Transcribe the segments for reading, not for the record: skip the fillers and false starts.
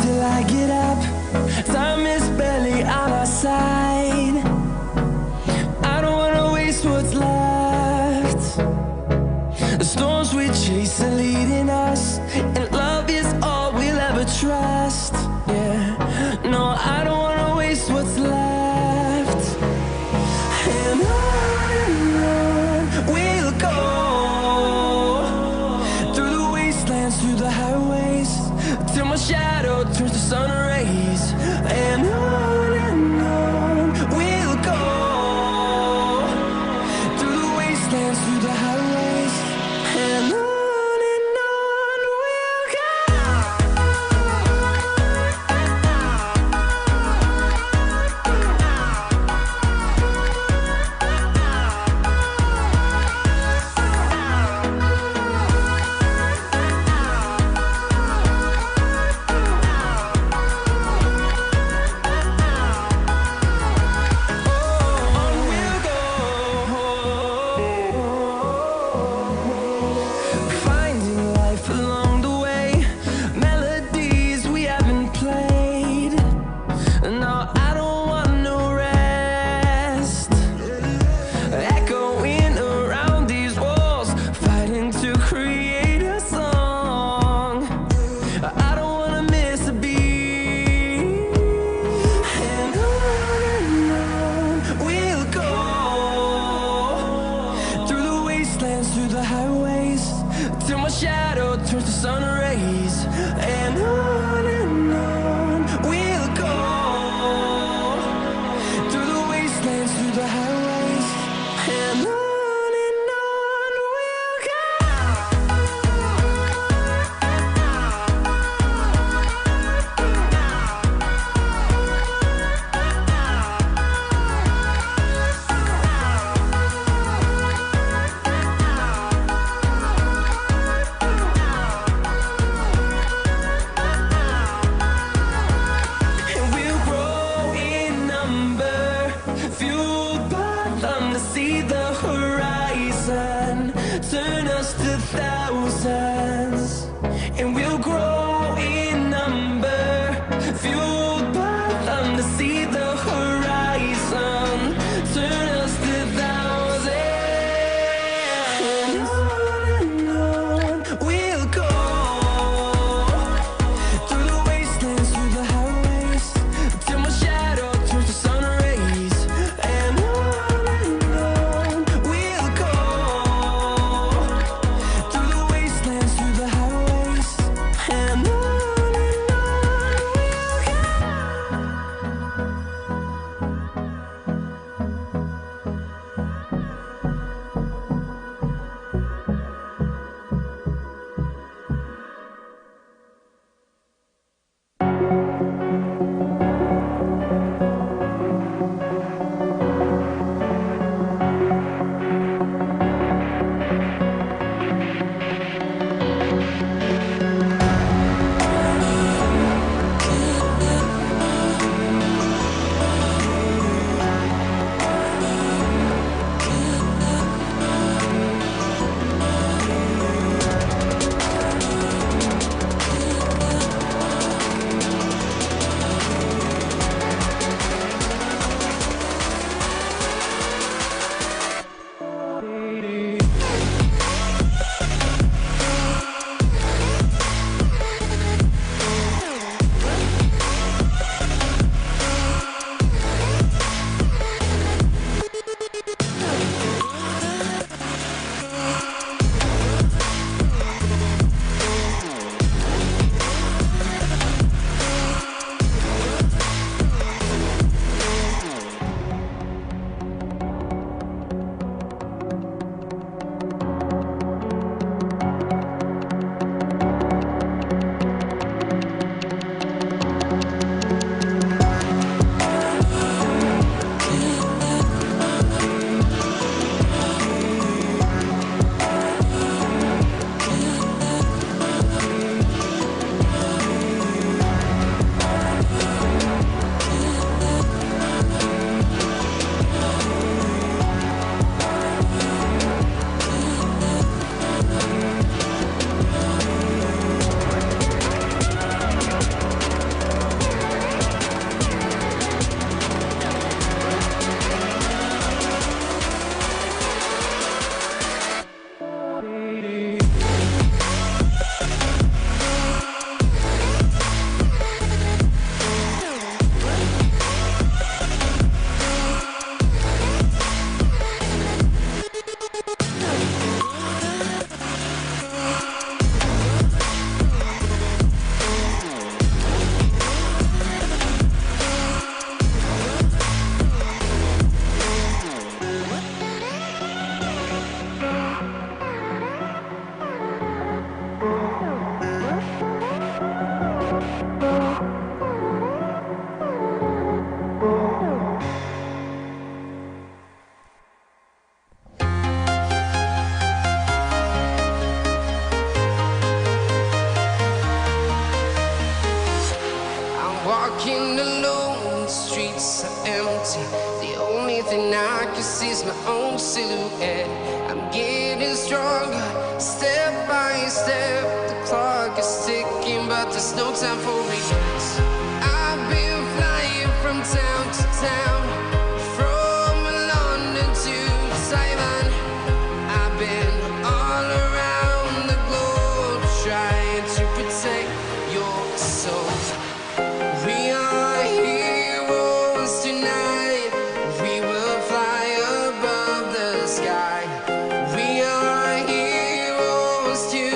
till I get up. Time is barely on our side. I don't wanna waste what's left. The storms we chase are leading us, and love is all we'll ever trust. Yeah, no, I don't wanna waste what's left. And on we'll go, through the wastelands, through the highways, till my shadow turns to sun rays. And on we'll go, through the wastelands, through the highways, and on we'll go. Finding life along the way, melodies we haven't played. No, I don't want no rest. Echoing around these walls, fighting to create a song. I don't wanna miss a beat. And on we'll go, through the wastelands, through the highways, till my shadow turns to sun rays. And on we'll go, through the wastelands, through the highways, and on we'll go. empty. The only thing I can see is my own silhouette. I'm getting stronger, step by step. The clock is ticking, but there's no time for regrets. I've been flying from town to town, from London to Taiwan. I've been all around the globe trying to protect your soul. We are heroes tonight. We will fly above the sky. We are heroes tonight.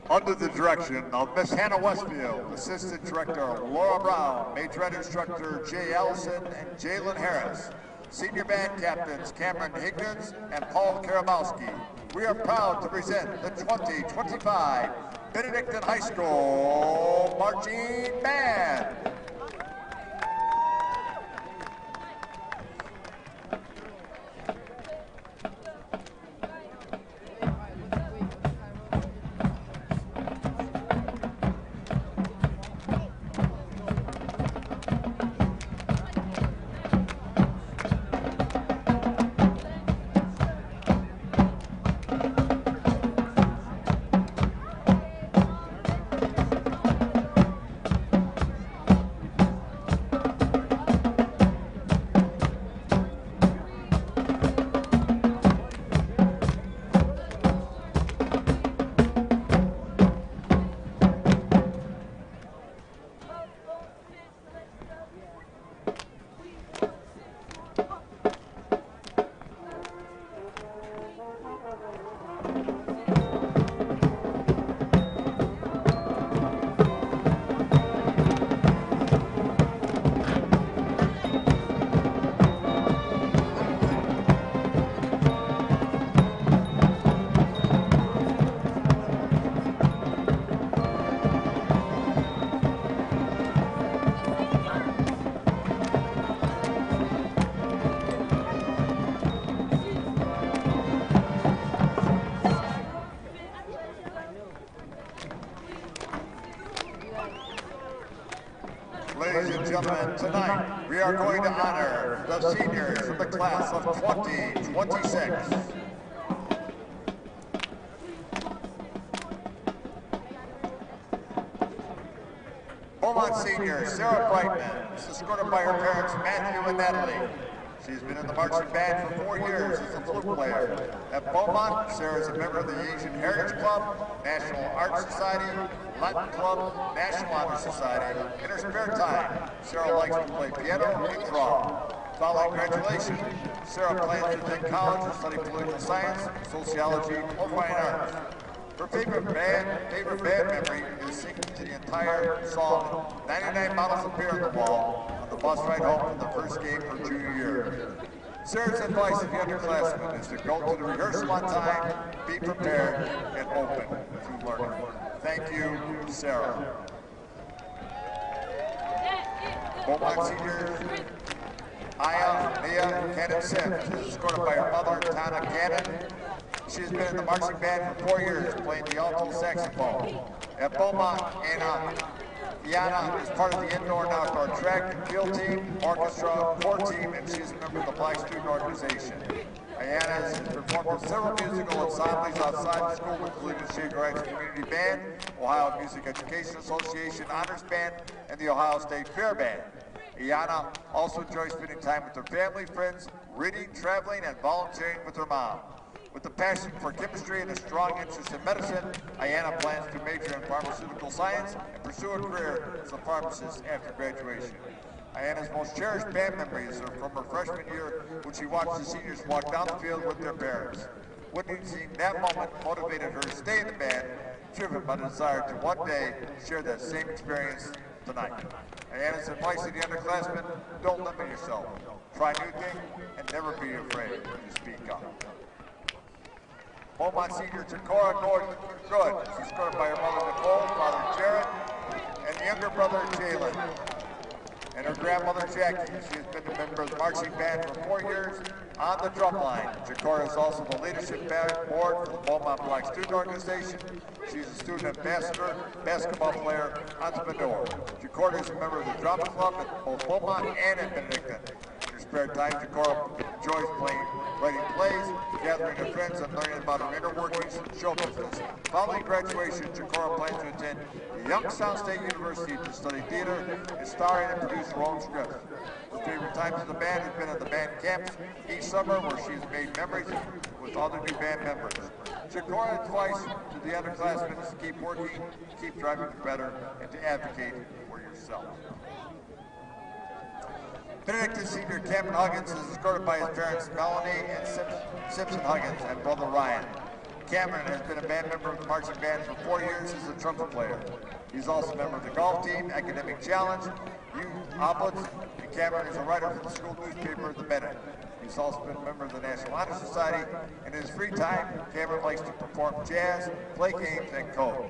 Under the direction of Miss Hannah Westfield, Assistant Director Laura Brown, Major Ed Instructor Jay Allison and Jalen Harris, Senior Band Captains Cameron Higgins and Paul Karamowski, we are proud to present the 2025 Benedictine High School Marching Band. Ladies and gentlemen, tonight we are going to honor the seniors from the class of 2026. Beaumont senior Sarah Brightman is escorted by her parents Matthew and Natalie. She's been in the marching band for 4 years as a flute player. At Beaumont, Sarah is a member of the Asian Heritage Club, National Art Society, Latin Club, National Honor Society. In her spare time, Sarah likes to play piano and draw. Following graduation, Sarah plans to attend college and study political science, sociology, or fine arts. Her favorite band memory is singing to the entire song 99 Bottles of Beer on the Wall on the bus ride home from the first game her junior year. Sarah's advice to the underclassmen is to go to the rehearsal on time, be prepared, and open to learn. Thank you, Sarah. Beaumont senior Aya Leah Cannon Sims is escorted by her mother, Tana Cannon. She has been in the marching band for 4 years, playing the alto saxophone. At Beaumont, Iana is part of the indoor and outdoor track and field team, orchestra, core team, and she is a member of the Black Student Organization. Iana has performed in several musical ensembles outside the school, including the Shaker Heights Community Band, Ohio Music Education Association Honors Band, and the Ohio State Fair Band. Iana also enjoys spending time with her family, friends, reading, traveling, and volunteering with her mom. With a passion for chemistry and a strong interest in medicine, Iana plans to major in pharmaceutical science and pursue a career as a pharmacist after graduation. Iana's most cherished band memories are from her freshman year when she watched the seniors walk down the field with their parents. Witnessing that moment motivated her to stay in the band, driven by the desire to one day share that same experience tonight. Iana's advice to the underclassmen: don't limit yourself. Try new things and never be afraid to speak up. Beaumont senior Takora Good is escorted by her mother Nicole, father Jared, and younger brother Jalen, and her grandmother Jackie. She has been a member of the marching band for 4 years on the drum line. Jakora is also the leadership board for the Beaumont Black Student Organization. She's a student ambassador, basketball player, entrepreneur. Jakora is a member of the drama club at both Beaumont and at Benedictine. In her spare time, Jakora enjoys writing plays, gathering her friends, and learning about her inner workings and show business. Following graduation, Jakora plans to attend Youngstown State University to study theater and star in and produce her own scripts. Her favorite times in the band has been at the band camps each summer, where she has made memories with other new band members. Jacora's advice to the underclassmen is to keep working, keep driving for better, and to advocate for yourself. Benedictine senior Cameron Huggins is escorted by his parents Melanie and Simpson Huggins and brother Ryan. Cameron has been a band member of the marching band for 4 years as a trumpet player. He's also a member of the golf team, Academic Challenge, Youth Oblets, and Cameron is a writer for the school newspaper, The Bennett. He's also been a member of the National Honor Society, and in his free time, Cameron likes to perform jazz, play games, and code.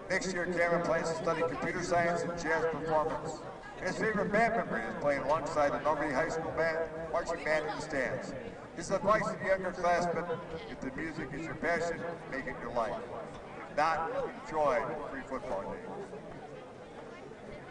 Next year, Cameron plans to study computer science and jazz performance. His favorite band memory is playing alongside the Normandy High School band, marching band in the stands. His advice to the younger classmen: if the music is your passion, make it your life. If not, enjoy free football days.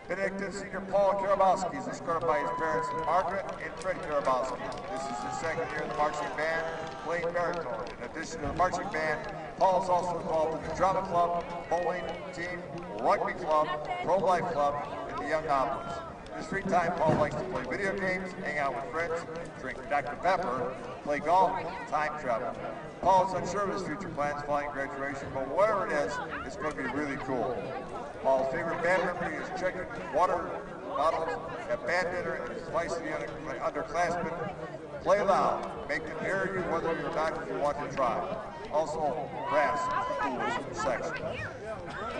Benedictine senior Paul Karabowski is escorted by his parents Margaret and Fred Karabowski. This is his second year in the marching band, playing baritone. In addition to the marching band, Paul is also involved in the drama club, bowling team, rugby club, pro-life club, and the Young Omelets. In his free time, Paul likes to play video games, hang out with friends, drink Dr. Pepper, play golf, and time travel. Paul is unsure of his future plans following graduation, but whatever it is, it's going to be really cool. Paul's favorite band memory is checking water bottles at band dinner, and his advice to the underclassmen: play loud, make them hear you whether or not you want to try. Also, brass is the coolest section.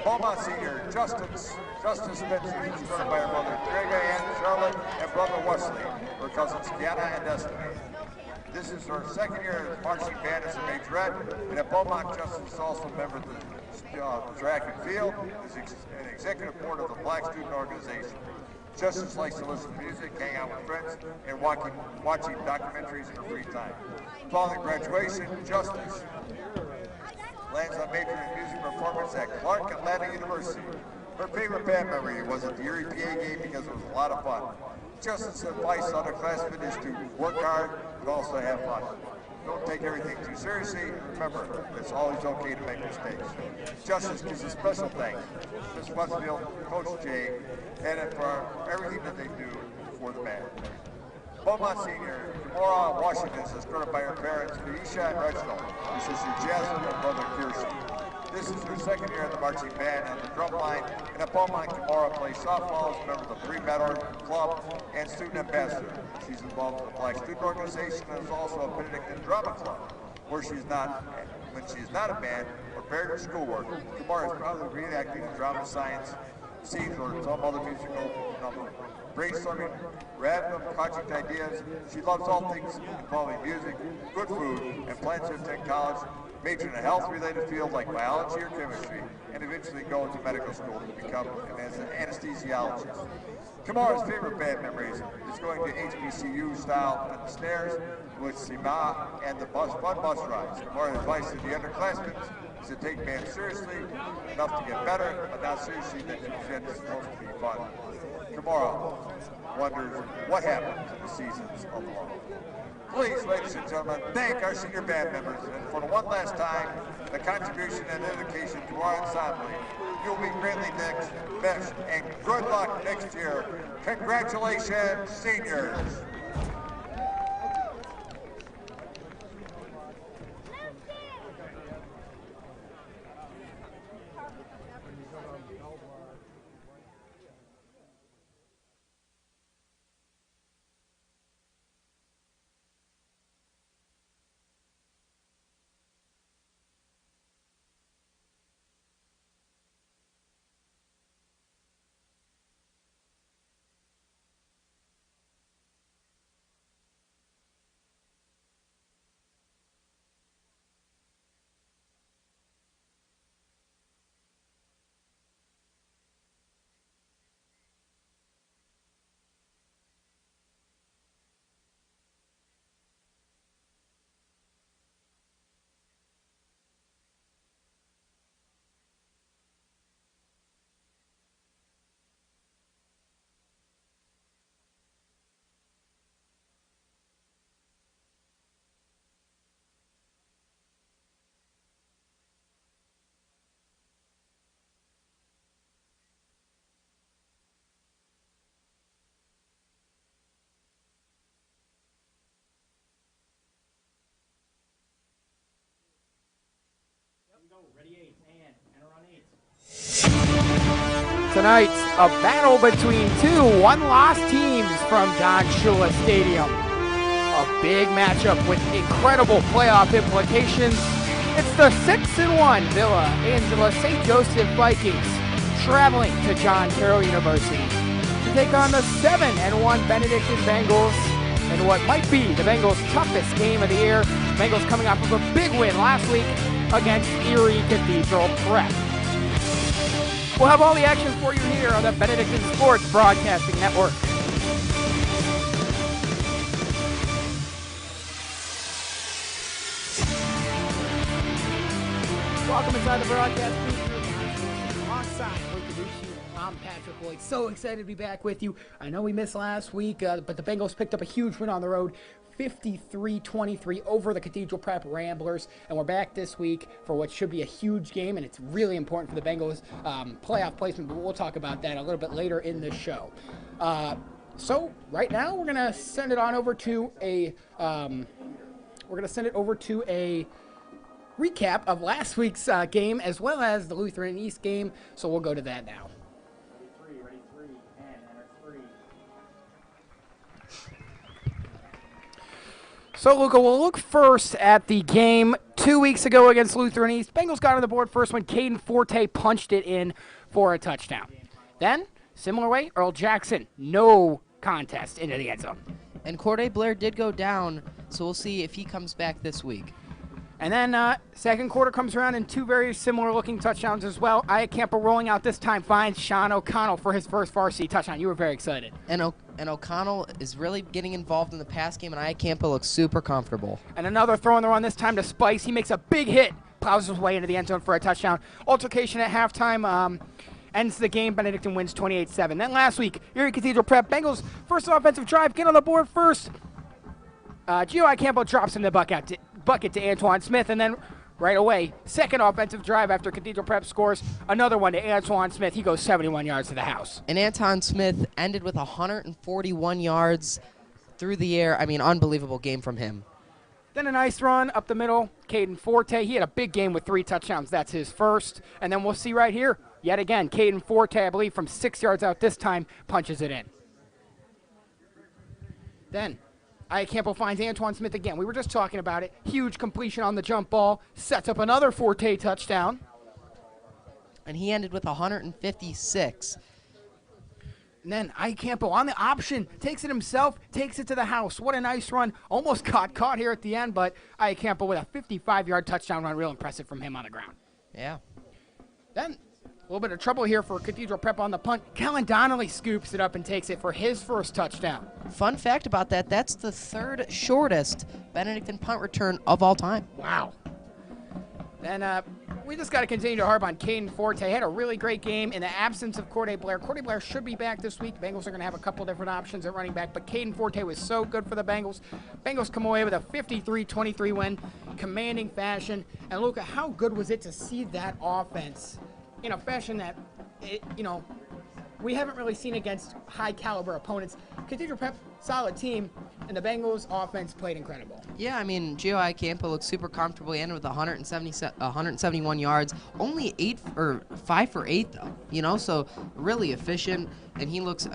Beaumont senior Justice Spencer is escorted by her mother Grega and Charlotte and brother Wesley, her cousins Kiana and Destiny. This is her second year as marching band as a majorette, and at Beaumont, Justice is also a member of the track and field, is an executive board of the Black Student Organization. Justice likes to listen to music, hang out with friends, and watching documentaries in her free time. Following graduation, Justice lands on majoring in music performance at Clark Atlanta University. Her favorite band memory was at the Erie PA game because it was a lot of fun. Justice's advice to underclassmen is to work hard, but also have fun. Don't take everything too seriously. Remember, it's always okay to make mistakes. Justice gives a special thanks to Ms. Westfield, Coach Jay, and for everything that they do for the band. Beaumont Senior, Kimora Washington is escorted by her parents, Keisha and Reginald, her sister Jasmine and brother Kirsten. This is her second year in the marching band and the drum line, and at Beaumont, Kimora plays softball as a member of the Three Meadow Club and student ambassador. She's involved in the Black Student Organization and is also a Benedictine Drama Club, where when she's not a band or paired with schoolwork. Kimora is proudly reenacting the drama science scenes or some other musical number. Brainstorming random project ideas. She loves all things involving music, good food, and plans to attend college, major in a health-related field like biology or chemistry, and eventually go into medical school to become an anesthesiologist. Kimora's favorite band memories is going to HBCU style at the stairs with Sima and the fun bus rides. Kimora's advice to the underclassmen is to take band seriously, enough to get better, but not seriously that it's supposed to be fun. Kimora wonders what happens in the seasons of love. Please, ladies and gentlemen, thank our senior band members, and for the one last time, the contribution and dedication to our ensemble. You'll be greatly missed, and good luck next year. Congratulations, seniors. Tonight's a battle between two one-loss teams from Don Shula Stadium. A big matchup with incredible playoff implications. It's the 6-1 Villa Angela St. Joseph Vikings traveling to John Carroll University to take on the 7-1 Benedictine Bengals in what might be the Bengals' toughest game of the year. Bengals coming off of a big win last week against Erie Cathedral Prep. We'll have all the action for you here on the Benedictine Sports Broadcasting Network. Welcome inside the broadcast booth. Alongside Luke Caducci, I'm Patrick Lloyd. So excited to be back with you. I know we missed last week, but the Bengals picked up a huge win on the road. 53-23 over the Cathedral Prep Ramblers, and we're back this week for what should be a huge game, and it's really important for the Bengals playoff placement, but we'll talk about that a little bit later in the show. So right now we're gonna send it on over to a recap of last week's game as well as the Lutheran East game. So we'll go to that now. Ready, three, and enter three. So, Luca, we'll look first at the game 2 weeks ago against Lutheran East. Bengals got on the board first when Caden Forte punched it in for a touchdown. Then, similar way, Earl Jackson, no contest into the end zone. And Corday Blair did go down, so we'll see if he comes back this week. And then second quarter comes around and two very similar-looking touchdowns as well. Iacampa rolling out this time finds Sean O'Connell for his first varsity touchdown. You were very excited. And O'Connell is really getting involved in the pass game, and Iacampa looks super comfortable. And another throw on the run, this time to Spice. He makes a big hit, plows his way into the end zone for a touchdown. Altercation at halftime ends the game. Benedictine wins 28-7. Then last week, Erie Cathedral Prep. Bengals first offensive drive, get on the board first. Gio Iacampa drops in the bucket to Antoine Smith, and then right away, second offensive drive after Cathedral Prep scores another one to Antoine Smith. He goes 71 yards to the house. And Antoine Smith ended with 141 yards through the air. I mean, unbelievable game from him. Then a nice run up the middle. Caden Forte, he had a big game with 3 touchdowns. That's his first. And then we'll see right here, yet again, Caden Forte, I believe from 6 yards out this time, punches it in. Then Campbell finds Antoine Smith again. We were just talking about it. Huge completion on the jump ball. Sets up another Forte touchdown. And he ended with 156. And then Campbell on the option, takes it himself, takes it to the house. What a nice run. Almost got caught here at the end, but Campbell with a 55-yard touchdown run. Real impressive from him on the ground. Yeah. Then a little bit of trouble here for Cathedral Prep on the punt. Kellen Donnelly scoops it up and takes it for his first touchdown. Fun fact about that, that's the 3rd shortest Benedictine punt return of all time. Wow. Then we just got to continue to harp on Caden Forte. Had a really great game in the absence of Corday Blair. Corday Blair should be back this week. Bengals are going to have a couple different options at running back, but Caden Forte was so good for the Bengals. Bengals come away with a 53-23 win, commanding fashion. And Luca, how good was it to see that offense in a fashion that, we haven't really seen against high-caliber opponents. Cathedral Prep, solid team, and the Bengals' offense played incredible. Yeah, I mean, Gio Campbell looks super comfortable. He ended with 171 yards, only 5 for 8, though, so really efficient. And he looks,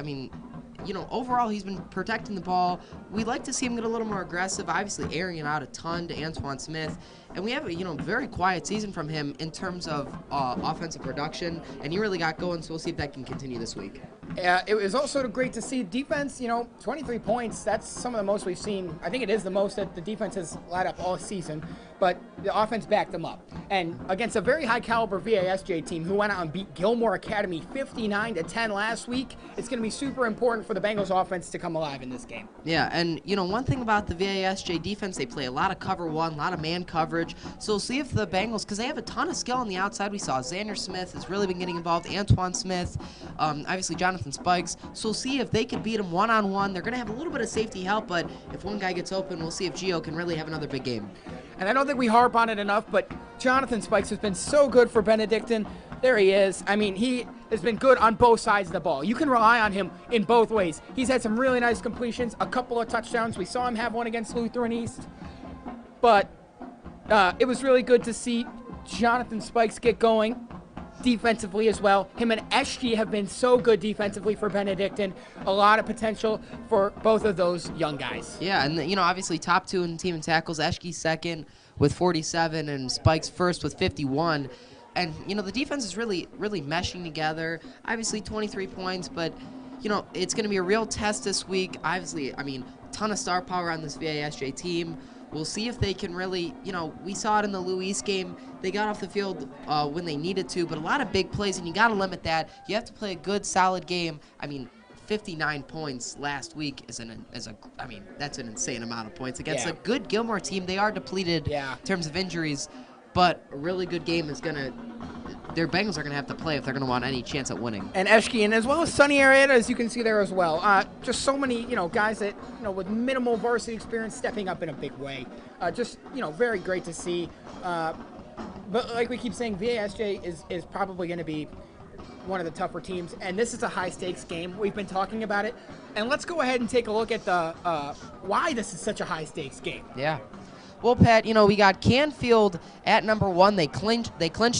overall he's been protecting the ball. We'd like to see him get a little more aggressive, obviously airing it out a ton to Antoine Smith. And we have a very quiet season from him in terms of offensive production, and he really got going, so we'll see if that can continue this week. It was also great to see defense, 23 points. That's some of the most we've seen. I think it is the most that the defense has let up all season, but the offense backed them up. And against a very high-caliber VASJ team who went out and beat Gilmore Academy 59-10 last week, it's going to be super important for the Bengals offense to come alive in this game. Yeah, and, one thing about the VASJ defense, they play a lot of cover one, a lot of man coverage. So we'll see if the Bengals, because they have a ton of skill on the outside. We saw Xander Smith has really been getting involved, Antoine Smith, obviously Jonathan Spikes. So we'll see if they can beat him one-on-one. They're going to have a little bit of safety help, but if one guy gets open, we'll see if Gio can really have another big game. And I don't think we harp on it enough, but Jonathan Spikes has been so good for Benedictine. There he is. He has been good on both sides of the ball. You can rely on him in both ways. He's had some really nice completions, a couple of touchdowns. We saw him have one against Lutheran East. But it was really good to see Jonathan Spikes get going defensively as well. Him and Eschke have been so good defensively for Benedictine. A lot of potential for both of those young guys. Yeah, and obviously top 2 in the team in tackles. Eschke second with 47 and Spikes first with 51. And, the defense is really, really meshing together. Obviously 23 points, but, it's going to be a real test this week. Obviously, ton of star power on this VASJ team. We'll see if they can really, we saw it in the Louis Game. They got off the field when they needed to, but a lot of big plays, and you got to limit that. You have to play a good, solid game. 59 points last week that's an insane amount of points against a good Gilmore team. They are depleted in terms of injuries, but a really good game is their Bengals are going to have to play if they're going to want any chance at winning. And Eschke, and as well as Sonny Arietta, as you can see there as well. Just so many, guys that, with minimal varsity experience stepping up in a big way. Very great to see. But like we keep saying, VASJ is probably going to be one of the tougher teams, and this is a high-stakes game. We've been talking about it. And let's go ahead and take a look at the why this is such a high-stakes game. Yeah. Well, Pat, we got Canfield at number 1. They clinched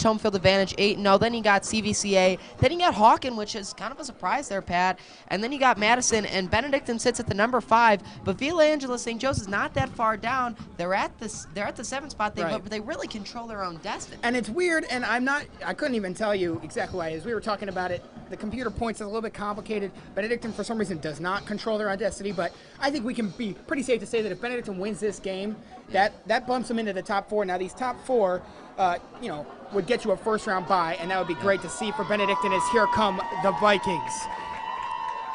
home field advantage 8-0. Then you got CVCA. Then you got Hawken, which is kind of a surprise there, Pat. And then you got Madison, and Benedictine sits at the number 5. But Villa Angela St. Joe's is not that far down. They're at the 7th spot. But they really control their own destiny. And it's weird, and I couldn't even tell you exactly why. As we were talking about it, the computer points are a little bit complicated. Benedictine, for some reason, does not control their own destiny. But I think we can be pretty safe to say that if Benedictine wins this game, that bumps them into the top 4. Now, these top 4, would get you a first-round bye, and that would be great to see for Benedictine as here come the Vikings.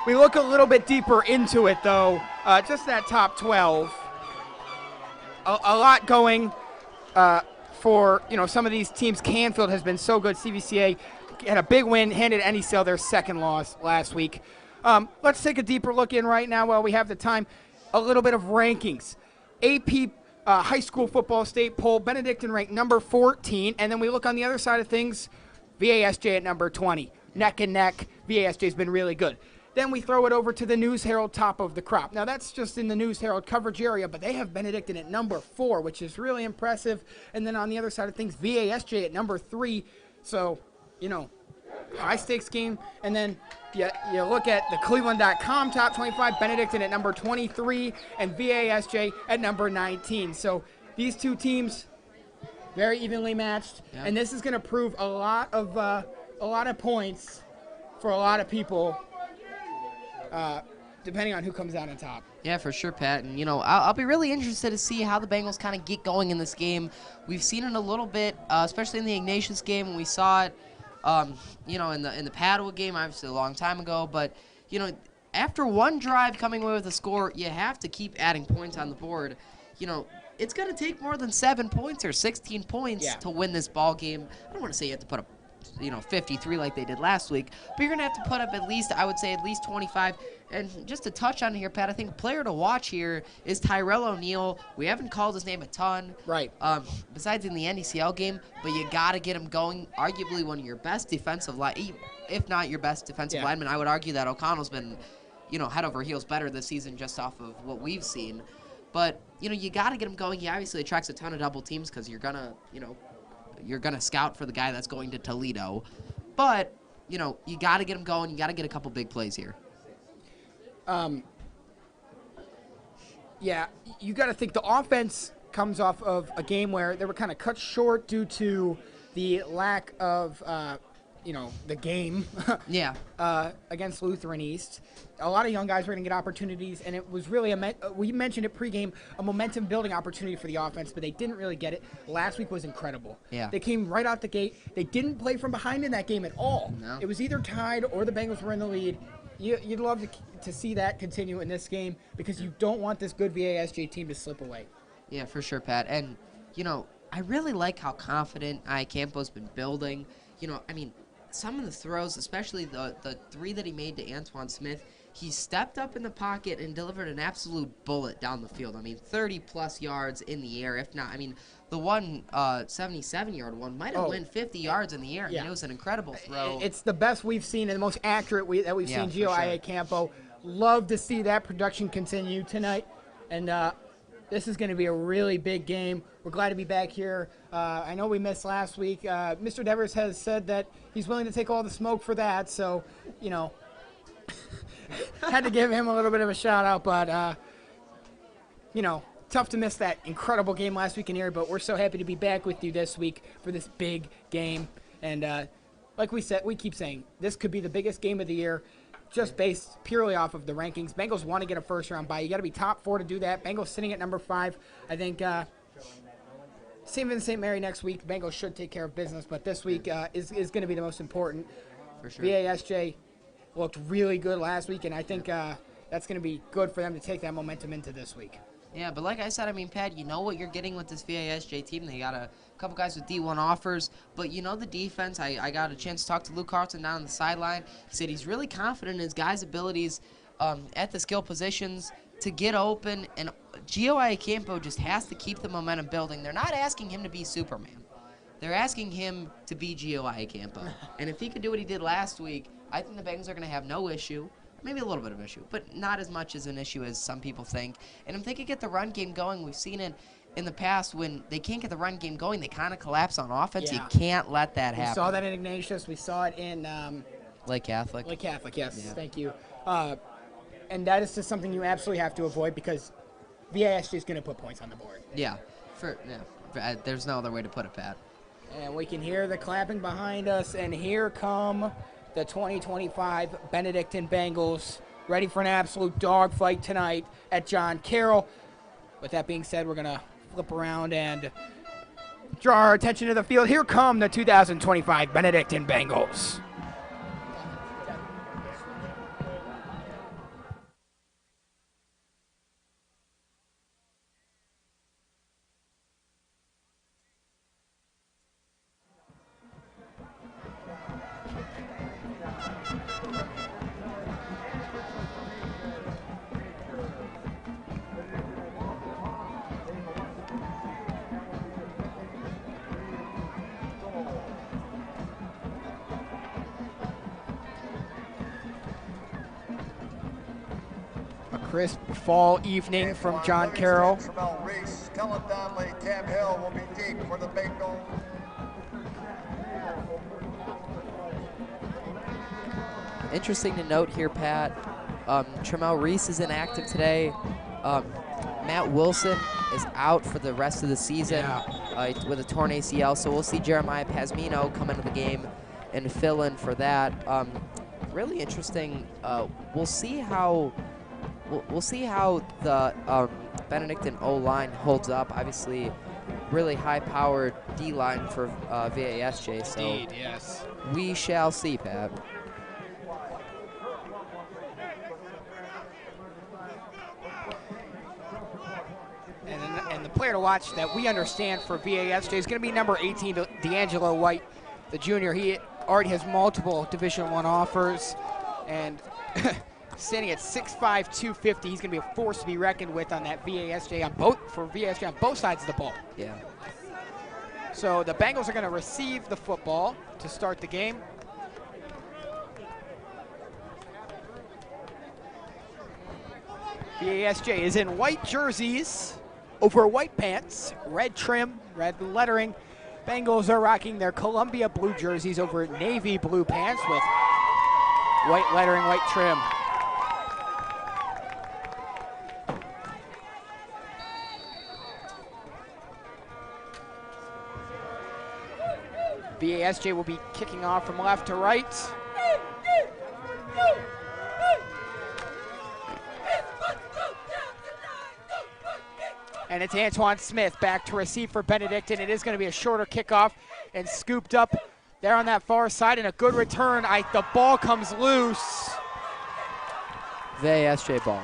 We look a little bit deeper into it, though. Just that top 12. A lot going for, some of these teams. Canfield has been so good. CVCA had a big win, handed NECL their second loss last week. Let's take a deeper look in right now while we have the time. A little bit of rankings. AP high school football state poll, Benedictine ranked number 14, and then we look on the other side of things, VASJ at number 20. Neck and neck, VASJ's been really good. Then we throw it over to the News Herald, top of the crop. Now, that's just in the News Herald coverage area, but they have Benedictine at number 4, which is really impressive. And then on the other side of things, VASJ at number 3. So, high-stakes game. And then you look at the Cleveland.com top 25, Benedictine at number 23, and VASJ at number 19. So these two teams, very evenly matched. Yep. And this is going to prove a lot of points for a lot of people, depending on who comes out on top. Yeah, for sure, Pat. And, I'll be really interested to see how the Bengals kind of get going in this game. We've seen it a little bit, especially in the Ignatius game when we saw it, in the Padua game, obviously a long time ago. But, after one drive coming away with a score, you have to keep adding points on the board. It's going to take more than 7 points or 16 points to win this ball game. I don't want to say you have to put up 53 like they did last week, but you're going to have to put up at least 25. And just to touch on here, Pat, I think a player to watch here is Tyrell O'Neal. We haven't called his name a ton, right? Besides in the NDCL game, but you got to get him going. Arguably one of your best defensive if not your best defensive lineman. I would argue that O'Connell's been, head over heels better this season just off of what we've seen. But, you got to get him going. He obviously attracts a ton of double teams because you're going to scout for the guy that's going to Toledo. But, you got to get him going. You got to get a couple big plays here. You got to think the offense comes off of a game where they were kind of cut short due to the lack of, the game against Lutheran East. A lot of young guys were going to get opportunities, and it was really, we mentioned it pregame, a momentum-building opportunity for the offense, but they didn't really get it. Last week was incredible. Yeah. They came right out the gate. They didn't play from behind in that game at all. No. It was either tied or the Bengals were in the lead. You'd love to see that continue in this game because you don't want this good VASJ team to slip away. Yeah, for sure, Pat. And, I really like how confident Iacampo's been building. Some of the throws, especially the 3 that he made to Antoine Smith, he stepped up in the pocket and delivered an absolute bullet down the field. 30-plus yards in the air, if not. The one 77-yard one might have went 50 yards in the air. It was an incredible throw. It's the best we've seen and the most accurate that we've seen Gio Iacampo. Love to see that production continue tonight. And this is going to be a really big game. We're glad to be back here. I know we missed last week. Mr. Devers has said that he's willing to take all the smoke for that. So, had to give him a little bit of a shout-out. But, tough to miss that incredible game last week in Erie. But we're so happy to be back with you this week for this big game. And like we said, we keep saying, this could be the biggest game of the year. Just based purely off of the rankings. Bengals want to get a first-round bye. You got to be top 4 to do that. Bengals sitting at number 5. I think St. Vincent St. Mary next week. Bengals should take care of business, but this week is going to be the most important. For sure. VASJ looked really good last week, and I think that's going to be good for them to take that momentum into this week. Yeah, but like I said, Pat, you know what you're getting with this VASJ team. They got a couple guys with D1 offers, but the defense. I got a chance to talk to Luke Carlton down on the sideline. He said he's really confident in his guys' abilities at the skill positions to get open, and Gio Iacampo just has to keep the momentum building. They're not asking him to be Superman. They're asking him to be Gio Iacampo. And if he could do what he did last week, I think the Bengals are going to have no issue. Maybe a little bit of an issue, but not as much as an issue as some people think. And if they could get the run game going, we've seen it in the past when they can't get the run game going, they kind of collapse on offense. Yeah. You can't let that happen. We saw that in Ignatius. We saw it in Lake Catholic. Lake Catholic, yes. Yeah. Thank you. And that is just something you absolutely have to avoid because VASJ is going to put points on the board. Yeah. There's no other way to put it, Pat. And we can hear the clapping behind us, and here come the 2025 Benedictine Bengals, ready for an absolute dogfight tonight at John Carroll. With that being said, we're going to flip around and draw our attention to the field. Here come the 2025 Benedictine Bengals. Crisp fall evening from John Carroll. Tremel Reese, Kellen Donnelly, Cam Hill will be deep for the Bengals. Interesting to note here, Pat, Tremel Reese is inactive today. Matt Wilson is out for the rest of the season with a torn ACL, so we'll see Jeremiah Pazmino come into the game and fill in for that. Really interesting. We'll see how the Benedictine O-line holds up. Obviously, really high-powered D-line for VASJ. So Indeed, yes. We shall see, Pat. And the player to watch that we understand for VASJ is going to be number 18, D'Angelo White, the junior. He already has multiple Division I offers, and standing at 6'5", 250, he's going to be a force to be reckoned with on that VASJ on both sides of the ball. Yeah. So the Bengals are going to receive the football to start the game. VASJ is in white jerseys over white pants, red trim, red lettering. Bengals are rocking their Columbia blue jerseys over navy blue pants with white lettering, white trim. VASJ will be kicking off from left to right. And it's Antoine Smith back to receive for Benedictine. It is going to be a shorter kickoff and scooped up there on that far side, and a good return. The ball comes loose. VASJ ball.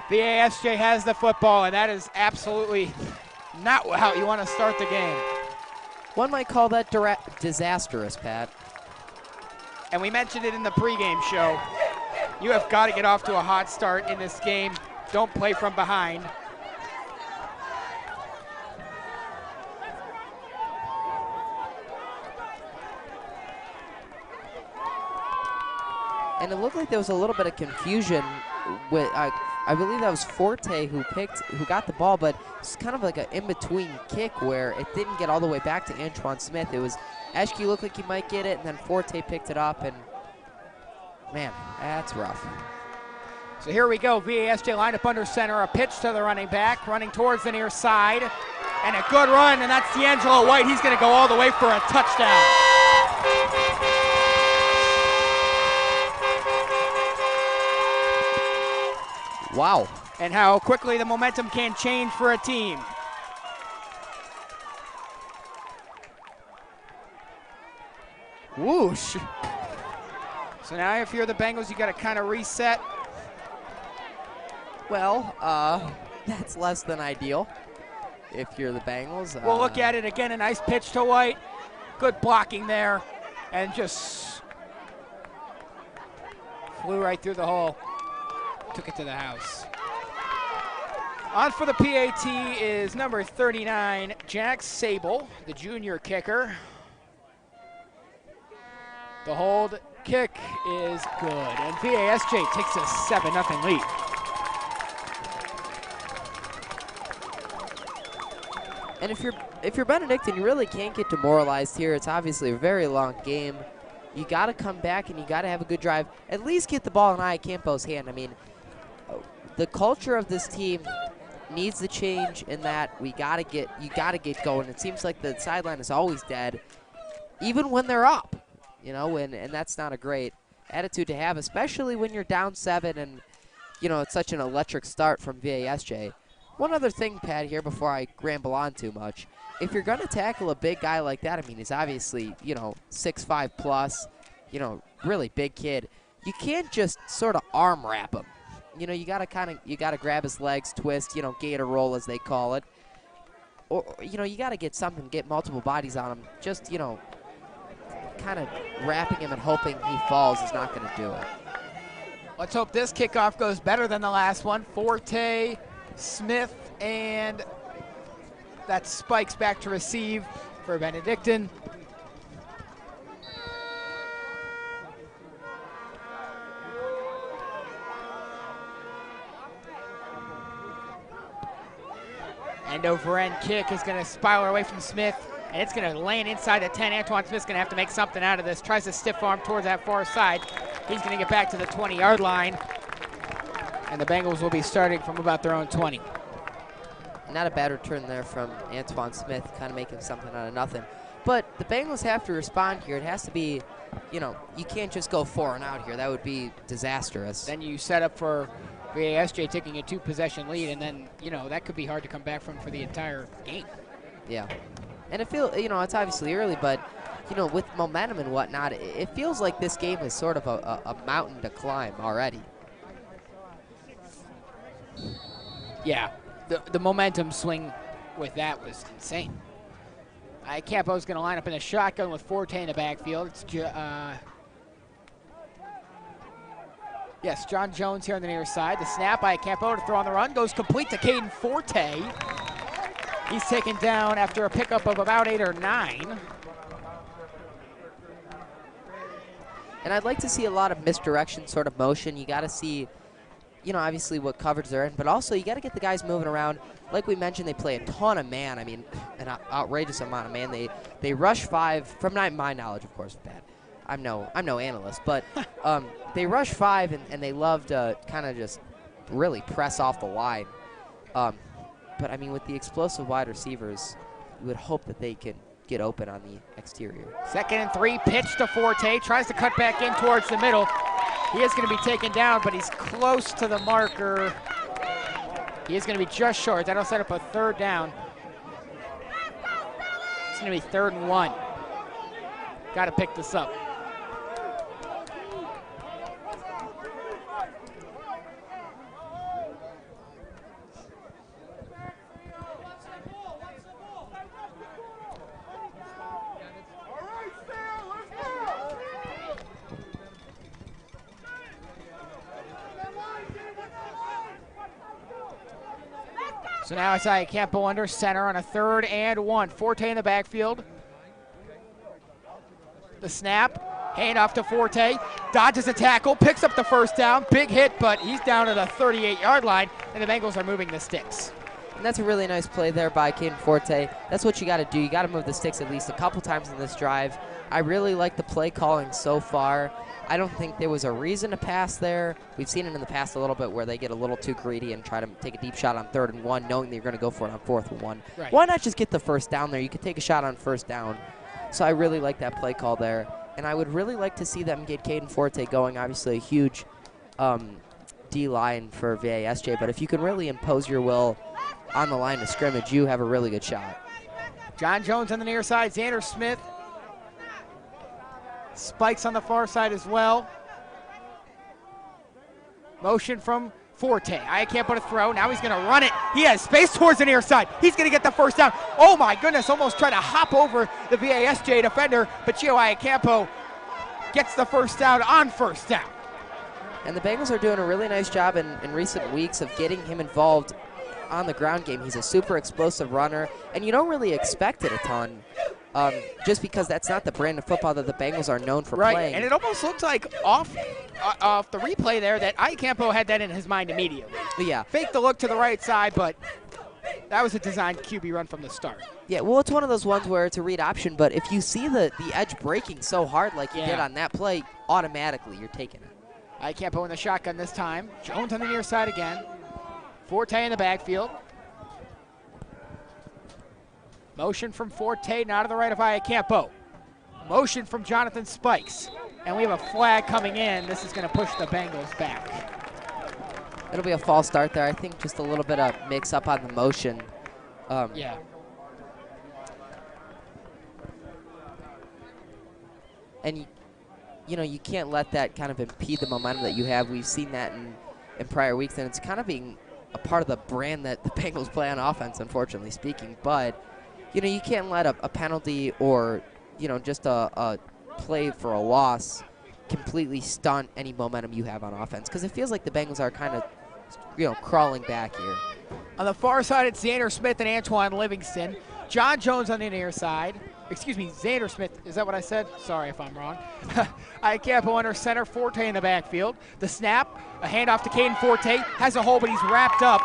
VASJ has the football, and that is absolutely not how you want to start the game. One might call that disastrous, Pat. And we mentioned it in the pregame show. You have got to get off to a hot start in this game. Don't play from behind. And it looked like there was a little bit of confusion with, I believe that was Forte who got the ball, but it's kind of like an in-between kick where it didn't get all the way back to Antoine Smith. It was, Eschke looked like he might get it, and then Forte picked it up, and man, that's rough. So here we go, VASJ lined up under center, a pitch to the running back, running towards the near side, and a good run, and that's D'Angelo White. He's gonna go all the way for a touchdown. Wow. And how quickly the momentum can change for a team. Whoosh. So now if you're the Bengals, you got to kind of reset. Well, that's less than ideal if you're the Bengals. We'll look at it again, a nice pitch to White. Good blocking there, and just flew right through the hole. Took it to the house. On for the PAT is number 39, Jack Sable, the junior kicker. The hold kick is good, and VASJ takes a 7-0 lead. And if you're Benedictine, you really can't get demoralized here. It's obviously a very long game. You got to come back and you got to have a good drive. At least get the ball in Iacampo's hand. I mean, the culture of this team needs to change in that you got to get going. It seems like the sideline is always dead, even when they're up, you know, and that's not a great attitude to have, especially when you're down 7 and, you know, it's such an electric start from VASJ. One other thing, Pat, here before I ramble on too much. If you're going to tackle a big guy like that, I mean, he's obviously, you know, 6'5 plus, you know, really big kid. You can't just sort of arm wrap him. You know, you gotta grab his legs, twist, you know, gator roll as they call it. Or, you know, you gotta get something, get multiple bodies on him. Just, you know, kind of wrapping him and hoping he falls is not gonna do it. Let's hope this kickoff goes better than the last one. Forte, Smith, and that Spikes back to receive for Benedictine. End over end kick is going to spiral away from Smith, and it's going to land inside the 10. Antoine Smith's going to have to make something out of this. Tries to stiff arm towards that far side. He's going to get back to the 20-yard line, and the Bengals will be starting from about their own 20. Not a bad return there from Antoine Smith, kind of making something out of nothing. But the Bengals have to respond here. It has to be, you know, you can't just go 4 and out here. That would be disastrous. Then you set up for VASJ taking a 2-possession lead, and then, you know, that could be hard to come back from for the entire game. Yeah. And it feels, you know, it's obviously early, but, you know, with momentum and whatnot, it feels like this game is sort of a mountain to climb already. Yeah. The momentum swing with that was insane. Campo's going to line up in a shotgun with Forte in the backfield. It's yes, John Jones here on the near side. The snap by Campo to throw on the run goes complete to Caden Forte. He's taken down after a pickup of about 8 or 9. And I'd like to see a lot of misdirection sort of motion. You got to see, you know, obviously what coverage they're in, but also you got to get the guys moving around. Like we mentioned, they play a ton of man. I mean, an outrageous amount of man. They rush 5, from my knowledge, of course, bad. I'm no analyst, but they rush 5 and they love to kind of just really press off the line. But I mean, with the explosive wide receivers, you would hope that they can get open on the exterior. 2nd and 3, pitch to Forte, tries to cut back in towards the middle. He is going to be taken down, but he's close to the marker. He is going to be just short. That'll set up a 3rd down. It's going to be 3rd and 1. Got to pick this up. So now it's Campo under center on a 3rd and 1. Forte in the backfield. The snap, hand off to Forte, dodges a tackle, picks up the 1st down. Big hit, but he's down to the 38-yard line, and the Bengals are moving the sticks. And that's a really nice play there by Caden Forte. That's what you got to do. You got to move the sticks at least a couple times in this drive. I really like the play calling so far. I don't think there was a reason to pass there. We've seen it in the past a little bit where they get a little too greedy and try to take a deep shot on 3rd and 1, knowing that you're going to go for it on 4th and 1. Right. Why not just get the 1st down there? You could take a shot on 1st down. So I really like that play call there. And I would really like to see them get Caden Forte going. Obviously a huge D-line for VASJ, but if you can really impose your will on the line of scrimmage, you have a really good shot. John Jones on the near side, Xander Smith. Spikes on the far side as well. Motion from Forte. Campo to throw. Now he's going to run it. He has space towards the near side. He's going to get the 1st down. Oh my goodness, almost tried to hop over the VASJ defender, but Gio Campo gets the 1st down on 1st down. And the Bengals are doing a really nice job in recent weeks of getting him involved on the ground game. He's a super explosive runner, and you don't really expect it a ton. Just because that's not the brand of football that the Bengals are known for playing. And it almost looked like off the replay there that Campo had that in his mind immediately. Yeah. Faked the look to the right side, but that was a designed QB run from the start. Yeah, well, it's one of those ones where it's a read option, but if you see the edge breaking so hard like you did on that play, automatically you're taking it. Campo in the shotgun this time. Jones on the near side again. Forte in the backfield. Motion from Forte, now to the right of Campo. Motion from Jonathan Spikes. And we have a flag coming in. This is going to push the Bengals back. It'll be a false start there. I think just a little bit of mix-up on the motion. Yeah. And, you know, you can't let that kind of impede the momentum that you have. We've seen that in prior weeks, and it's kind of being a part of the brand that the Bengals play on offense, unfortunately speaking. But, you know, you can't let a penalty or, you know, just a play for a loss completely stunt any momentum you have on offense, because it feels like the Bengals are kind of, you know, crawling back here. On the far side, it's Xander Smith and Antoine Livingston. John Jones on the near side. Excuse me, Xander Smith. Is that what I said? Sorry if I'm wrong. Campo under center, Forte in the backfield. The snap, a handoff to Caden Forte. Has a hole, but he's wrapped up.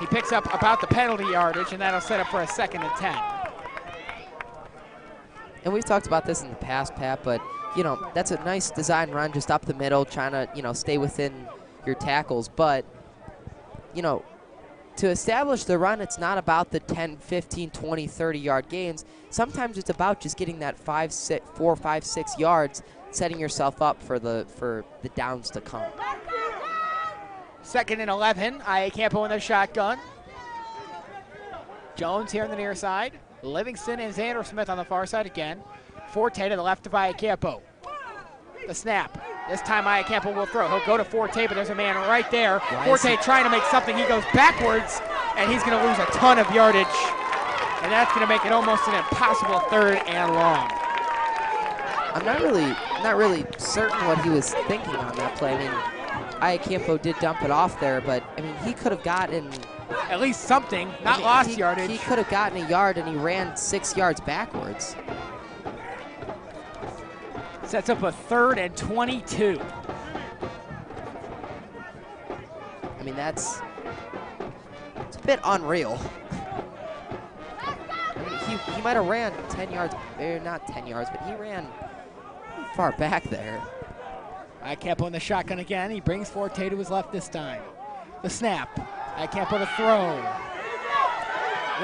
He picks up about the penalty yardage, and that'll set up for a 2nd and 10. And we've talked about this in the past, Pat, but, you know, that's a nice design run just up the middle, trying to, you know, stay within your tackles. But, you know, to establish the run, it's not about the 10, 15, 20, 30-yard gains. Sometimes it's about just getting that 4, 5, 6 yards, setting yourself up for the downs to come. 2nd and 11. Iacampo in the shotgun. Jones here on the near side. Livingston and Xander Smith on the far side again. Forte to the left of Iacampo. The snap. This time Iacampo will throw. He'll go to Forte, but there's a man right there. Forte trying to make something. He goes backwards, and he's going to lose a ton of yardage. And that's going to make it almost an impossible 3rd and long. I'm not really certain what he was thinking on that play. I mean, Iacampo did dump it off there, but I mean, he could have gotten at least something, not lost yardage. He could have gotten a yard, and he ran 6 yards backwards. Sets up a 3rd and 22. I mean, it's a bit unreal. I mean, he might have ran 10 yards, not 10 yards, but he ran far back there. Iacampo in the shotgun again. He brings Forte to his left this time. The snap. Iacampo to throw.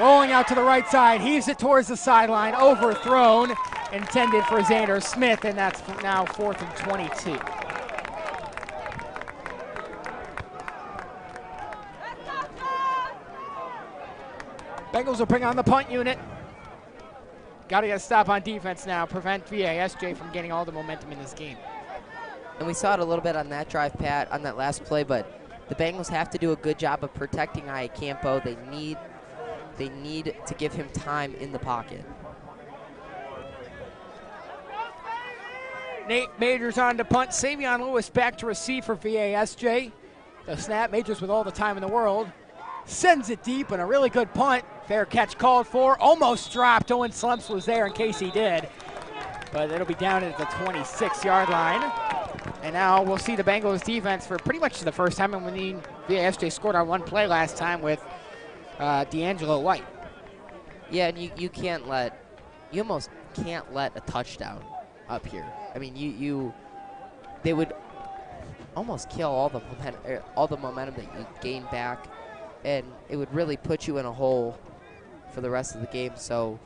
Rolling out to the right side. Heaves it towards the sideline. Overthrown. Intended for Xander Smith, and that's now 4th and 22. Bengals will bring on the punt unit. Got to get a stop on defense now. Prevent VASJ from getting all the momentum in this game. And we saw it a little bit on that drive, Pat, on that last play, but the Bengals have to do a good job of protecting Iacampo. They need to give him time in the pocket. Nate Majors on to punt. Savion Lewis back to receive for VASJ. The snap, Majors with all the time in the world. Sends it deep, and a really good punt. Fair catch called for. Almost dropped. Owen Slumps was there in case he did. But it'll be down at the 26-yard line. And now we'll see the Bengals defense for pretty much the first time. And when VASJ scored on one play last time with D'Angelo White. Yeah, and you almost can't let a touchdown up here. I mean, they would almost kill all the momentum that you gain back, and it would really put you in a hole for the rest of the game. So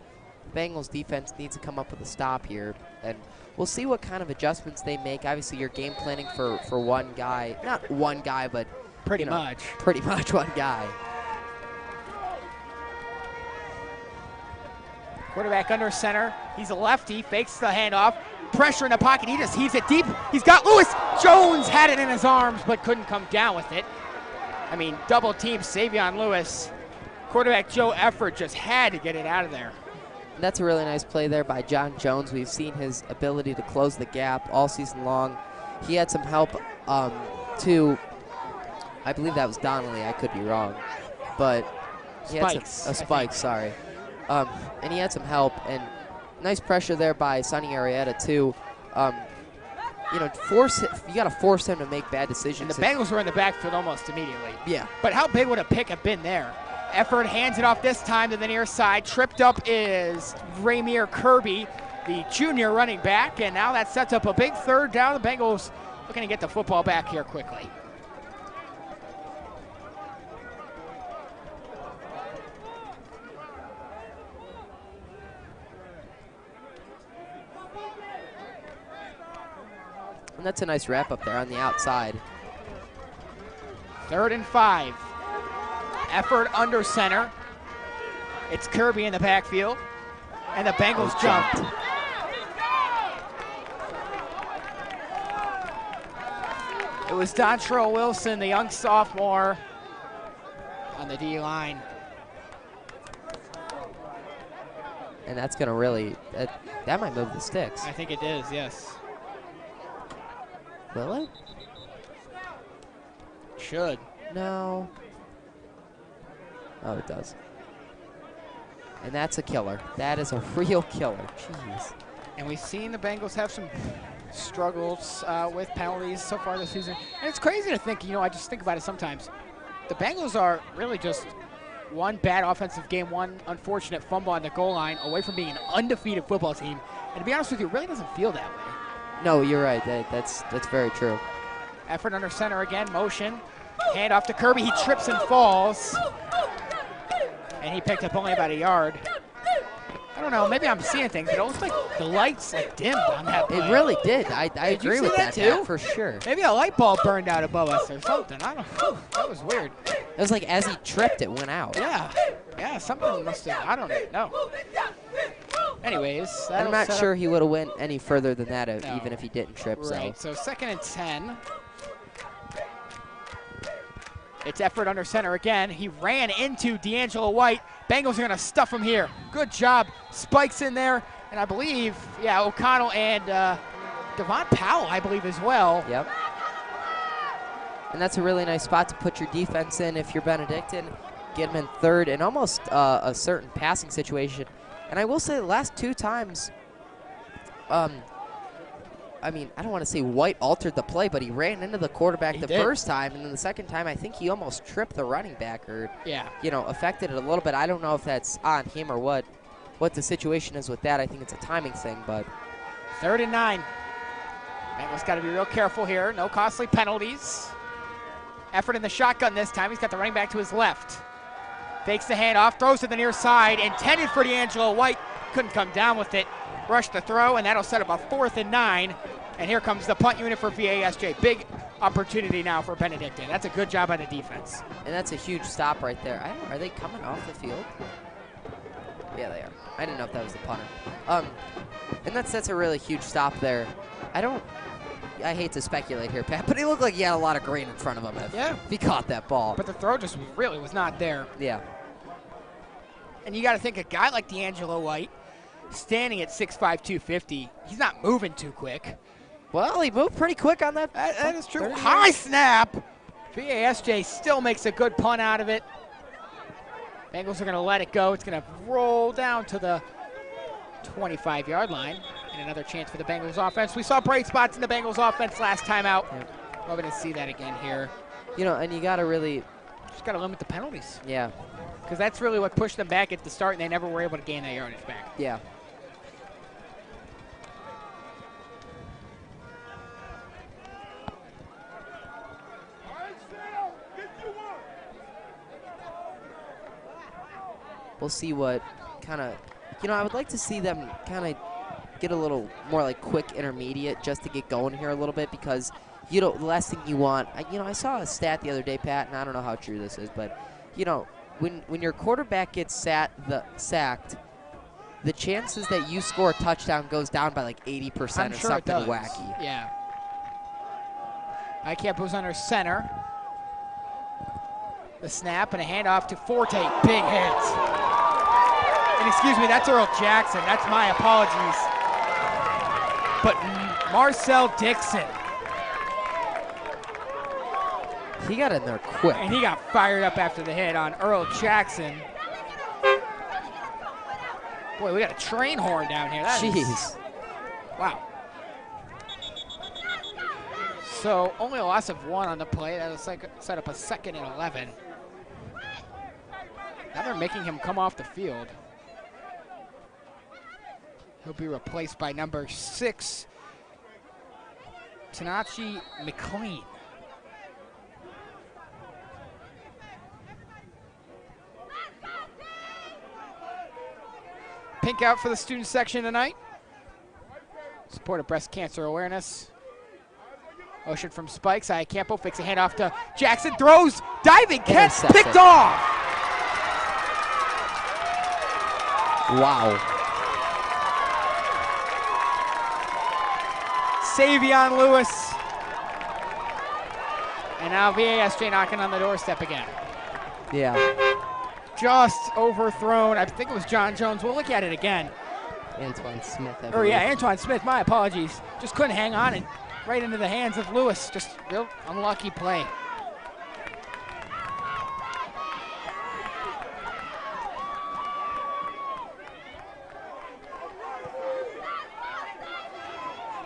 Bengals defense needs to come up with a stop here, and we'll see what kind of adjustments they make. Obviously, you're game planning for one guy, not one guy, but pretty much one guy. Quarterback under center. He's a lefty, fakes the handoff. Pressure in the pocket. He just heaves it deep. He's got Lewis. Jones had it in his arms, but couldn't come down with it. I mean, double team Savion Lewis. Quarterback Joe Effort just had to get it out of there. That's a really nice play there by John Jones. We've seen his ability to close the gap all season long. He had some help too. I believe that was Donnelly. I could be wrong, but he had Spikes. Sorry. And he had some help, and nice pressure there by Sonny Arrieta too. You know, you got to force him to make bad decisions. And the Bengals were in the backfield almost immediately. Yeah. But how big would a pick have been there? Effort hands it off this time to the near side. Tripped up is Ramir Kirby, the junior running back, and now that sets up a big 3rd down. The Bengals looking to get the football back here quickly. And that's a nice wrap up there on the outside. 3rd and 5. Effort under center. It's Kirby in the backfield. And the Bengals jumped. It was Dontrell Wilson, the young sophomore, on the D-line. And that's going to really, that might move the sticks. I think it is, yes. Will it? Should. No. Oh, it does. And that's a killer. That is a real killer. Jeez. And we've seen the Bengals have some struggles with penalties so far this season. And it's crazy to think, you know, I just think about it sometimes. the Bengals are really just one bad offensive game, one unfortunate fumble on the goal line away from being an undefeated football team. And to be honest with you, it really doesn't feel that way. No, you're right. That's very true. Effort under center again, motion. Hand off to Kirby, he trips and falls. And he picked up only about a yard. I don't know, maybe I'm seeing things, but it looks like the lights dimmed on that play. It really did. I agree with that too? for sure. Maybe a light bulb burned out above us or something. I don't know. That was weird. It was like as he tripped, it went out. Yeah, something must have, I don't know. Anyways. I'm not sure he would have went any further than that even if he didn't trip. Right, so 2nd and 10. It's effort under center again. He ran into D'Angelo White. Bengals are going to stuff him here. Good job. Spikes in there. And I believe, O'Connell and Devon Powell, I believe, as well. Yep. And that's a really nice spot to put your defense in if you're Benedictine. Get them in third and almost a certain passing situation. And I will say the last 2 times, I mean, I don't want to say White altered the play, but he ran into the quarterback first time, and then the second time I think he almost tripped the running back or, affected it a little bit. I don't know if that's on him or what the situation is with that. I think it's a timing thing, but. 3rd and 9. Bengals got to be real careful here. No costly penalties. Effort in the shotgun this time. He's got the running back to his left. Fakes the handoff, throws to the near side, intended for D'Angelo White. Couldn't come down with it. Rushed the throw, and that'll set up a 4th and 9. And here comes the punt unit for VASJ. Big opportunity now for Benedictine. That's a good job by the defense. And that's a huge stop right there. Are they coming off the field? Yeah, they are. I didn't know if that was the punter. And that's a really huge stop there. I hate to speculate here, Pat, but it looked like he had a lot of grain in front of him if he caught that ball. But the throw just really was not there. Yeah. And you got to think a guy like D'Angelo White, standing at 6'5", 250, he's not moving too quick. Well, he moved pretty quick on that. That is true. High snap. VASJ still makes a good punt out of it. Bengals are going to let it go. It's going to roll down to the 25-yard line. And another chance for the Bengals offense. We saw bright spots in the Bengals offense last time out. Yep. We're going to see that again here. And you got to really. Just got to limit the penalties. Yeah. Because that's really what pushed them back at the start, and they never were able to gain that yardage back. Yeah. We'll see what kind of, I would like to see them kind of get a little more like quick intermediate just to get going here a little bit because, the last thing you want, I saw a stat the other day, Pat, and I don't know how true this is, but, when your quarterback gets sacked, the chances that you score a touchdown goes down by like 80% or something wacky. Yeah. Icapo's under center. The snap and a handoff to Forte. Big hit. And excuse me, that's Earl Jackson. That's my apologies. But Marcel Dixon. He got in there quick. And he got fired up after the hit on Earl Jackson. Boy, we got a train horn down here. Jeez. Wow. So only a loss of 1 on the play. That'll set up a 2nd and 11. Now they're making him come off the field. He'll be replaced by number 6, Tanachi McLean. Pink out for the student section tonight. Support of breast cancer awareness. Motion from Spikes. Iacampo fakes a handoff to Jackson. Throws. Diving catch. Picked off. Wow. Savion Lewis. And now VASJ knocking on the doorstep again. Yeah. Just overthrown. I think it was John Jones. We'll look at it again. Antoine Smith. Antoine Smith. My apologies. Just couldn't hang on and right into the hands of Lewis. Just real unlucky play.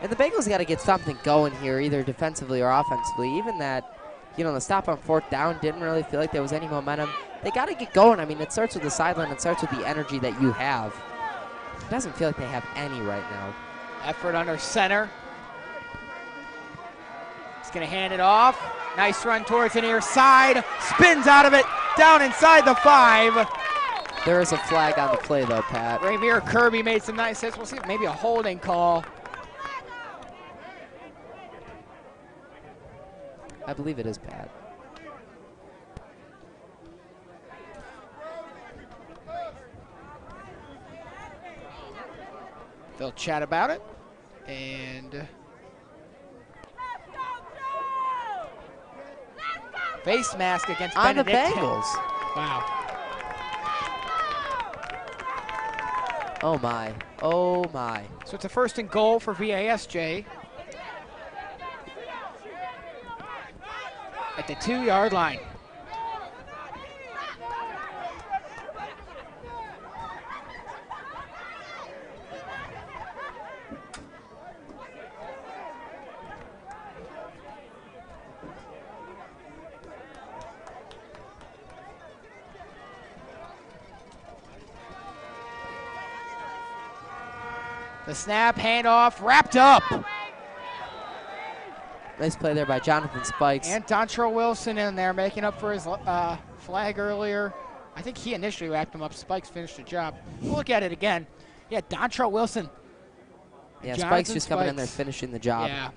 And the Bengals got to get something going here, either defensively or offensively. Even that you know, the stop on 4th down didn't really feel like there was any momentum. They got to get going. I mean, it starts with the sideline. It starts with the energy that you have. It doesn't feel like they have any right now. Effort under center. He's going to hand it off. Nice run towards the near side. Spins out of it, down inside the 5. There is a flag on the play, though, Pat. Rainier Kirby made some nice hits. We'll see if maybe a holding call. I believe it is Pat. They'll chat about it. And face mask against on Benedictine. the Bengals. Wow. Oh my. Oh my. So it's a 1st and goal for VASJ. At the 2-yard line. The snap, handoff, wrapped up. Nice play there by Jonathan Spikes. And Dontrell Wilson in there making up for his flag earlier. I think he initially wrapped him up. Spikes finished the job. We'll look at it again. Yeah, Dontrell Wilson. Yeah, Jonathan Spikes just coming in there finishing the job. Yeah.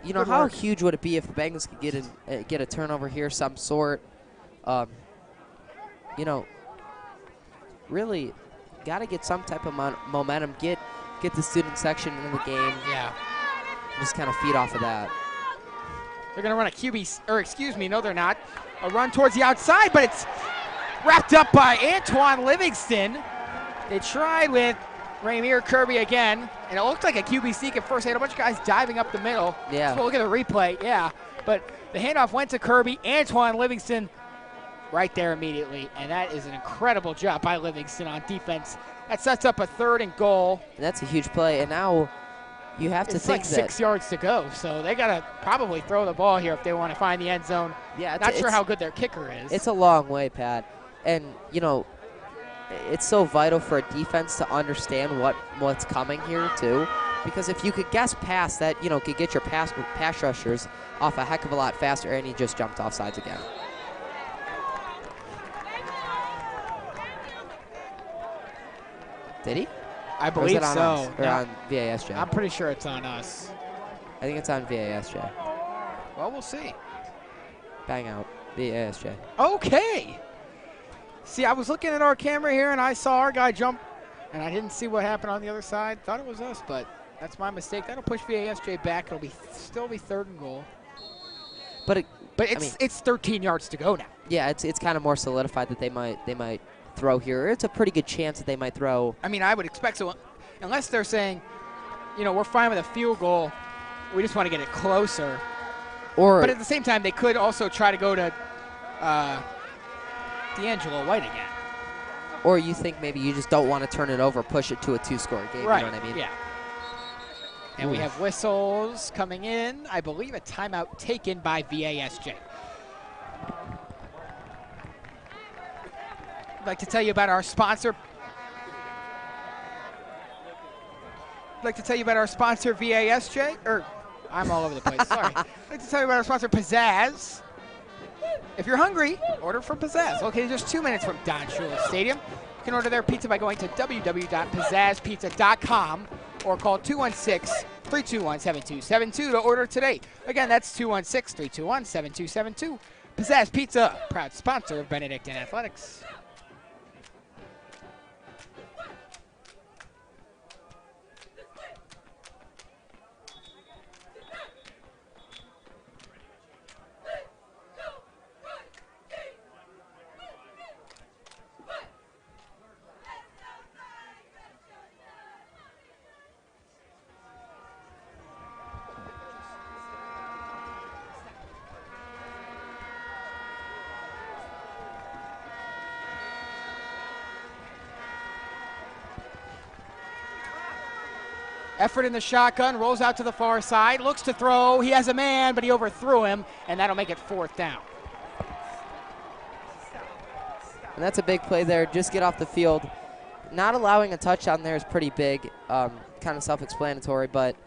You know, Good how work. huge would it be if the Bengals could get a turnover here, some sort? You know, really got to get some type of momentum. Get the student section in the game. Yeah. Just kind of feed off of that. They're going to run a QB, or excuse me, no they're not. A run towards the outside, but it's wrapped up by Antoine Livingston. They tried with Rainier Kirby again, and it looked like a QB sneak at first. They had a bunch of guys diving up the middle. Yeah. So look at the replay, yeah. But the handoff went to Kirby. Antoine Livingston right there immediately, and that is an incredible job by Livingston on defense. That sets up a 3rd and goal. And that's a huge play, and now you have to It's think like that 6 yards to go, so they got to probably throw the ball here if they want to find the end zone. Yeah, Not sure how good their kicker is. it's a long way, Pat. And, you know, it's so vital for a defense to understand what's coming here, too. Because if you could guess past that, you know, could get your pass rushers off a heck of a lot faster, and he just jumped off sides again. Did he? I Or is believe it on so. us? Or No, on VASJ? I'm pretty sure it's on us. I think it's on VASJ. Well, we'll see. Bang out. VASJ. Okay. See, I was looking at our camera here, and I saw our guy jump, and I didn't see what happened on the other side. Thought it was us, but that's my mistake. That'll push VASJ back. It'll still be 3rd and goal. But It's 13 yards to go now. yeah, it's kind of more solidified that they might throw here. It's a pretty good chance that they might throw. I mean, I would expect so, unless they're saying, you know, we're fine with a field goal. We just want to get it closer. But at the same time, they could also try to go to D'Angelo White again. Or you think maybe you just don't want to turn it over, push it to a 2-score game. Right. You know what I mean? Yeah. And we have whistles coming in. I believe a timeout taken by VASJ. I'd like to tell you about our sponsor. VASJ. I'm all over the place. Sorry. I'd like to tell you about our sponsor, Pizzazz. If you're hungry, order from Pizzazz. Located just 2 minutes from Don Shula Stadium. You can order their pizza by going to www.pizzazzpizza.com or call 216-321-7272 to order today. Again, that's 216-321-7272. Pizzazz Pizza, proud sponsor of Benedictine Athletics. Effort in the shotgun, rolls out to the far side, looks to throw. He has a man, but he overthrew him, and that'll make it 4th down. And that's a big play there. Just get off the field. Not allowing a touchdown there is pretty big, kind of self-explanatory, but,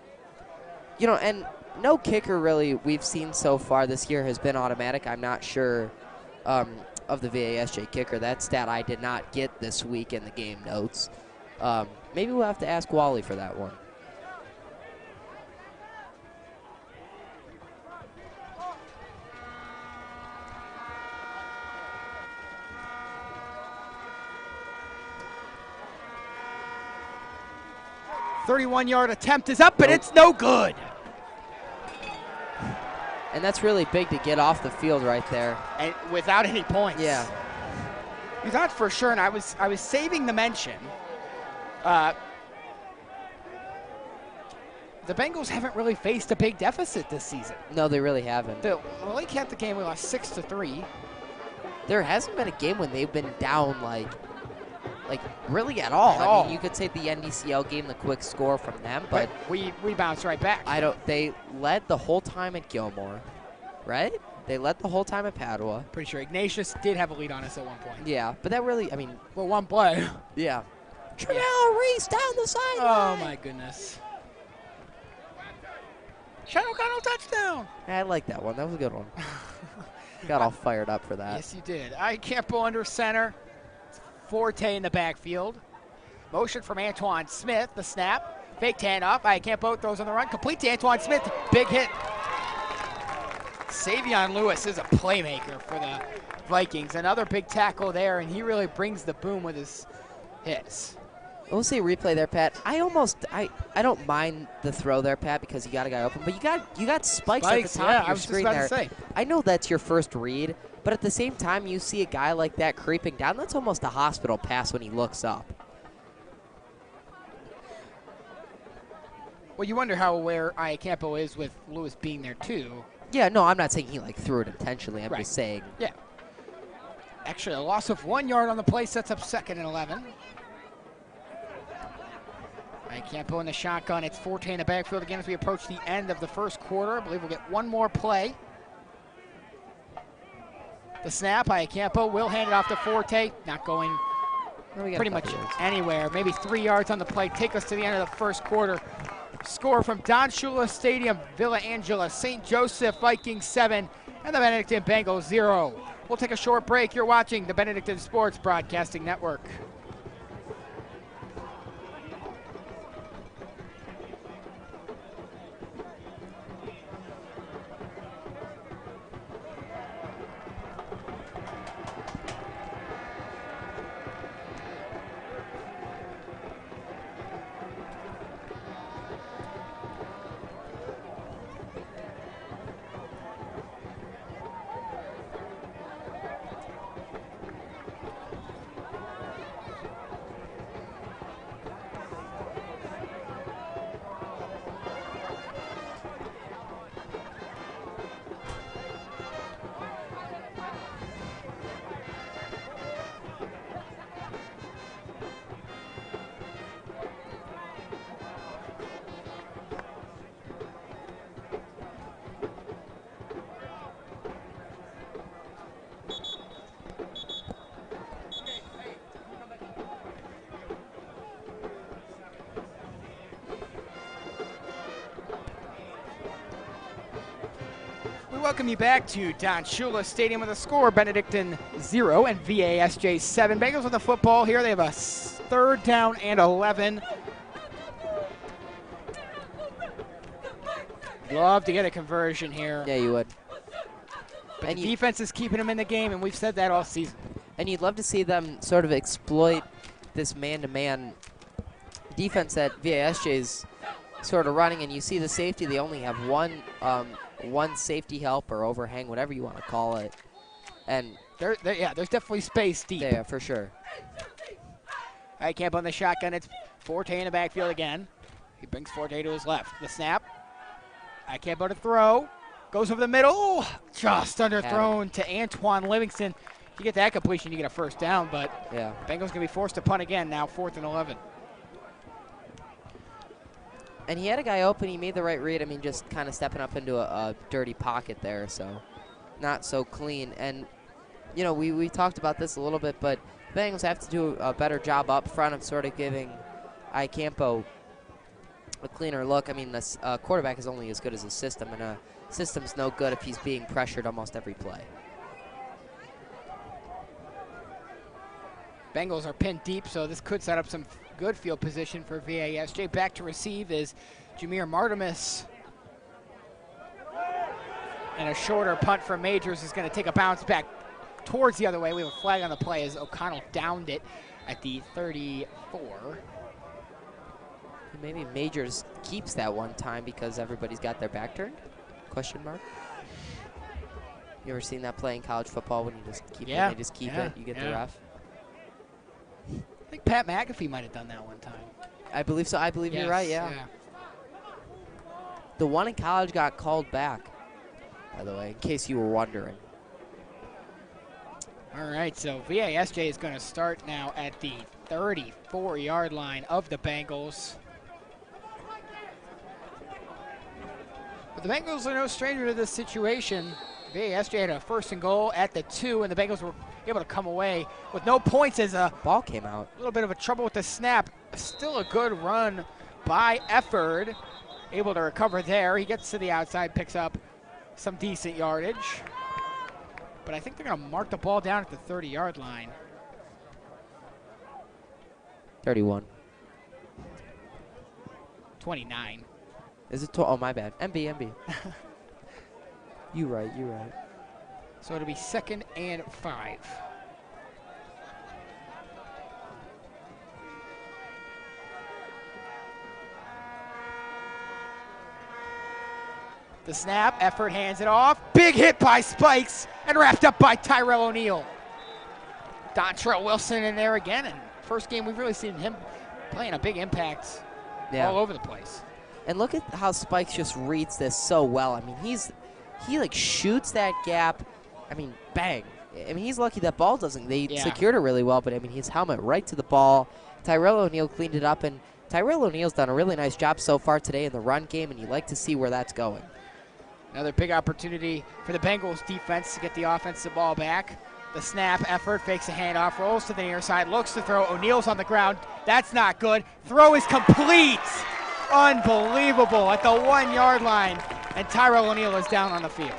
you know, and no kicker really we've seen so far this year has been automatic. I'm not sure of the VASJ kicker. That stat I did not get this week in the game notes. Maybe we'll have to ask Wally for that one. A 31-yard attempt is up, but it's no good. And that's really big to get off the field right there. And without any points. Yeah. You thought for sure, and I was saving the mention. The Bengals haven't really faced a big deficit this season. No, they really haven't. The Lake Catholic game, we lost 6-3. There hasn't been a game when they've been down like really at all. I mean, you could say the NDCL game, the quick score from them, but we bounced right back. They led the whole time at Gilmore, right? They led the whole time at Padua. Pretty sure Ignatius did have a lead on us at one point. Yeah, but that really, I mean, well, one play. Yeah. Tremel Reese down the sideline. Oh my goodness. Shadow Connell touchdown. I like that one. That was a good one. Got all fired up for that. Yes, you did. Campo under center. Forte in the backfield. Motion from Antoine Smith. The snap. Fake handoff. Campo throws on the run. Complete to Antoine Smith. Big hit. Savion Lewis is a playmaker for the Vikings. Another big tackle there, and he really brings the boom with his hits. We'll see a replay there, Pat. I don't mind the throw there, Pat, because you got a guy open, but you got spikes at the top of your screen there. To say. I know that's your first read, but at the same time, you see a guy like that creeping down. That's almost a hospital pass when he looks up. Well, you wonder how aware Campo is with Lewis being there too. Yeah, no, I'm not saying he threw it intentionally. I'm right. just saying. Yeah. Actually, a loss of 1 yard on the play sets up 2nd and 11. Campo in the shotgun. It's Forte in the backfield again as we approach the end of the first quarter. I believe we'll get one more play. The snap. Campo will hand it off to Forte. Not going pretty much anywhere. Maybe 3 yards on the play. Take us to the end of the first quarter. Score from Don Shula Stadium, Villa Angela, St. Joseph Vikings 7, and the Benedictine Bengals 0. We'll take a short break. You're watching the Benedictine Sports Broadcasting Network. Welcome you back to Don Shula Stadium with a score, Benedictine 0 and VASJ 7. Bengals with the football here. They have a 3rd down and 11. Love to get a conversion here. Yeah, you would. But the defense is keeping them in the game, and we've said that all season. And you'd love to see them sort of exploit this man-to-man defense that VASJ is sort of running, and you see the safety. They only have one safety help or overhang, whatever you want to call it. And there's definitely space deep. Yeah, for sure. Campo on the shotgun. It's Forte in the backfield again. He brings Forte to his left. The snap. Campo to throw. Goes over the middle. Just underthrown to Antoine Livingston. If you get that completion, you get a 1st down, but Bengals going to be forced to punt again now, 4th and 11. And he had a guy open. He made the right read. I mean, just kind of stepping up into a dirty pocket there, so not so clean. And, you know, we talked about this a little bit, but the Bengals have to do a better job up front of sort of giving Icampo a cleaner look. I mean, this quarterback is only as good as his system, and a system's no good if he's being pressured almost every play. Bengals are pinned deep, so this could set up some good field position for VASJ. Back to receive is Jameer Martimus. And a shorter punt from Majors is going to take a bounce back towards the other way. We have a flag on the play as O'Connell downed it at the 34. Maybe Majors keeps that one time because everybody's got their back turned? Question mark. You ever seen that play in college football when you just keep it? They just keep it. You get the ref. I think Pat McAfee might have done that one time. I believe so. I believe you're right, yeah. The one in college got called back, by the way, in case you were wondering. All right, so VASJ is going to start now at the 34-yard line of the Bengals. But the Bengals are no stranger to this situation. VASJ had a 1st and goal at the 2, and the Bengals were able to come away with no points as a ball came out. A little bit of a trouble with the snap. Still a good run by Efford. Able to recover there. He gets to the outside, picks up some decent yardage. But I think they're going to mark the ball down at the 30-yard line. 31. 29. Is it? Oh, my bad. MB. You right. So it'll be 2nd and 5. The snap, Effort hands it off. Big hit by Spikes and wrapped up by Tyrell O'Neal. Dontrell Wilson in there again, and first game we've really seen him playing a big impact all over the place. And look at how Spikes just reads this so well. I mean, he like shoots that gap. I mean, bang. I mean, he's lucky that ball doesn't. They secured it really well, but I mean, his helmet right to the ball. Tyrell O'Neal cleaned it up, and Tyrell O'Neal's done a really nice job so far today in the run game, and you like to see where that's going. Another big opportunity for the Bengals defense to get the offensive ball back. The snap, Effort, fakes a handoff, rolls to the near side, looks to throw. O'Neal's on the ground. That's not good. Throw is complete. Unbelievable at the 1-yard line, and Tyrell O'Neal is down on the field.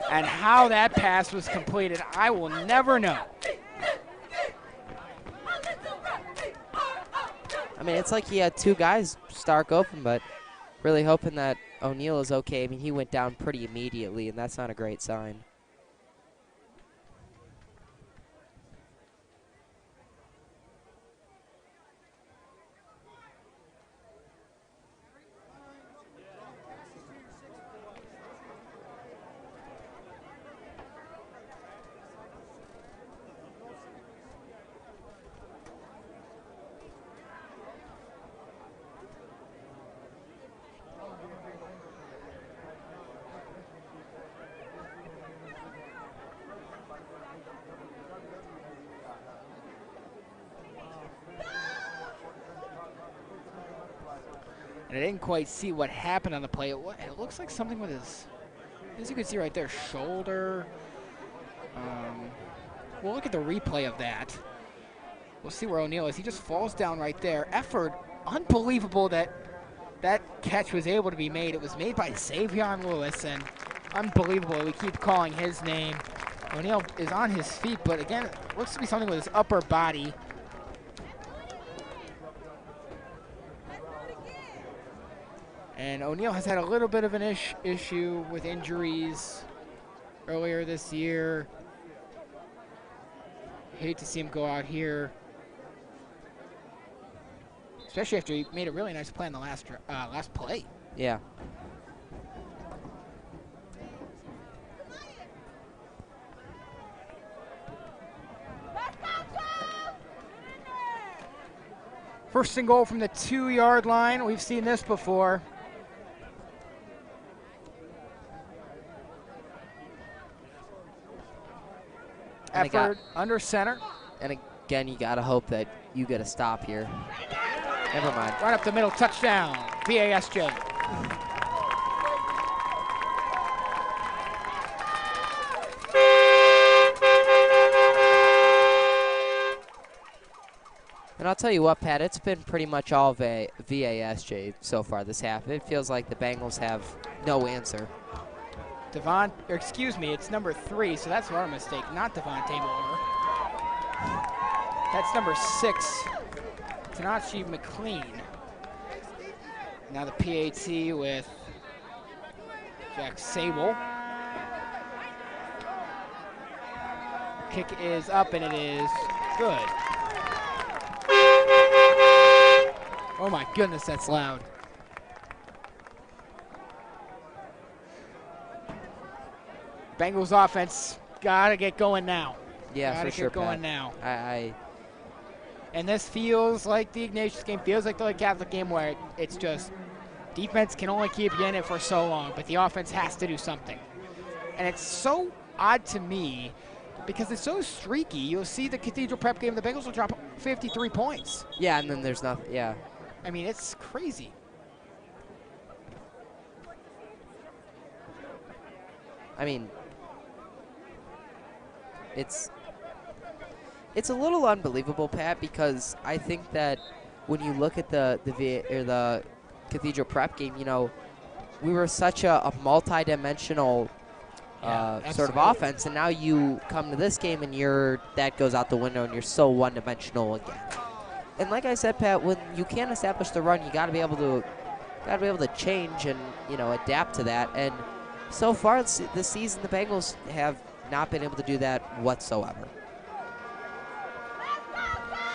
And how that pass was completed, I will never know. I mean, it's like he had 2 guys stark open, but really hoping that O'Neal is okay. I mean, he went down pretty immediately, and that's not a great sign. And I didn't quite see what happened on the play. It looks like something with his, as you can see right there, shoulder. We'll look at the replay of that. We'll see where O'Neal is. He just falls down right there. Effort, unbelievable that that catch was able to be made. It was made by Savion Lewis, and unbelievable. We keep calling his name. O'Neal is on his feet, but again, it looks to be something with his upper body. And O'Neal has had a little bit of an issue with injuries earlier this year. Hate to see him go out here, especially after he made a really nice play on the last play. Yeah. First and goal from the 2-yard line. We've seen this before. effort under center. And again, you got to hope that you get a stop here. Never mind. Right up the middle, touchdown, VASJ. And I'll tell you what, Pat, it's been pretty much all VASJ so far this half. It feels like the Bengals have no answer. It's number 3, so that's our mistake, not Devontae Moore. That's number 6, Tanachi McLean. Now the PAT with Jack Sable. Kick is up, and it is good. Oh my goodness, that's loud. Bengals offense gotta get going now. Yeah, for sure, Gotta get going now. And this feels like the Ignatius game, feels like the Lake Catholic game where it's just defense can only keep you in it for so long, but the offense has to do something. And it's so odd to me because it's so streaky. You'll see the Cathedral Prep game, the Bengals will drop 53 points. Yeah, and then there's nothing, yeah. I mean, it's crazy. I mean, it's a little unbelievable, Pat, because I think that when you look at the Cathedral Prep game, you know, we were such a multi-dimensional sort of offense, and now you come to this game and that goes out the window and you're so one-dimensional again. And like I said, Pat, when you can't establish the run, you got to be able to change and, you know, adapt to that. And so far this season, the Bengals have not been able to do that whatsoever.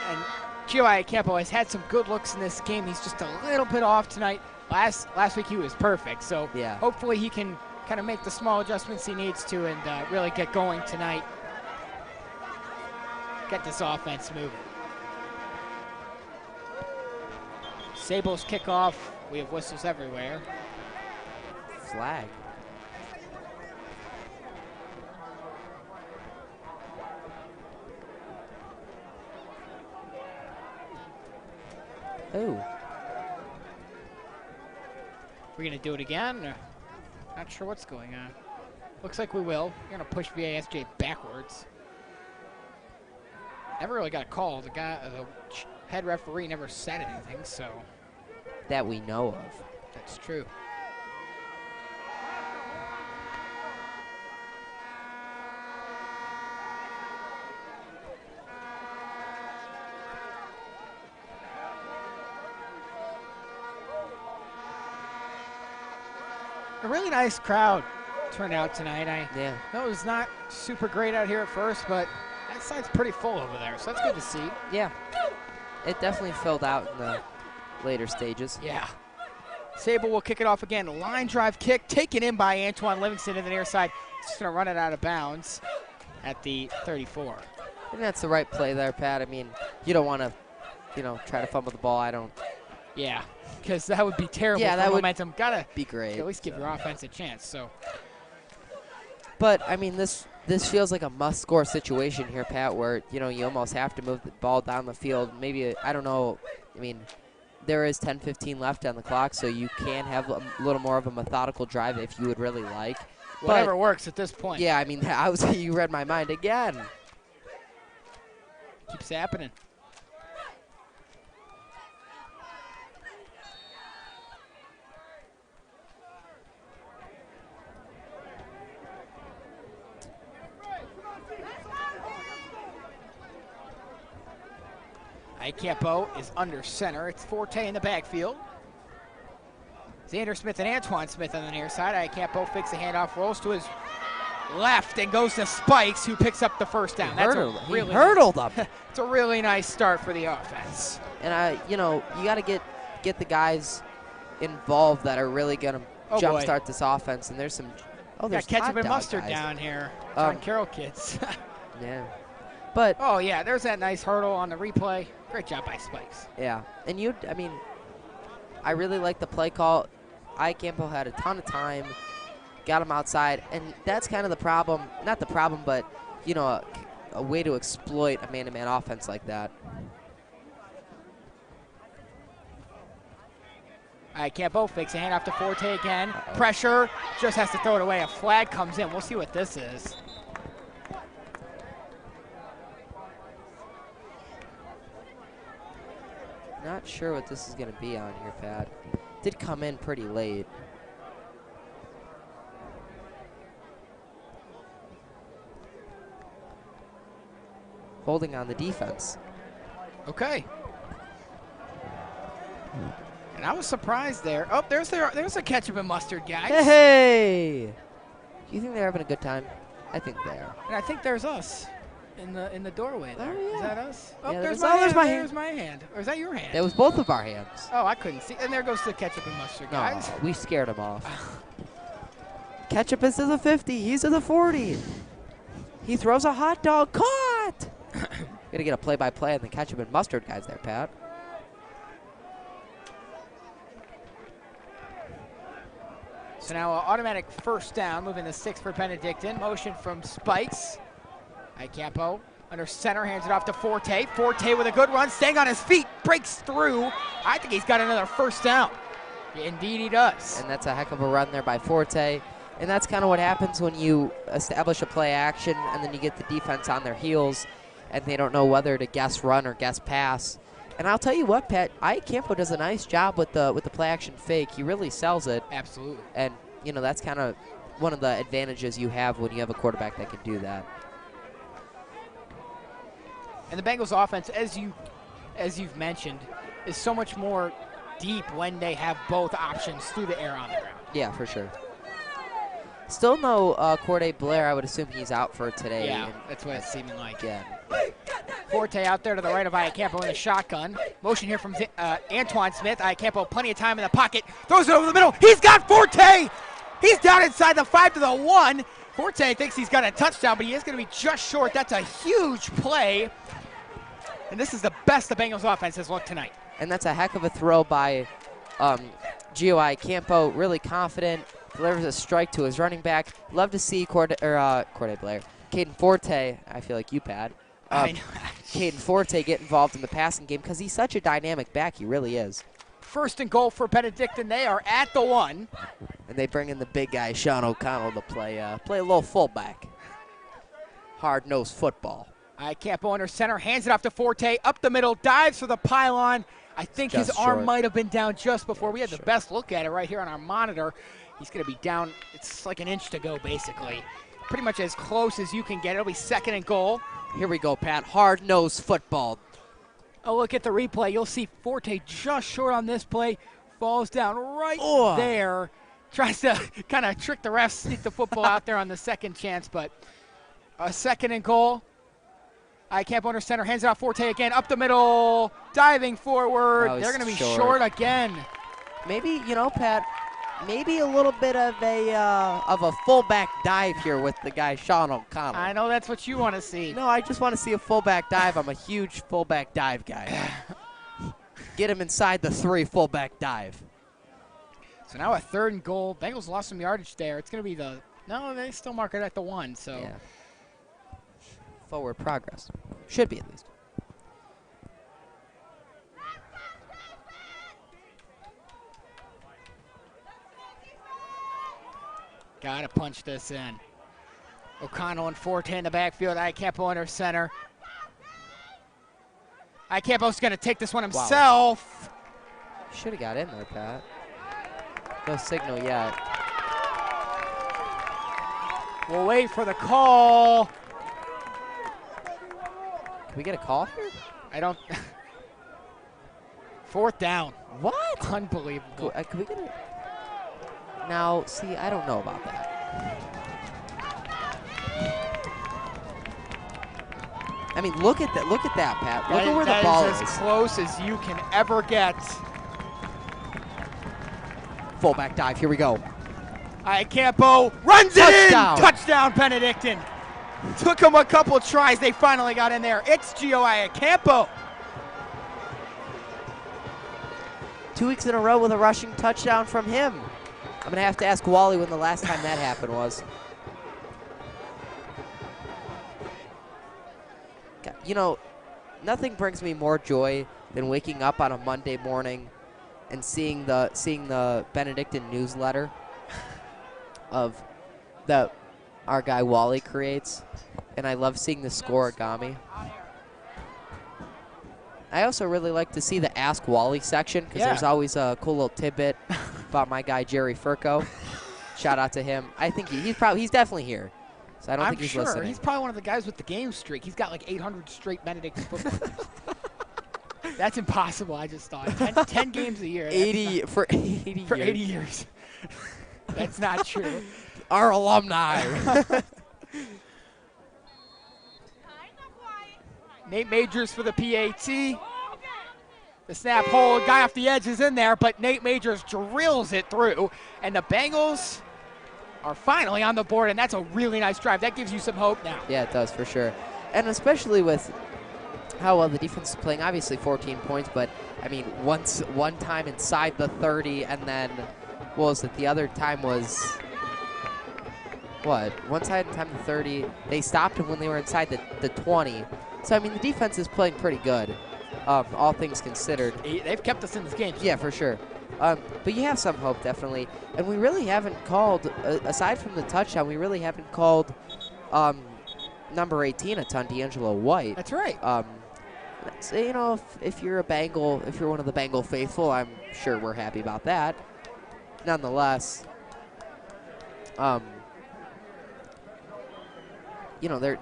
And Gio Campo has had some good looks in this game. He's just a little bit off tonight. Last week he was perfect, so yeah. Hopefully he can kind of make the small adjustments he needs to and really get going tonight. Get this offense moving. Sable's kickoff. We have whistles everywhere. Flag. Oh. We're going to do it again? Or not sure what's going on. Looks like we will. We're going to push VASJ backwards. Never really got a call. The head referee never said anything, so. That we know of. That's true. A really nice crowd turned out tonight. Yeah. That was not super great out here at first, but that side's pretty full over there, so that's good to see. Yeah. It definitely filled out in the later stages. Yeah. Sable will kick it off again. Line drive kick taken in by Antoine Livingston to the near side. He's just going to run it out of bounds at the 34. I think that's the right play there, Pat. I mean, you don't want to, you know, try to fumble the ball. Yeah, because that would be terrible yeah, for that momentum. Would Gotta be great. At least give your offense a chance. So. But, I mean, this feels like a must-score situation here, Pat, where, you know, you almost have to move the ball down the field. Maybe, I don't know, I mean, there is 10-15 left on the clock, so you can have a little more of a methodical drive if you would really like. Whatever works at this point. Yeah, I mean, you read my mind again. Keeps happening. Campo is under center. It's Forte in the backfield. Xander Smith and Antoine Smith on the near side. Campo fakes the handoff, rolls to his left, and goes to Spikes, who picks up the first down. He hurdled him. It's a really nice start for the offense. And you know, you got to get the guys involved that are really going to jumpstart this offense. And there's some. Oh, there's ketchup and mustard guys down here. John Carroll kids. Yeah. But oh yeah, there's that nice hurdle on the replay. Great job by Spikes. Yeah, and I mean, I really like the play call. Campo had a ton of time, got him outside, and that's kind of the problem. Not the problem, but, you know, a way to exploit a man-to-man offense like that. All right, Campo fakes a handoff to Forte again. Pressure, just has to throw it away. A flag comes in. We'll see what this is. Not sure what this is going to be on here, Pat. Did come in pretty late. Holding on the defense. Okay. And I was surprised there. Oh, there's a ketchup and mustard, guys. Hey! Do you think they're having a good time? I think they are. And I think there's us in the doorway there. Oh, yeah. Is that us? Oh, Yeah, there's there's my my hand. hand. There's my hand. Or is that your hand? That was both of our hands. Oh, I couldn't see. And there goes the ketchup and mustard, guys. Oh, we scared him off. Ketchup is to the 50. He's to the 40. He throws a hot dog. Caught! Gonna get a play-by-play on the ketchup and mustard guys there, Pat. So now automatic first down, moving to 6 for Benedictine. Motion from Spikes. Campo under center, hands it off to Forte. Forte with a good run, staying on his feet, breaks through. I think he's got another first down. Indeed he does. And that's a heck of a run there by Forte. And that's kind of what happens when you establish a play action and then you get the defense on their heels and they don't know whether to guess run or guess pass. And I'll tell you what, Pat, Campo does a nice job with the play action fake. He really sells it. Absolutely. And, you know, that's kind of one of the advantages you have when you have a quarterback that can do that. And the Bengals offense, as you've mentioned, is so much more deep when they have both options through the air on the ground. Yeah, for sure. Still no Corday Blair. I would assume he's out for today. Yeah, that's what it's seeming like. Yeah. Forte out there to the right of Campo in the shotgun. Motion here from Antoine Smith. Campo, plenty of time in the pocket. Throws it over the middle. He's got Forte! He's down inside the 5 to the 1. Forte thinks he's got a touchdown, but he is going to be just short. That's a huge play. And this is the best the Bengals offense has looked tonight. And that's a heck of a throw by GOI. Campo, really confident, delivers a strike to his running back. Love to see Corday Blair. Caden Forte, I feel like you, Pat. I know. Caden Forte get involved in the passing game because he's such a dynamic back. He really is. First and goal for Benedictine. They are at the 1. And they bring in the big guy, Sean O'Connell, to play a little fullback. Hard-nosed football. Campo under center, hands it off to Forte, up the middle, dives for the pylon. I think his arm might have been down just before. We had the best look at it right here on our monitor. He's going to be down, it's like an inch to go, basically. Pretty much as close as you can get. It'll be second and goal. Here we go, Pat. Hard-nosed football. Oh, look at the replay. You'll see Forte just short on this play. Falls down right there. Tries to kind of trick the refs, sneak the football out there on the second chance, but a second and goal. Campo under center, hands it off Forte again, up the middle, diving forward. Oh, they're going to be short again. Maybe, you know, Pat, maybe a little bit of a fullback dive here with the guy Sean O'Connell. I know that's what you want to see. No, I just want to see a fullback dive. I'm a huge fullback dive guy. Get him inside the 3 fullback dive. So now a third and goal. Bengals lost some yardage there. It's going to be no, they still mark it at the 1. So. Yeah. Forward progress. Should be, at least. Gotta punch this in. O'Connell and Forte in the backfield. Campo under center. Campo's gonna take this one himself. Wow. Should have got in there, Pat. No signal yet. We'll wait for the call. Can we get a call here? I don't. Fourth down. What? Unbelievable. Can we get it? Now, see, I don't know about that. I mean, look at that. Look at that, Pat. Look at where the ball is. That is as close as you can ever get. Fullback dive. Here we go. Campo runs it in. Touchdown, Benedictine. Took him a couple tries. They finally got in there. It's GOI Campo. 2 weeks in a row with a rushing touchdown from him. I'm going to have to ask Wally when the last time that happened was. you know, nothing brings me more joy than waking up on a Monday morning and seeing the Benedictine newsletter of that our guy Wally creates, and I love seeing the scoreagami. I also really like to see the Ask Wally section because there's always a cool little tidbit about my guy Jerry Furco. Shout out to him. I think he's definitely here. So I don't think he's listening. He's probably one of the guys with the game streak. He's got like 800 straight Benedictine football games. That's impossible, I just thought. 10 games a year. 80 for 80 for years. 80 years. That's not true. Our alumni. Nate Majors for the PAT. The snap hold, guy off the edge is in there, but Nate Majors drills it through, and the Bengals are finally on the board, and that's a really nice drive. That gives you some hope now. Yeah, it does for sure. And especially with how well the defense is playing, obviously 14 points, but I mean, one time inside the 30, and then, what was it, the other time was, what, one side in time the 30, they stopped him when they were inside the 20. So, I mean, the defense is playing pretty good, all things considered. They've kept us in this game. Yeah, for sure. But you have some hope, definitely. And we really haven't called, aside from the touchdown, we really haven't called number 18 a ton, D'Angelo White. That's right. So, you know, if you're a Bengal, if you're one of the Bengal faithful, I'm sure we're happy about that. Nonetheless, you know,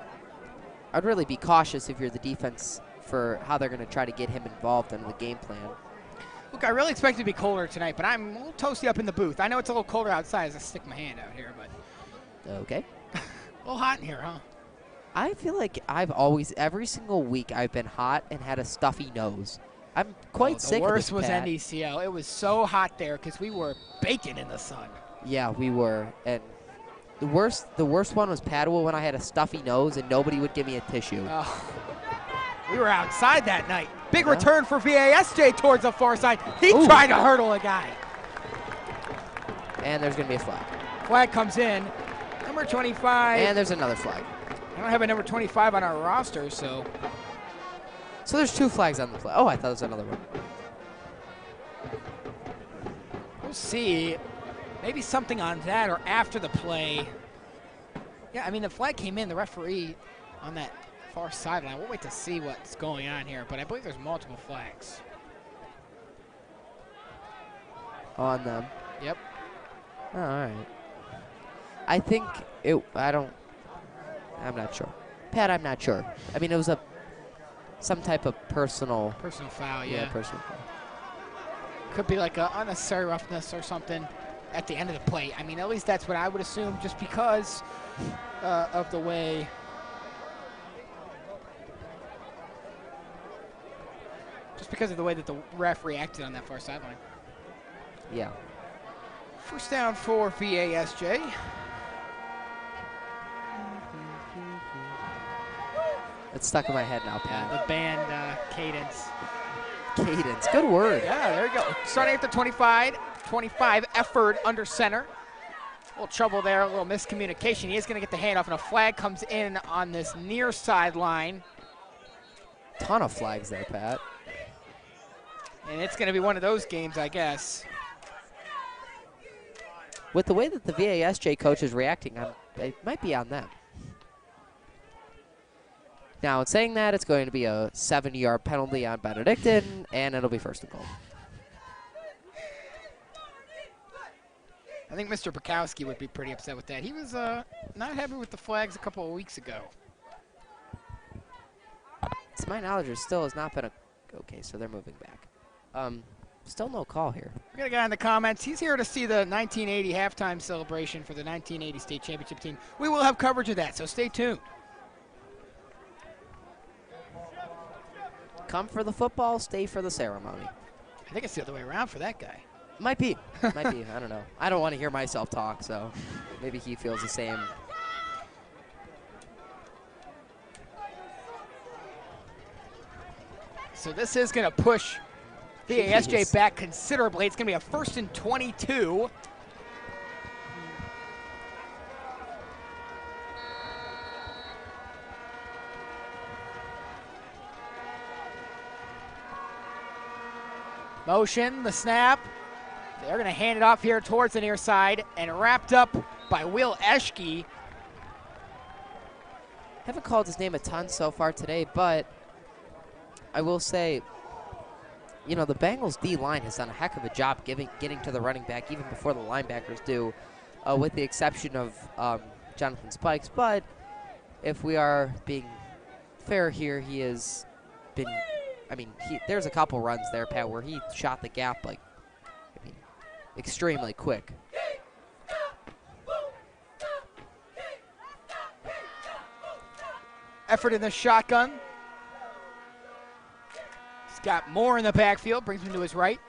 I'd really be cautious if you're the defense for how they're going to try to get him involved in the game plan. Look, I really expect it to be colder tonight, but I'm a little toasty up in the booth. I know it's a little colder outside as I stick my hand out here, but. Okay. A little hot in here, huh? I feel like every single week I've been hot and had a stuffy nose. I'm quite sick of this, The worst was Pat. NDCL. It was so hot there because we were baking in the sun. Yeah, we were. And the worst one was Padua when I had a stuffy nose and nobody would give me a tissue. Oh. We were outside that night. Big return for VASJ towards the far side. He tried to hurdle a guy. And there's going to be a flag. Flag comes in. Number 25. And there's another flag. I don't have a number 25 on our roster, so. So there's 2 flags on the play. Oh, I thought there was another one. We'll see. Maybe something on that or after the play. Yeah, I mean, the flag came in. The referee on that far sideline. We'll wait to see what's going on here, but I believe there's multiple flags. On them. Yep. Oh, all right. I think I'm not sure. Pat, I'm not sure. I mean, it was some type of personal foul, yeah. Personal foul. Could be like a unnecessary roughness or something at the end of the play. I mean, at least that's what I would assume, just because of the way. Just because of the way that the ref reacted on that far sideline. Yeah. First down for VASJ. It's stuck in my head now, Pat. The band cadence. Cadence, good word. Yeah, there you go. Starting at the 25 effort under center. A little trouble there, a little miscommunication. He is going to get the handoff, and a flag comes in on this near sideline. Ton of flags there, Pat. And it's going to be one of those games, I guess. With the way that the VASJ coach is reacting, it might be on them. Now, in saying that, it's going to be a 70-yard penalty on Benedictine, and it'll be first and goal. I think Mr. Bukowski would be pretty upset with that. He was not happy with the flags a couple of weeks ago. To my knowledge, there still has not been a... Okay, so they're moving back. Still no call here. We got a guy in the comments. He's here to see the 1980 halftime celebration for the 1980 state championship team. We will have coverage of that, so stay tuned. Come for the football, stay for the ceremony. I think it's the other way around for that guy. Might be. Might be. I don't know. I don't want to hear myself talk, so maybe he feels the same. So this is going to push VASJ back considerably. It's going to be a 1st and 22. Motion, the snap. They're going to hand it off here towards the near side and wrapped up by Will Eschke. Haven't called his name a ton so far today, but I will say, you know, the Bengals D-line has done a heck of a job getting to the running back even before the linebackers do, with the exception of Jonathan Spikes. But if we are being fair here, he has been, I mean, there's a couple runs there, Pat, where he shot the gap like, I mean, extremely quick. Effort in the shotgun. He's got Moore in the backfield, brings him to his right.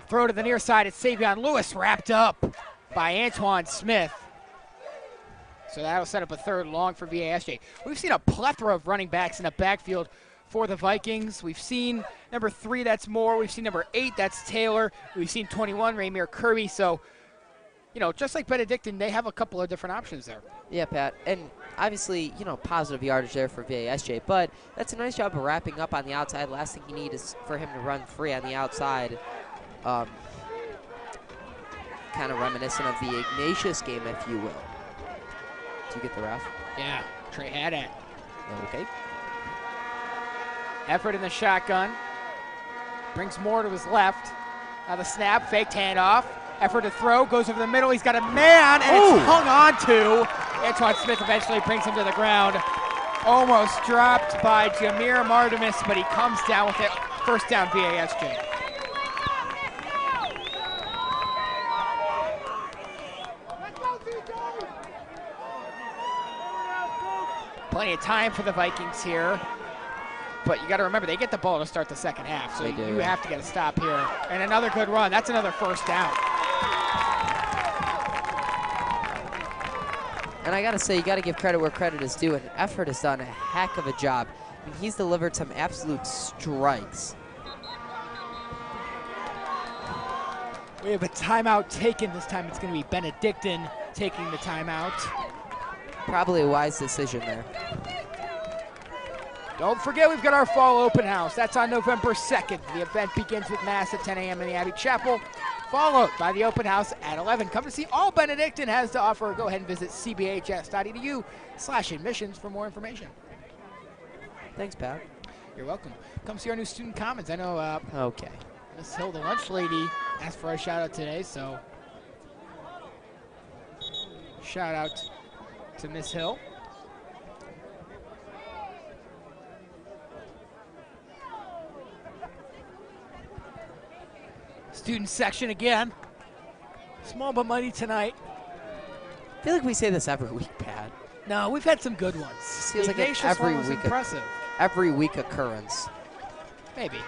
Throw to the near side, it's Savion Lewis, wrapped up by Antoine Smith. So that'll set up a third long for VASJ. We've seen a plethora of running backs in the backfield for the Vikings. We've seen number 3, that's Moore. We've seen number 8, that's Taylor. We've seen 21, Raymere Kirby. So, you know, just like Benedictine, they have a couple of different options there. Yeah, Pat, and obviously, you know, positive yardage there for VASJ, but that's a nice job of wrapping up on the outside. Last thing you need is for him to run free on the outside. Kind of reminiscent of the Ignatius game, if you will. Did you get the ref? Yeah, Trey had it. Okay. Effort in the shotgun. Brings Moore to his left. Now the snap, faked handoff. Effort to throw, goes over the middle. He's got a man, and it's hung on to. Antoine Smith eventually brings him to the ground. Almost dropped by Jameer Martimus, but he comes down with it. First down, VASJ. Plenty of time for the Vikings here. But you got to remember, they get the ball to start the second half, so you have to get a stop here. And another good run. That's another first down. And I got to say, you got to give credit where credit is due, and Effort has done a heck of a job. I mean, he's delivered some absolute strikes. We have a timeout taken. This time it's going to be Benedictine taking the timeout. Probably a wise decision there. Don't forget, we've got our fall open house. That's on November 2nd. The event begins with Mass at 10 a.m. in the Abbey Chapel, followed by the open house at 11. Come to see all Benedictine has to offer. Go ahead and visit cbhs.edu/admissions for more information. Thanks, Pat. You're welcome. Come see our new student commons. I know okay. Miss Hill, the lunch lady, asked for a shout out today, so shout out to Miss Hill. Student section again. Small but mighty tonight. I feel like we say this every week, Pat. No, we've had some good ones. Feels like an every week, impressive. Every week occurrence. Maybe.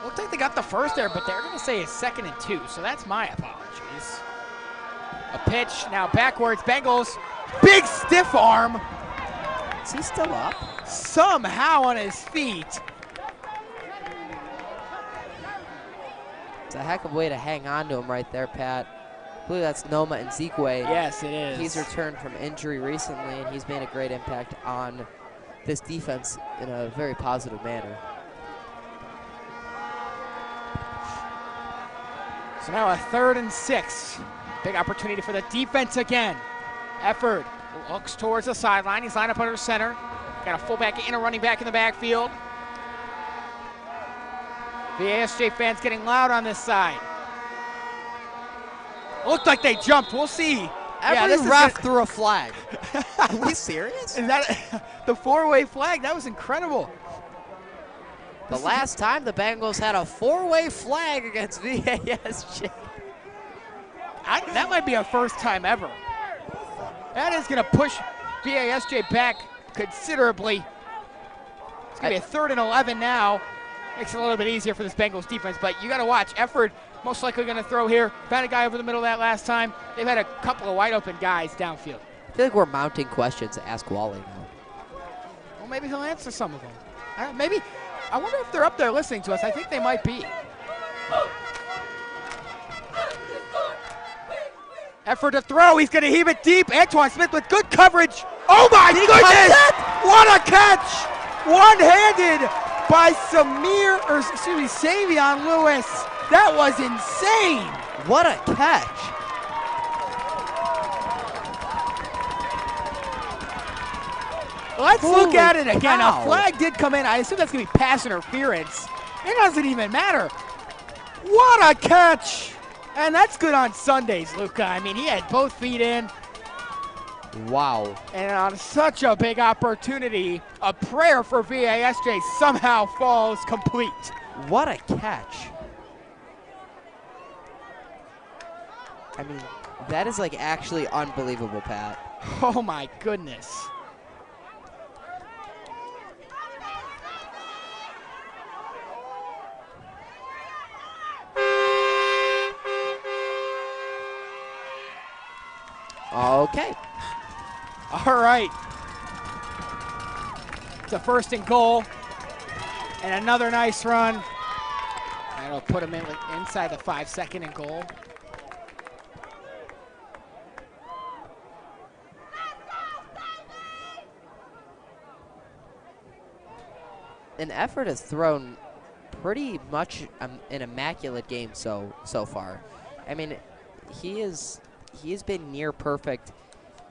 Looks like they got the first there, but they're going to say it's 2nd and 2, so that's my apologies. A pitch, now backwards, Bengals. Big stiff arm. Is he still up? Somehow on his feet. It's a heck of a way to hang on to him right there, Pat. I believe that's Noma and Zekwe. Yes, it is. He's returned from injury recently, and he's made a great impact on this defense in a very positive manner. So now a 3rd and 6. Big opportunity for the defense again. Effort looks towards the sideline. He's lined up under center. Got a fullback and a running back in the backfield. The VASJ fans getting loud on this side. Looked like they jumped. We'll see. Every ref threw a flag. Are we serious? Is that the 4-way flag? That was incredible. The last time the Bengals had a 4-way flag against VASJ. That might be a first time ever. That is going to push VASJ back considerably. It's going to be a 3rd and 11 now. Makes it a little bit easier for this Bengals defense, but you got to watch. Effort most likely going to throw here. Found a guy over the middle of that last time. They've had a couple of wide open guys downfield. I feel like we're mounting questions to ask Wally now. Well, maybe he'll answer some of them. Maybe. I wonder if they're up there listening to us. I think they might be. Effort to throw. He's going to heave it deep. Antoine Smith with good coverage. Oh, my goodness. What a catch. One-handed by Savion Lewis. That was insane. What a catch. Let's look at it again. Cow. A flag did come in. I assume that's going to be pass interference. It doesn't even matter. What a catch. And that's good on Sundays, Luca. I mean, he had both feet in. Wow. And on such a big opportunity, a prayer for VASJ somehow falls complete. What a catch. I mean, that is like actually unbelievable, Pat. Oh my goodness. Okay. All right. It's a 1st and goal. And another nice run. That'll put him inside the 5-second and goal. An effort has thrown pretty much an immaculate game so far. I mean, he has been near perfect.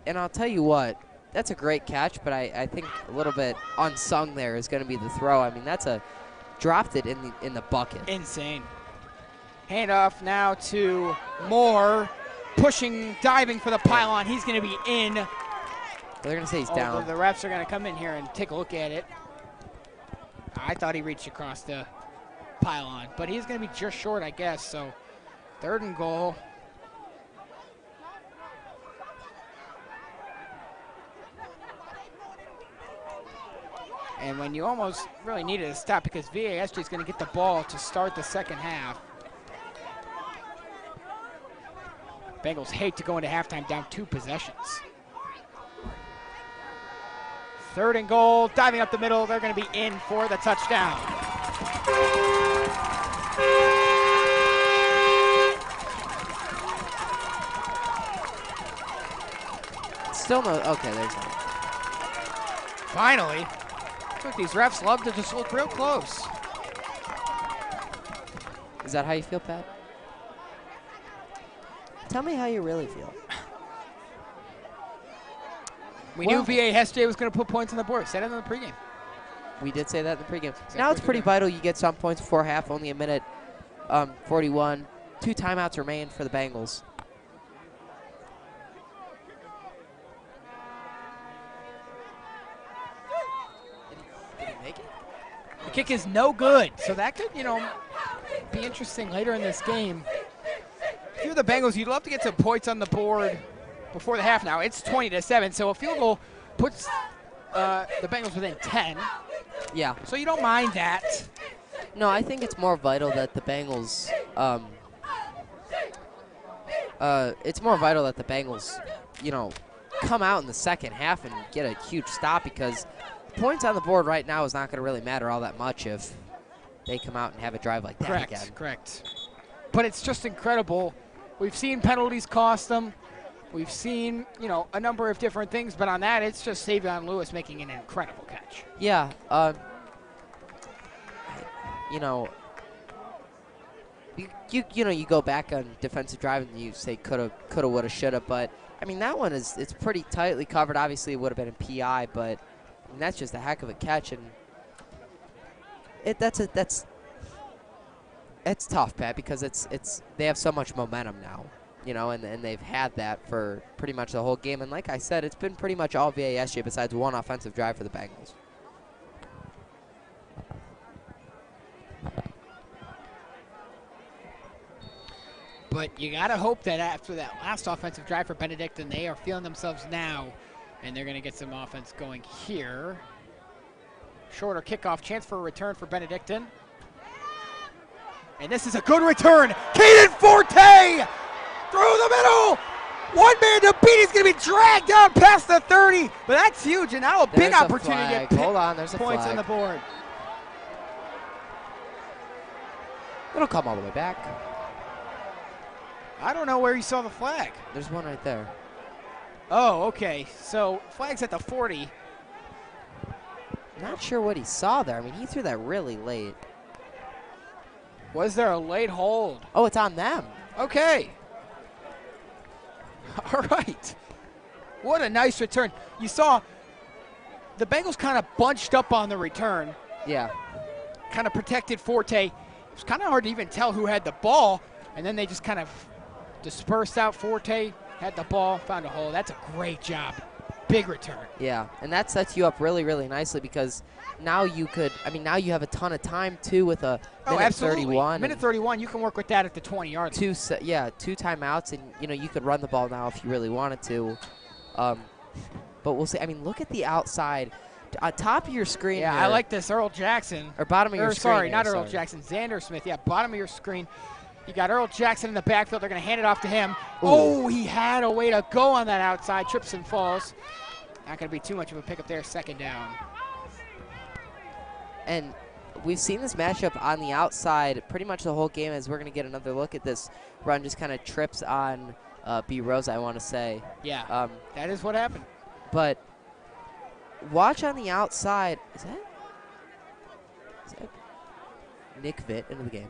And I'll tell you what, that's a great catch, but I think a little bit unsung there is going to be the throw. I mean, dropped it in the bucket. Insane. Handoff now to Moore, pushing, diving for the pylon. He's going to be in. They're going to say he's down. The refs are going to come in here and take a look at it. I thought he reached across the pylon, but he's going to be just short, I guess. So 3rd and goal. And when you almost really needed to stop because VASJ is going to get the ball to start the 2nd half. Bengals hate to go into halftime down 2 possessions. 3rd and goal, diving up the middle. They're going to be in for the touchdown. Still no. Okay, there's no. Finally. These refs love to just look real close. Is that how you feel, Pat? Tell me how you really feel. We knew VASJ was going to put points on the board. Said it in the pregame. We did say that in the pregame. Now it's pretty vital you get some points before half. Only a minute 41. 2 timeouts remain for the Bengals. Did he make it? The kick is no good. So that could, be interesting later in this game. If you're the Bengals, you'd love to get some points on the board before the half now. It's 20-7, so a field goal puts the Bengals within 10. Yeah. So you don't mind that. No, I think it's more vital that the Bengals come out in the 2nd half and get a huge stop, because points on the board right now is not going to really matter all that much if they come out and have a drive like that again. Correct. But it's just incredible. We've seen penalties cost them. We've seen, a number of different things, but on that, it's just Savion Lewis making an incredible catch. Yeah. You go back on defensive drive and you say coulda, woulda, shoulda, but I mean that one it's pretty tightly covered. Obviously, it would have been in PI, but that's just a heck of a catch, and it's tough, Pat, because they have so much momentum now, and they've had that for pretty much the whole game. And like I said, it's been pretty much all VASJ besides one offensive drive for the Bengals. But you got to hope that after that last offensive drive for Benedictine, they are feeling themselves now, and they're going to get some offense going here. Shorter kickoff, chance for a return for Benedictine. And this is a good return. Caden Forte through the middle. One man to beat. He's going to be dragged down past the 30. But that's huge, and now a big opportunity to get Hold on, there's a points flag on the board. It'll come all the way back. I don't know where you saw the flag. There's one right there. Oh, okay. So flag's at the 40. Not sure what he saw there. I mean, he threw that really late. Was there a late hold? Oh, it's on them. Okay. All right. What a nice return. You saw the Bengals kind of bunched up on the return. Yeah. Kind of protected Forte. It was kind of hard to even tell who had the ball, and then they just kind of dispersed out. Forte had the ball, found a hole. That's a great job. Big return. Yeah, and that sets you up really, really nicely because now you could, I mean, now you have a ton of time, too, with a minute 31. Minute 31, you can work with that at the 20-yard line. Two timeouts, and, you know, you could run the ball now if you really wanted to. But we'll see. I mean, look at the outside. Top of your screen Yeah, here, I like this. Earl Jackson. or bottom of your screen. Sorry, here, not Earl Jackson. Xander Smith. Yeah, bottom of your screen. You got Earl Jackson in the backfield. They're going to hand it off to him. Ooh. Oh, he had a way to go on that outside. Trips and falls. Not going to be too much of a pickup there. Second down. And we've seen this matchup on the outside pretty much the whole game as we're going to get another look at this run. Just kind of trips on B. Rose, I want to say. Yeah, that is what happened. But watch on the outside. Is that Nick Vitt into the game?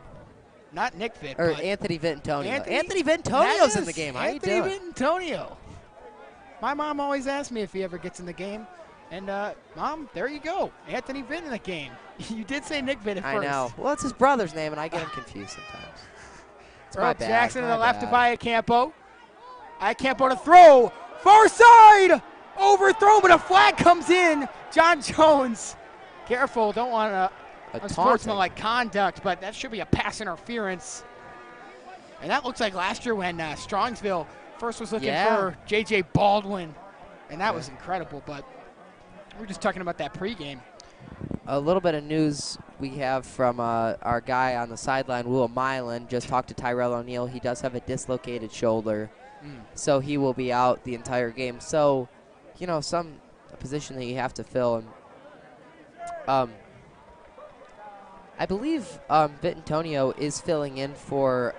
Not Nick Vitt, Or but Anthony Vittonio. Anthony Vittonio's in the game. How you Anthony doing? Vittonio. My mom always asks me if he ever gets in the game. And, Mom, there you go. Anthony Vitt in the game. You did say Nick Vitt at first. I know. Well, it's his brother's name, and I get him confused sometimes. It's my Earl bad. Jackson to my the left bad. to Iacampo. Iacampo to throw. Far side. Overthrow, but a flag comes in. John Jones. Careful. Don't want A unsportsmanlike conduct, but that should be a pass interference. And that looks like last year when Strongsville first was looking for J.J. Baldwin. And that was incredible, but we're just talking about that pregame. A little bit of news we have from our guy on the sideline, Will Milan, just talked to Tyrell O'Neal. He does have a dislocated shoulder, so he will be out the entire game. So, you know, a position that you have to fill. And I believe Vittonio is filling in for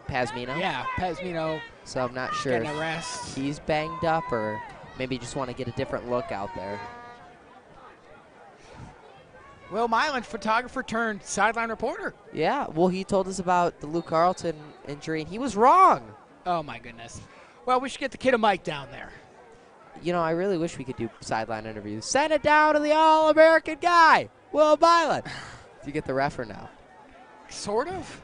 Pazmino. Yeah, Pazmino. So I'm not sure Getting a rest. if he's banged up or maybe just want to get a different look out there. Will Milan, photographer turned sideline reporter. Yeah, well, he told us about the Luke Carlton injury, and he was wrong. Oh, my goodness. Well, we should get the kid a mic down there. You know, I really wish we could do sideline interviews. Send it down to the All-American guy, Will Milan. Do you get the ref or no? Sort of.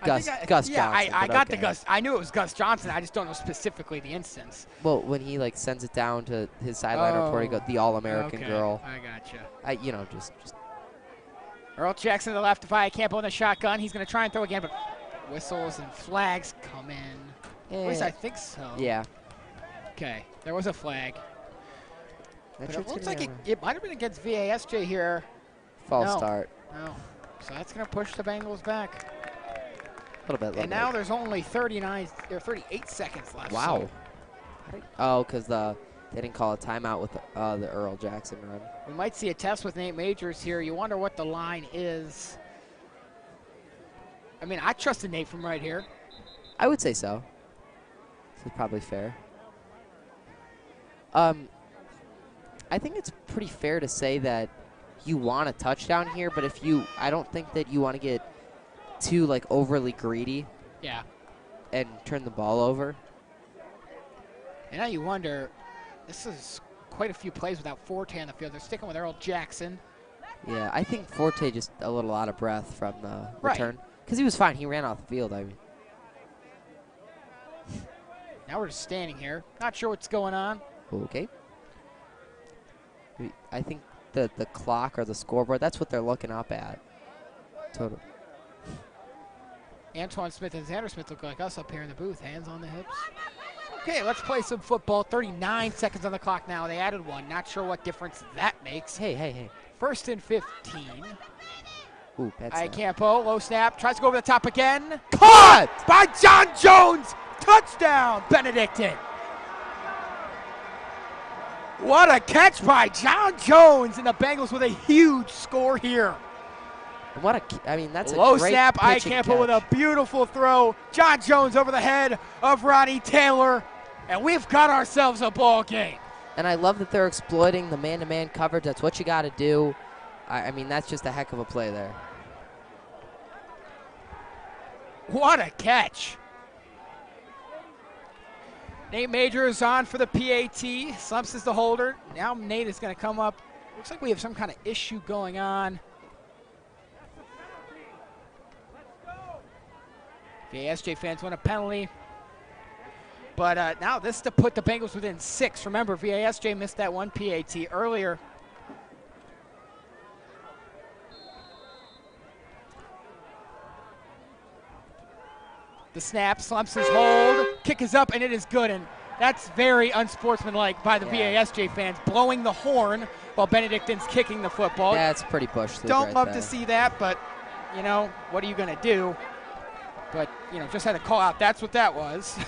Gus Johnson. Yeah, I got the okay. Gus. I knew it was Gus Johnson. I just don't know specifically the instance. Well, when he, like, sends it down to his sideline reporter, he goes, the All-American Okay, girl. I gotcha. You know, just Earl Jackson to the left to Iacampo in the shotgun. He's going to try and throw again, but whistles and flags come in. At least I think so. Yeah. Okay, there was a flag. That But shit's it looks gonna like be it might have been against VASJ here. false No. start. No. So that's going to push the Bengals back. A little bit. And now there's only 38 seconds left. Wow. So Oh, because they didn't call a timeout with the Earl Jackson run. we might see a test with Nate Majors here. You wonder what the line is. I mean, I trusted Nate from right here. I would say so. This is probably fair. I think it's pretty fair to say that you want a touchdown here, but I don't think that you want to get too like overly greedy. Yeah. And turn the ball over. And now you wonder, this is quite a few plays without Forte on the field. They're sticking with Earl Jackson. Yeah, I think Forte just a little out of breath from the Right. return. Because he was fine. He ran off the field, I mean. Now we're just standing here. Not sure what's going on. Okay. I think the clock or the scoreboard, that's what they're looking up at. Total. Antoine Smith and Xander Smith look like us up here in the booth. Hands on the hips. Okay, let's play some football. 39 seconds on the clock now. They added one. Not sure what difference that makes. Hey. First and 15. Ooh, bad snap. Iacampo, low snap. Tries to go over the top again. Caught by John Jones. Touchdown, Benedictine. What a catch by John Jones, and the Bengals with a huge score here. That's a Low great snap, pitch and Iacampo with a catch. beautiful throw. John Jones over the head of Ronnie Taylor, and we've got ourselves a ball game. And I love that they're exploiting the man-to-man coverage. That's what you got to do. I mean, that's just a heck of a play there. What a catch. Nate Major is on for the PAT. Slumps is the holder. Now Nate is going to come up. Looks like we have some kind of issue going on. VASJ fans want a penalty. But now this is to put the Bengals within 6. Remember, VASJ missed that one PAT earlier. The snap, Slumps his hold, kick is up, and it is good. And that's very unsportsmanlike by the VASJ fans, blowing the horn while Benedictine's kicking the football. That's pretty bush league. Don't right love there. to see that, but, you know, what are you going to do? But, you know, just had to call out. That's what that was.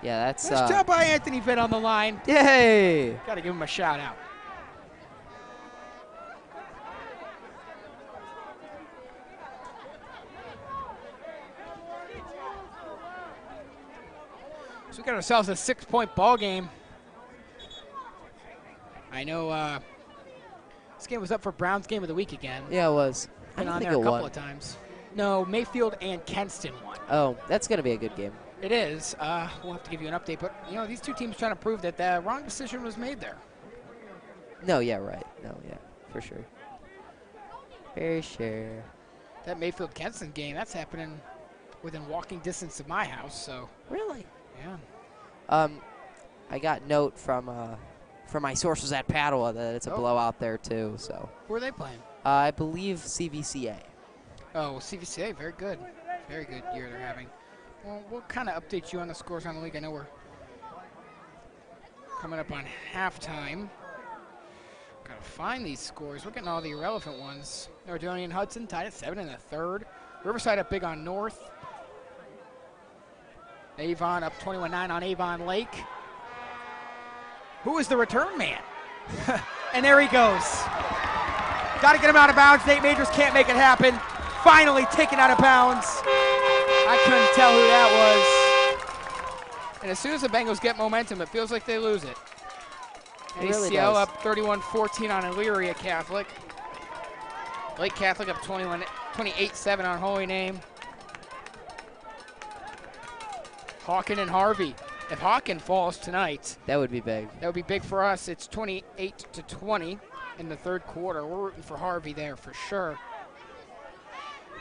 Yeah, that's... Nice job by Anthony Vitt on the line. Yay! Got to give him a shout out. So we got ourselves a 6-point ball game. I know this game was up for Browns Game of the Week again. Yeah, it was. Been on there a couple of times. No, Mayfield and Kenston won. Oh, that's going to be a good game. It is. We'll have to give you an update. But, you know, these two teams trying to prove that the wrong decision was made there. No, yeah, right. No, yeah, for sure. For sure. That Mayfield-Kenston game, that's happening within walking distance of my house, so. Really? Yeah. I got note from my sources at Padua that it's a blowout there, too, so. Who are they playing? I believe CVCA. Oh, CVCA, very good. Very good year they're having. Well, we'll kind of update you on the scores around the league. I know we're coming up on halftime. Got to find these scores. We're getting all the irrelevant ones. Nordonian Hudson tied at 7 in the third. Riverside up big on North. Avon up 21-9 on Avon Lake. Who is the return man? And there he goes. Got to get him out of bounds. Nate Majors can't make it happen. Finally taken out of bounds. I couldn't tell who that was. And as soon as the Bengals get momentum, it feels like they lose it. It really ACL does. up 31-14 on Elyria Catholic. Lake Catholic up 28-7 on Holy Name. Hawken and Harvey. If Hawken falls tonight, That would be big. that would be big for us. It's 28-20 in the third quarter. We're rooting for Harvey there for sure.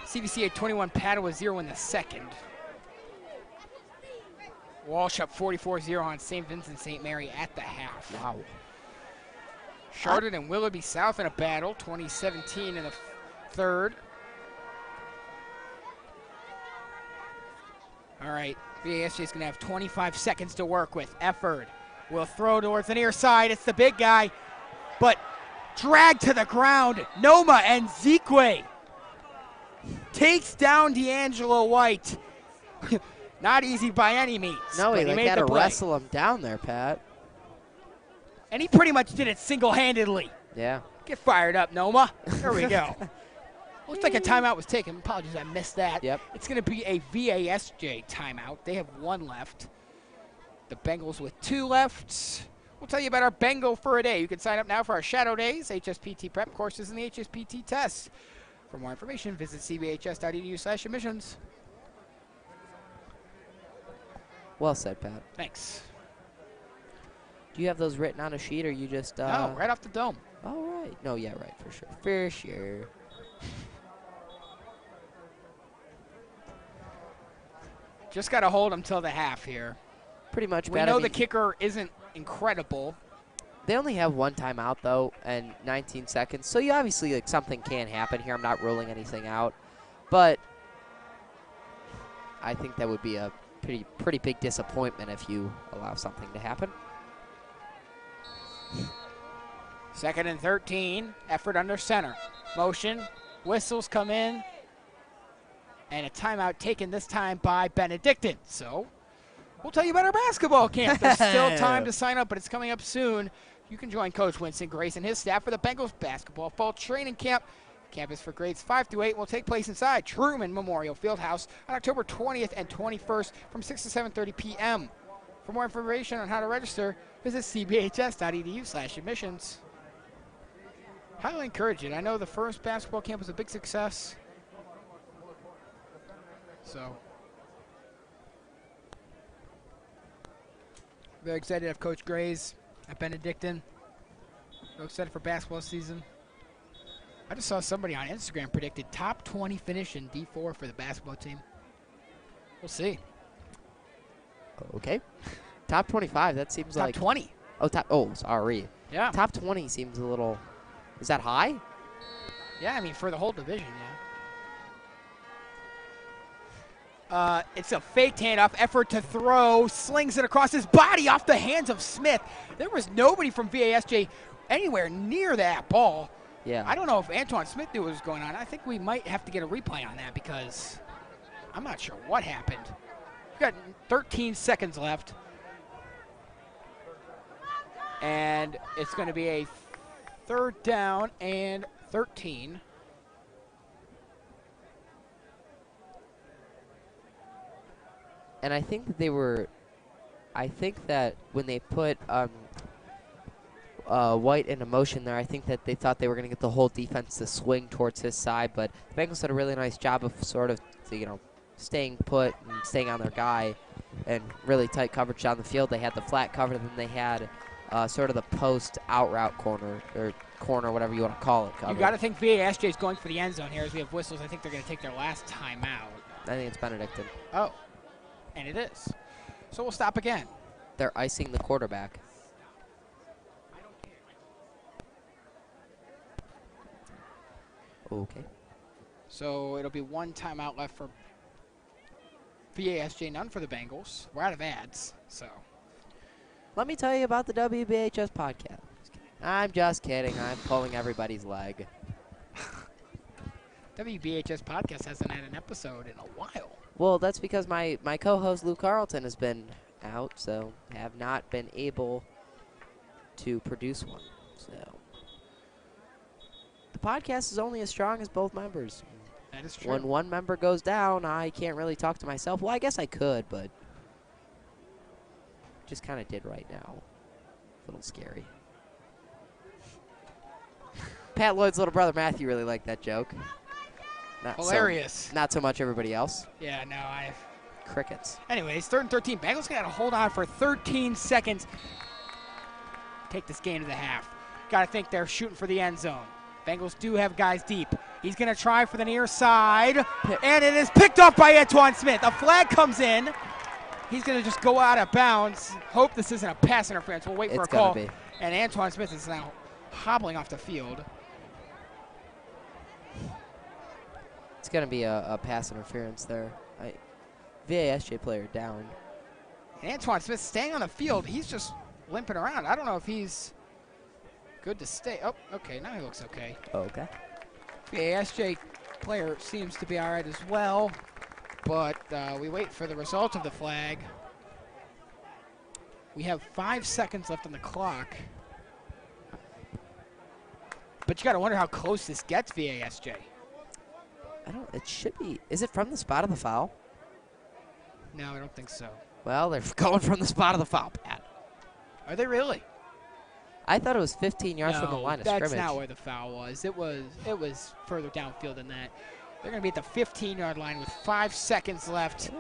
CVCA 21, Padua 0 in the second. Walsh up 44-0 on St. Vincent St. Mary at the half. Wow. Chardon and Willoughby South in a battle, 2017 in the third. All right, VASJ is going to have 25 seconds to work with. Efford will throw towards the near side. It's the big guy, but dragged to the ground. Noma and Zekwe takes down D'Angelo White. Not easy by any means. No, but he made had the to play. wrestle him down there, Pat. And he pretty much did it single-handedly. Yeah. Get fired up, Noma. There we go. Looks like a timeout was taken. Apologies, I missed that. Yep. It's going to be a VASJ timeout. They have 1 left. The Bengals with 2 left. We'll tell you about our Bengal for a day. You can sign up now for our Shadow Days, HSPT prep courses, and the HSPT tests. For more information, visit cbhs.edu/admissions. Well said, Pat. Thanks. Do you have those written on a sheet, or you just... No, right off the dome. All right. No, yeah, right, for sure. For sure. Just got to hold them till the half here. Pretty much, We Pat. know the kicker isn't incredible. They only have 1 timeout, though, and 19 seconds. So you obviously, like, something can happen here. I'm not ruling anything out. But I think that would be a pretty big disappointment if you allow something to happen. 2nd and 13. Effort under center. Motion. Whistles come in. And a timeout taken this time by Benedictine. So we'll tell you about our basketball camp. There's still time to sign up, but it's coming up soon. You can join Coach Winston Grace and his staff for the Bengals basketball fall training camp. Campus for grades 5 through 8 will take place inside Truman Memorial Fieldhouse on October 20th and 21st from 6 to 7:30 p.m. For more information on how to register, visit cbhs.edu/admissions. Highly encourage it. I know the first basketball camp was a big success. So, very excited to have Coach Grays at Benedictine. So excited for basketball season. I just saw somebody on Instagram predicted top 20 finish in D4 for the basketball team. We'll see. Okay. Top 25, that seems Top like... 20. Oh, sorry. Yeah. Top 20 seems a little... Is that high? Yeah, I mean, for the whole division, yeah. It's a faked handoff, effort to throw, slings it across his body off the hands of Smith. There was nobody from VASJ anywhere near that ball. Yeah. I don't know if Antoine Smith knew what was going on. I think we might have to get a replay on that because I'm not sure what happened. We've got 13 seconds left. And it's going to be a 3rd down and 13. And I think that when they put White into motion there, I think that they thought they were going to get the whole defense to swing towards his side, but the Bengals did a really nice job of sort of, staying put and staying on their guy and really tight coverage down the field. They had the flat cover, then they had sort of the post out route corner, or corner, whatever you want to call it. Cover. You got to think VASJ is going for the end zone here as we have whistles. I think they're going to take their last time out. I think it's Benedictine. Oh, and it is. So we'll stop again. They're icing the quarterback. Okay. So it'll be 1 timeout left for VASJ, none for the Bengals. We're out of ads, so. Let me tell you about the WBHS podcast. I'm just kidding. I'm pulling everybody's leg. WBHS podcast hasn't had an episode in a while. Well, that's because my co-host Lou Carlton has been out, so have not been able to produce one. So the podcast is only as strong as both members. That is true. When one member goes down, I can't really talk to myself. Well, I guess I could, but just kind of did right now. A little scary. Pat Lloyd's little brother Matthew really liked that joke. Hilarious. Not so much everybody else. Yeah, no, Crickets. Anyways, 3rd and 13. Bengals got to hold on for 13 seconds. Take this game to the half. Got to think they're shooting for the end zone. Bengals do have guys deep. He's going to try for the near side, and it is picked up by Antoine Smith. A flag comes in. He's going to just go out of bounds. Hope this isn't a pass interference. We'll wait for a call. Be. And Antoine Smith is now hobbling off the field. It's going to be a pass interference there. VASJ player down. And Antoine Smith staying on the field. He's just limping around. I don't know if he's good to stay. Oh, okay. Now he looks okay. Oh, okay. VASJ player seems to be all right as well. But we wait for the result of the flag. We have 5 seconds left on the clock. But you got to wonder how close this gets VASJ. It should be. Is it from the spot of the foul? No, I don't think so. Well, they're going from the spot of the foul, Pat. Are they really? I thought it was 15 yards from the line of scrimmage. That's not where the foul was. It was further downfield than that. They're going to be at the 15-yard line with 5 seconds left.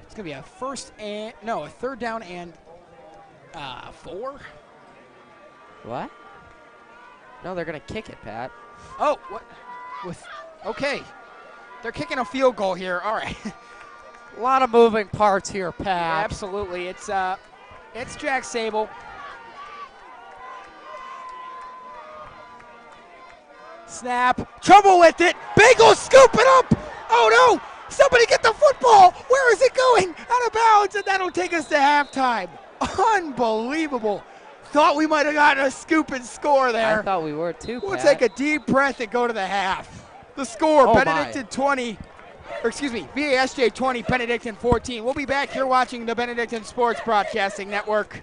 It's going to be a 3rd down and 4. What? No, they're going to kick it, Pat. Oh, what? Okay. They're kicking a field goal here. All right. A lot of moving parts here, Pat. Yeah, absolutely. It's Jack Sable. Snap. Trouble with it. Bengals scoop it up. Oh, no. Somebody get the football. Where is it going? Out of bounds, and that'll take us to halftime. Unbelievable. Thought we might have gotten a scoop and score there. I thought we were too, We'll Pat. take a deep breath and go to the half. The score, Benedictine 20, VASJ 20, Benedictine 14. We'll be back here watching the Benedictine Sports Broadcasting Network.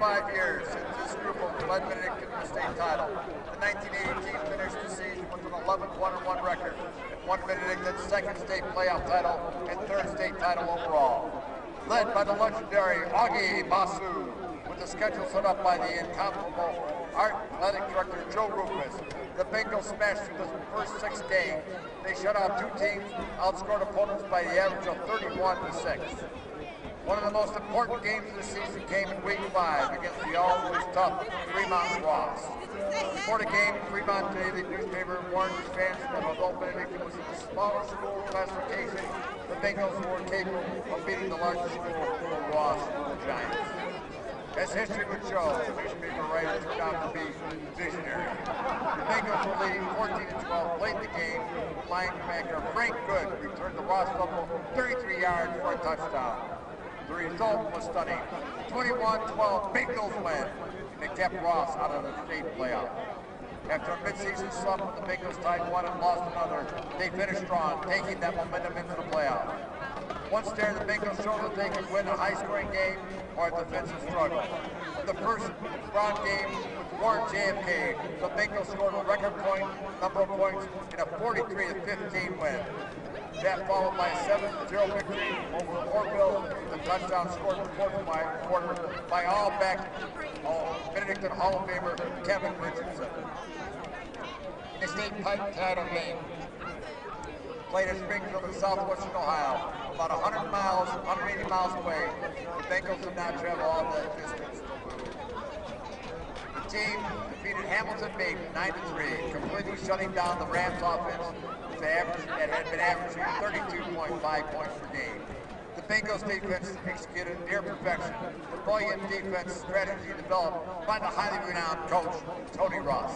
45 years since this group of led Benedictine to the state title. The 1980 team finished the season with an 11-1-1 record and won Benedictine's second state playoff title and third state title overall. Led by the legendary Augie Basu, with the schedule set up by the incomparable athletic director Joe Rufus. The Bengals smashed through the first 6 games. They shut out 2 teams, outscored opponents by the average of 31-6. One of the most important games of the season came in week 5 against the always tough Fremont Ross. Before the game, Fremont Daily newspaper warned its fans that although Benedictine was in the smaller school classification, the Bengals were capable of beating the largest school, the Ross Giants. As history would show, the newspaper writer turned out to be visionary. The Bengals were leading 14-12, played the game. Linebacker Frank Good returned the Ross fumble 33 yards for a touchdown. The result was stunning. 21-12, Bengals win. They kept Ross out of the state playoff. After a midseason slump, the Bengals tied 1 and lost another. They finished strong, taking that momentum into the playoff. Once there, the Bengals showed that they could win a high-scoring game or a defensive struggle. The first round game was Warren JFK. The Bengals scored a record number of points in a 43-15 win. That followed by a 7-0 victory over Orville. The touchdown scored in the fourth quarter by Benedictine Hall of Famer Kevin Richardson. The state title game played at Springfield in southwestern Ohio, about 180 miles away. The Bengals did not travel all that distance. The team defeated Hamilton Maiden 9-3, completely shutting down the Rams offense that had been averaging 32.5 points per game. The Bengals defense executed near perfection. The brilliant defense strategy developed by the highly renowned coach, Tony Ross.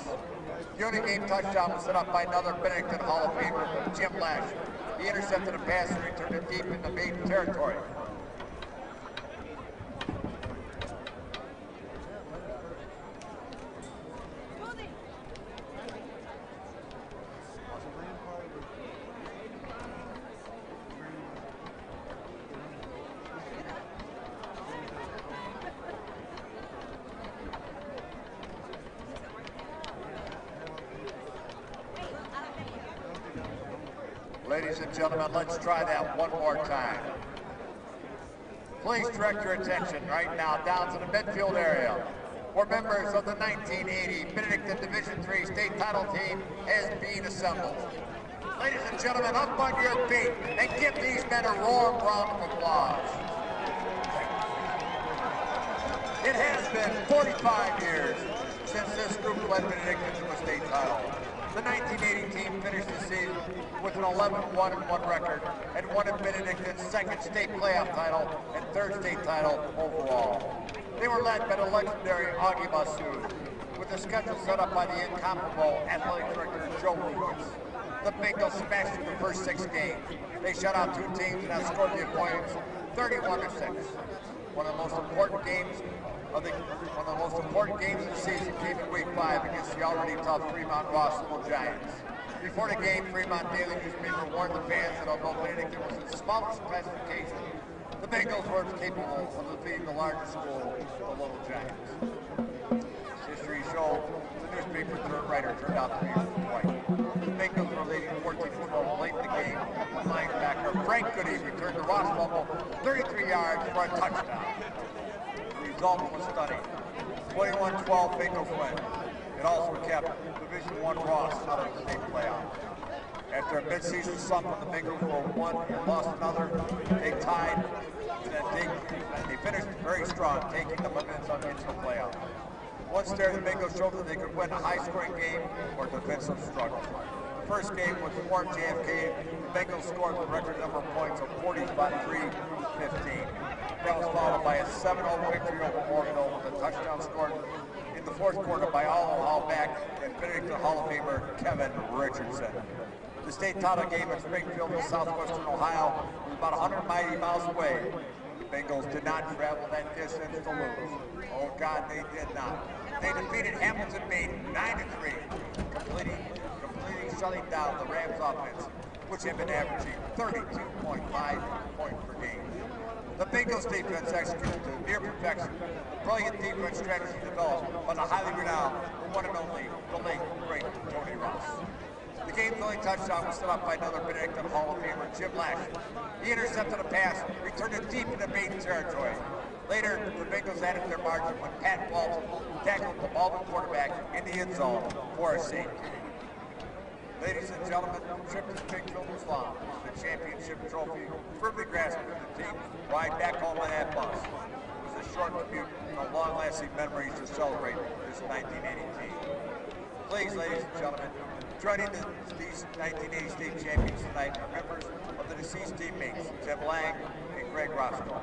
The only game touchdown was set up by another Benedictine Hall of Famer, Jim Lash. He intercepted a pass and returned it deep into Maiden territory. Ladies and gentlemen, let's try that one more time. Please direct your attention right now down to the midfield area, where members of the 1980 Benedictine Division III state title team has been assembled. Ladies and gentlemen, up on your feet and give these men a warm round of applause. It has been 45 years since this group led Benedictine to a state title. The 1980 team finished the season with an 11-1-1 record and won Benedictine's second state playoff title and third state title overall. They were led by the legendary Augie Basu, with the schedule set up by the incomparable athletic director Joe Rufus. The Bengals smashed through the first 6 games. They shut out 2 teams and outscored the opponents 31-6. One of the most important games of the season came in week 5 against the already tough Fremont Ross Giants. Before the game, Fremont Daily newspaper warned the fans that although Benedictine was in the smallest classification, the Bengals were capable of defeating the largest school, the Little Giants. History showed the newspaper writer turned out to be right. The Bengals were leading 14-12 late in the game. Linebacker Frank Goody returned the Ross fumble 33 yards for a touchdown. The result was stunning. 21-12 Bengals win. It also kept Division I Ross out of the state playoff. After a midseason slump when the Bengals were 1 and lost another, they tied, and they finished very strong, taking the momentum into the playoff. Once there, the Bengals showed that they could win a high-scoring game or defensive struggle. The first game was Warren JFK. The Bengals scored the record number of points of 43-15. That was followed by a 7-0 victory over Orville with a touchdown scored in the fourth quarter by all back and Benedictine Hall of Famer Kevin Richardson. The state title game at Springfield in southwestern Ohio was about 190 miles away. The Bengals did not travel that distance to lose. Oh God, they did not. They defeated Hamilton Maiden 9-3, completely shutting down the Rams offense. which have been averaging 32.5 points per game. The Bengals defense executed to near perfection. Brilliant defense strategy developed by the highly renowned, the one and only, the late, great Tony Ross. The game-winning touchdown was set up by another Benedictine Hall of Famer, Jim Lashley. He intercepted a pass, returned it deep into Baden territory. Later, the Bengals added their margin when Pat Walton tackled the Auburn quarterback in the end zone for a safety. Ladies and gentlemen, the trip to Springfield was long. The championship trophy firmly grasped with the team ride back home on that bus. It was a short commute and long-lasting memories to celebrate this 1980 team. Please, ladies and gentlemen, joining these 1980 state champions tonight are members of the deceased teammates, Tim Lang and Greg Roscoe.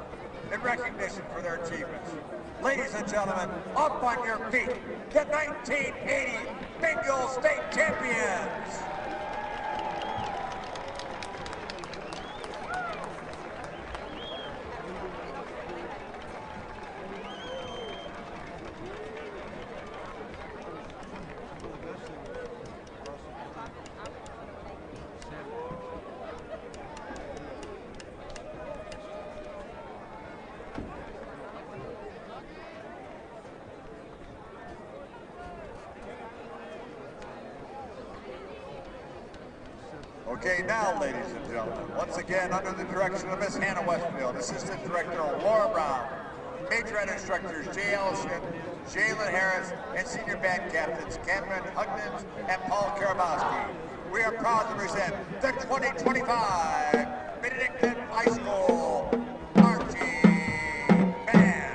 In recognition for their achievements, ladies and gentlemen, up on your feet, the 1980 Bengals state champions! Okay, now, ladies and gentlemen, once again, under the direction of Miss Hannah Westfield, Assistant Director Laura Brown, Major Ed Instructors Jay Ellison, Jalen Harris, and Senior Band Captains Cameron Hugnans and Paul Karabowski, we are proud to present the 2025 Benedictine High School Marching Band.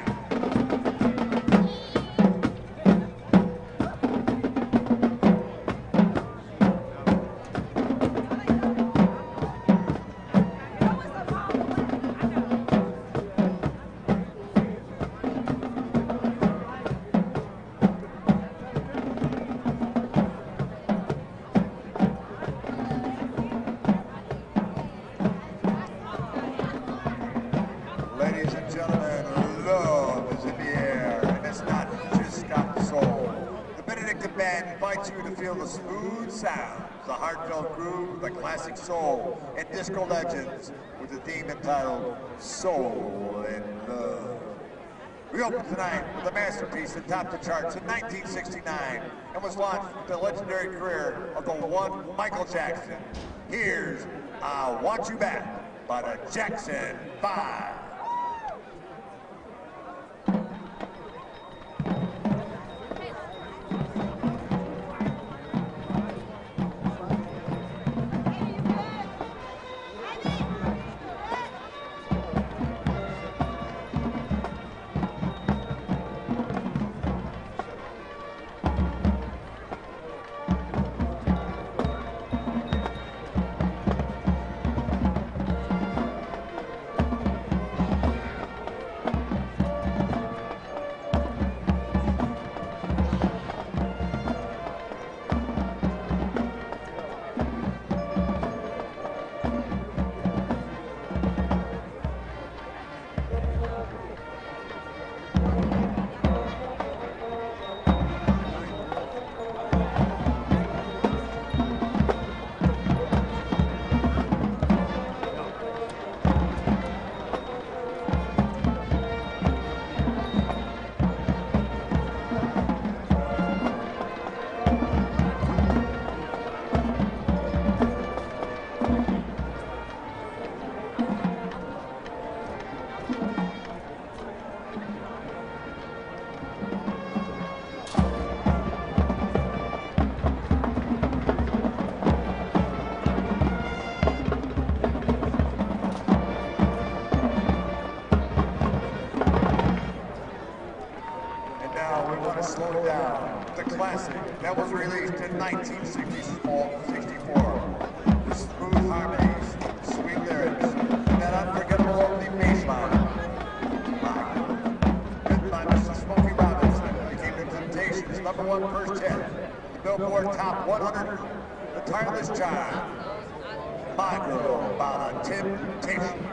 Ladies and gentlemen, love is in the air, and it's not just got the soul. The Benedictine Band invites you to feel the smooth sounds, the heartfelt groove, the classic soul, and disco legends with the theme entitled Soul and Love. We open tonight with a masterpiece that topped the charts in 1969 and was launched with the legendary career of the one Michael Jackson. Here's I Want You Back by the Jackson 5. Slow Down, the classic that was released in 1964. The smooth harmonies, sweet lyrics, and that unforgettable opening bass line. Written by Mr. Smokey Robinson, became the Temptations' #1 first hit, the Billboard Top 100, the Tireless Child, My Girl by the Temptations.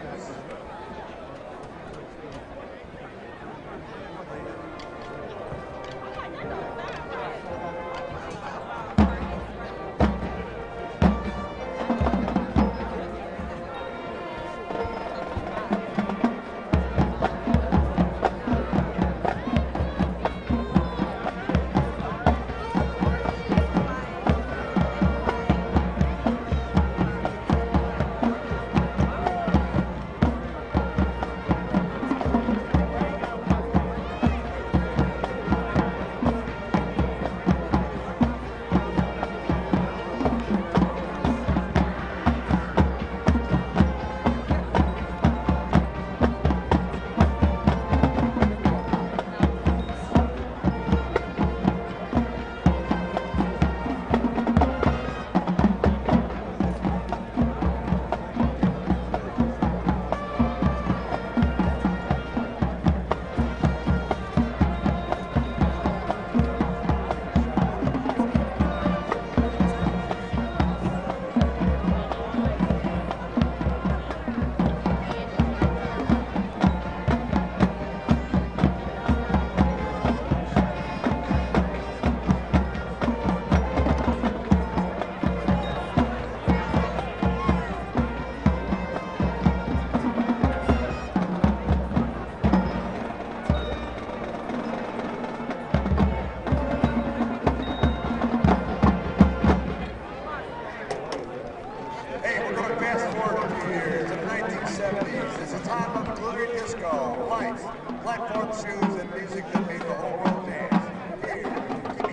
Fast forward a few years, in the 1970s, it's a time of glittery disco, lights, platform shoes, and music that made the whole world dance. Here,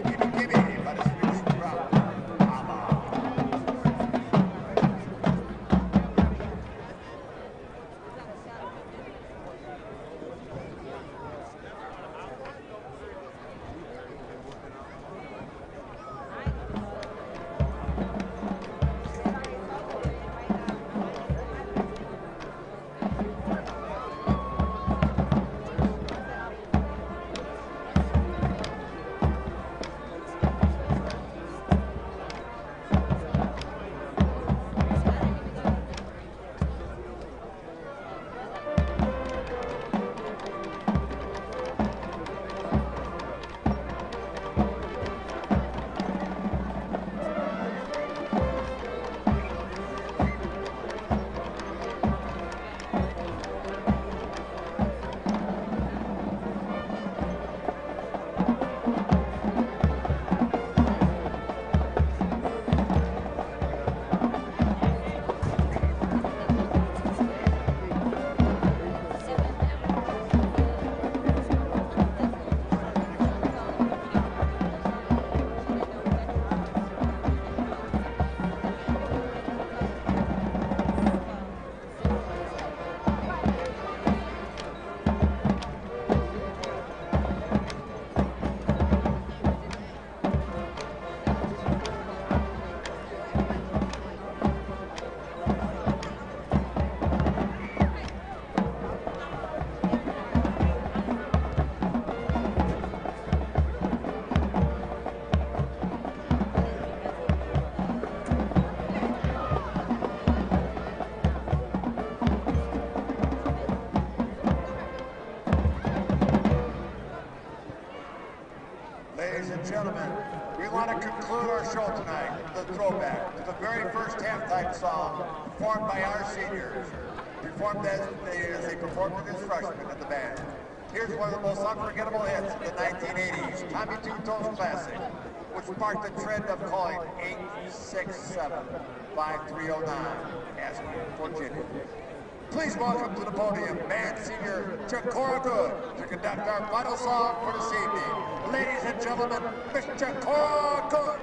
gimme, gimme, by the Swedish crowd. Ladies and gentlemen, we want to conclude our show tonight with a throwback to the very first halftime song performed by our seniors, performed as they performed with his freshmen in the band. Here's one of the most unforgettable hits of the 1980s, Tommy Two Toes Classic, which sparked the trend of calling 867-5309 as Virginia. Please welcome to the podium band senior Chakora Good to conduct our final song for this evening. Ladies and gentlemen, Mr. Chakora Good.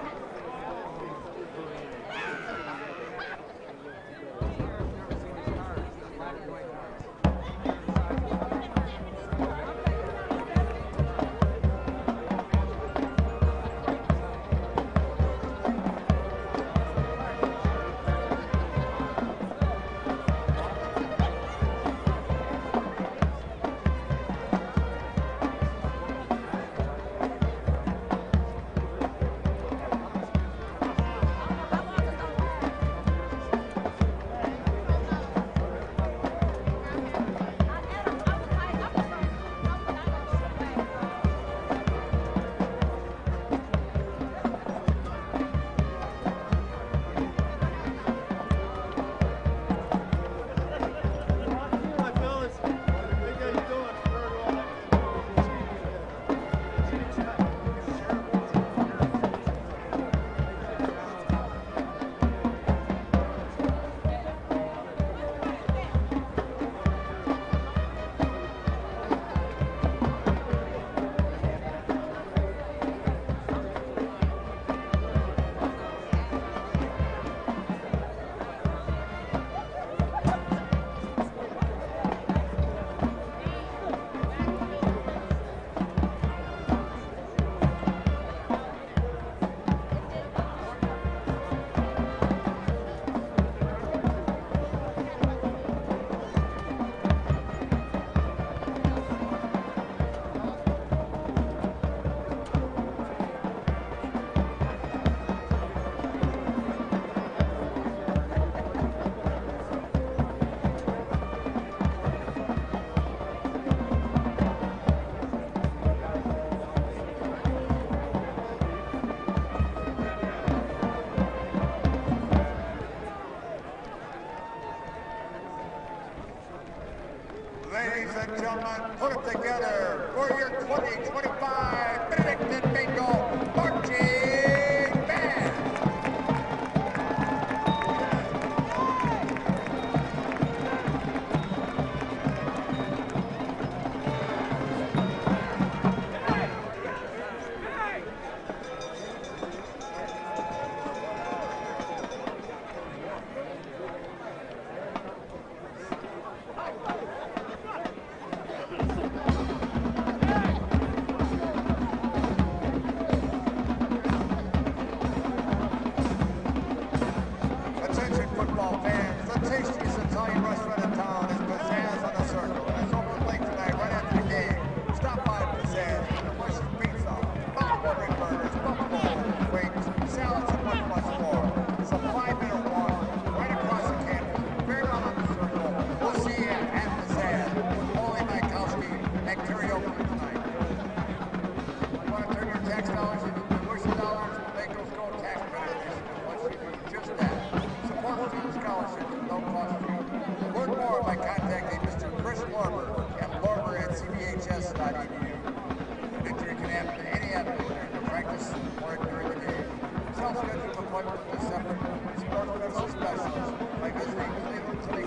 Ladies and gentlemen, put it together for your 2025 Benedictine Bengals marching band.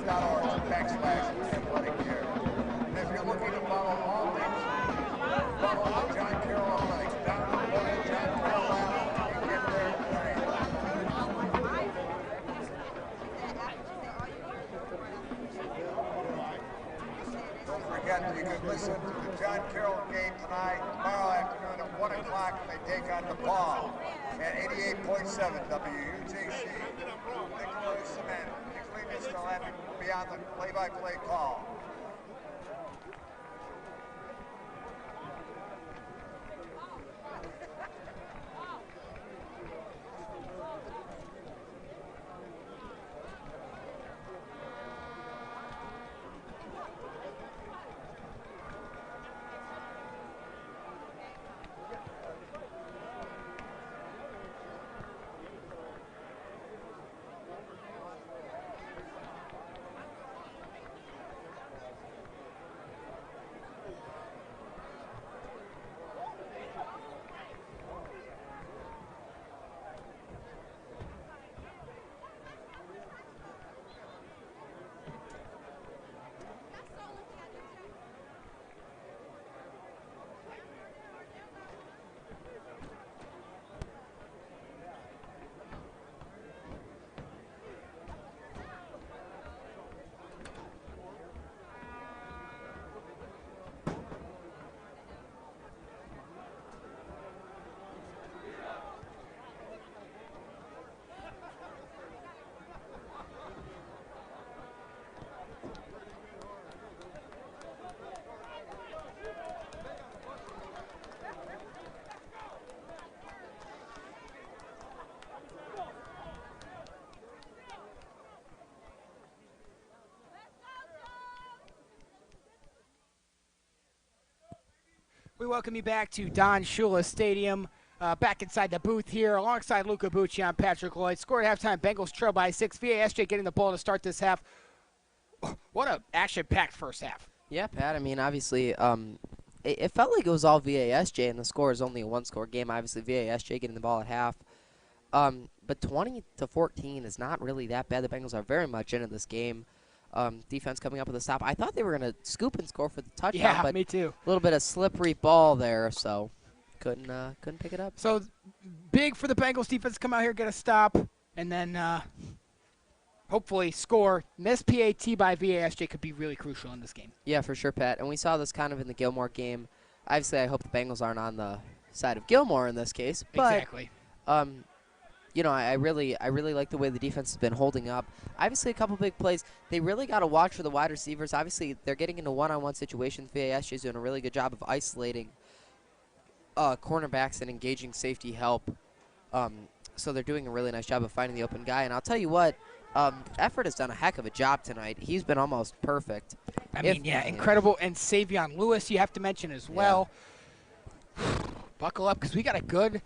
VASJ.org/athletic gear. And if you're looking to follow all things, follow the John Carroll Athletics. Download the John Carroll app and get there today. Don't forget, you can listen to the John Carroll game tonight, tomorrow afternoon at 1 o'clock, and they take on DePaul at 88.7 WUJC. Nicholas Cement, Nicholas still having to be on the play-by-play call. We welcome you back to Don Shula Stadium. Back inside the booth here, alongside Luca Bucci. I'm Patrick Lloyd. Scored at halftime, Bengals trail by 6. VASJ getting the ball to start this half. What a action-packed first half. Yeah, Pat, I mean, obviously, it felt like it was all VASJ, and the score is only a one-score game. Obviously, VASJ getting the ball at half. But 20-14 is not really that bad. The Bengals are very much into this game. Defense coming up with a stop. I thought they were going to scoop and score for the touchdown. Yeah, but me too. A little bit of slippery ball there, so couldn't pick it up. So big for the Bengals defense to come out here, get a stop, and then hopefully score. Missed PAT by VASJ could be really crucial in this game. Yeah, for sure, Pat. And we saw this kind of in the Gilmore game. Obviously, I hope the Bengals aren't on the side of Gilmore in this case. But, exactly. You know, I really like the way the defense has been holding up. Obviously, a couple big plays. They really got to watch for the wide receivers. Obviously, they're getting into one-on-one situations. VASJ is doing a really good job of isolating cornerbacks and engaging safety help. So they're doing a really nice job of finding the open guy. And I'll tell you what, Effort has done a heck of a job tonight. He's been almost perfect. I mean, yeah, incredible. And Savion Lewis, you have to mention as well. Yeah. Buckle up, because we got a good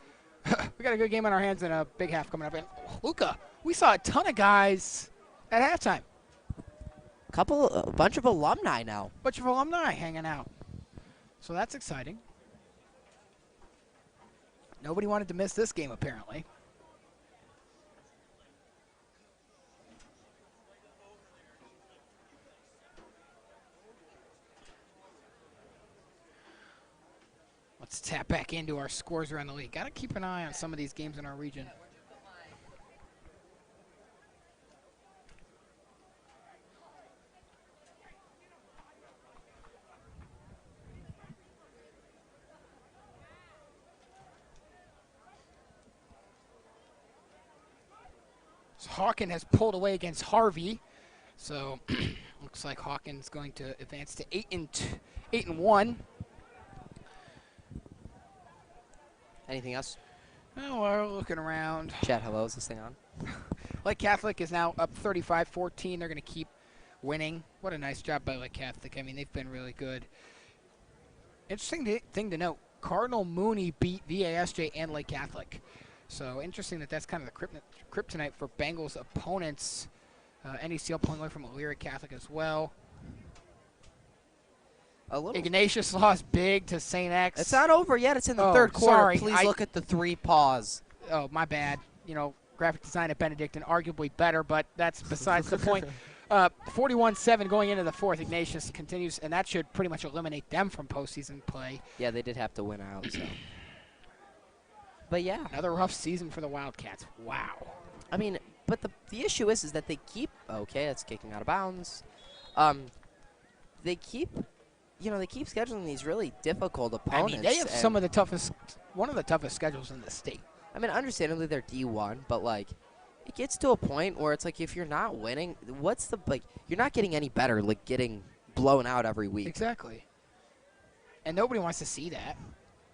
game on our hands and a big half coming up. And Luca, we saw a ton of guys at halftime. A bunch of alumni now. Bunch of alumni hanging out. So that's exciting. Nobody wanted to miss this game, apparently. Let's tap back into our scores around the league. Got to keep an eye on some of these games in our region. So Hawken has pulled away against Harvey. So looks like Hawken's going to advance to 8-1. Anything else? Oh, we're looking around. Chat, hello, is this thing on? Lake Catholic is now up 35-14. They're going to keep winning. What a nice job by Lake Catholic. I mean, they've been really good. Interesting thing to note, Cardinal Mooney beat VASJ and Lake Catholic. So interesting that's kind of the kryptonite for Bengals opponents. NECL pulling away from Elyria Catholic as well. Ignatius lost big to St. X. It's not over yet. It's in the third quarter. Sorry. Please look at the 3 pause. Oh, my bad. You know, graphic design at Benedictine, arguably better, but that's besides the point. 41-7 going into the fourth. Ignatius continues, and that should pretty much eliminate them from postseason play. Yeah, they did have to win out, so. But, yeah. Another rough season for the Wildcats. Wow. I mean, but the issue is that they keep – okay, it's kicking out of bounds. They keep scheduling these really difficult opponents. I mean, they have one of the toughest schedules in the state. I mean, understandably, they're D1, but, like, it gets to a point where it's like if you're not winning, you're not getting any better, like, getting blown out every week. Exactly. And nobody wants to see that.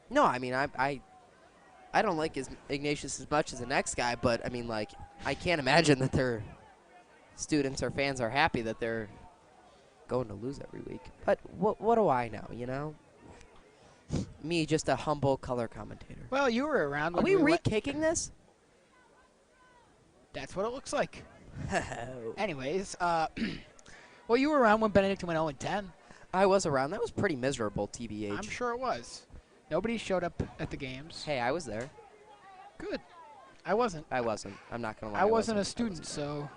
No, I mean, I don't like Ignatius as much as the next guy, but, I mean, like, I can't imagine that their students or fans are happy that they're going to lose every week. But what do I know, you know? Me, just a humble color commentator. Well, you were around when Are we re-kicking this? That's what it looks like. Anyways, well, you were around when Benedictine went 0-10. I was around. That was pretty miserable, TBH. I'm sure it was. Nobody showed up at the games. Hey, I was there. Good. I wasn't. I wasn't. I'm not going to lie. I wasn't a student, so.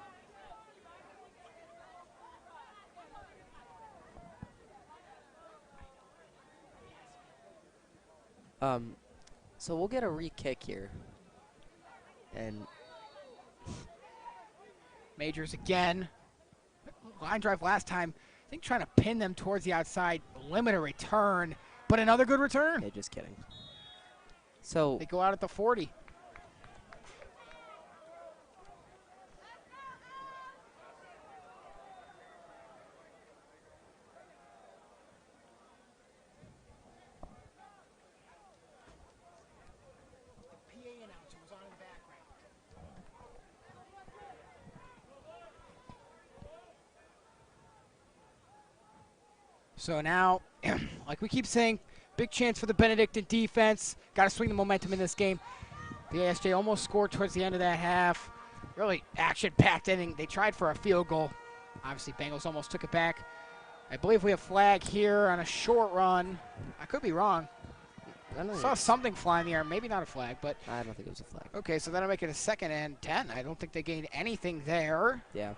So we'll get a re-kick here. And Majors again. Line drive last time. I think trying to pin them towards the outside. Limit a return. But another good return. Yeah, just kidding. So they go out at the 40. So now, like we keep saying, big chance for the Benedictine defense. Got to swing the momentum in this game. The VASJ almost scored towards the end of that half. Really action-packed inning. They tried for a field goal. Obviously, Bengals almost took it back. I believe we have flag here on a short run. I could be wrong. I saw something fly in the air. Maybe not a flag, but. I don't think it was a flag. Okay, so that'll make it a 2nd and 10. I don't think they gained anything there. Yeah.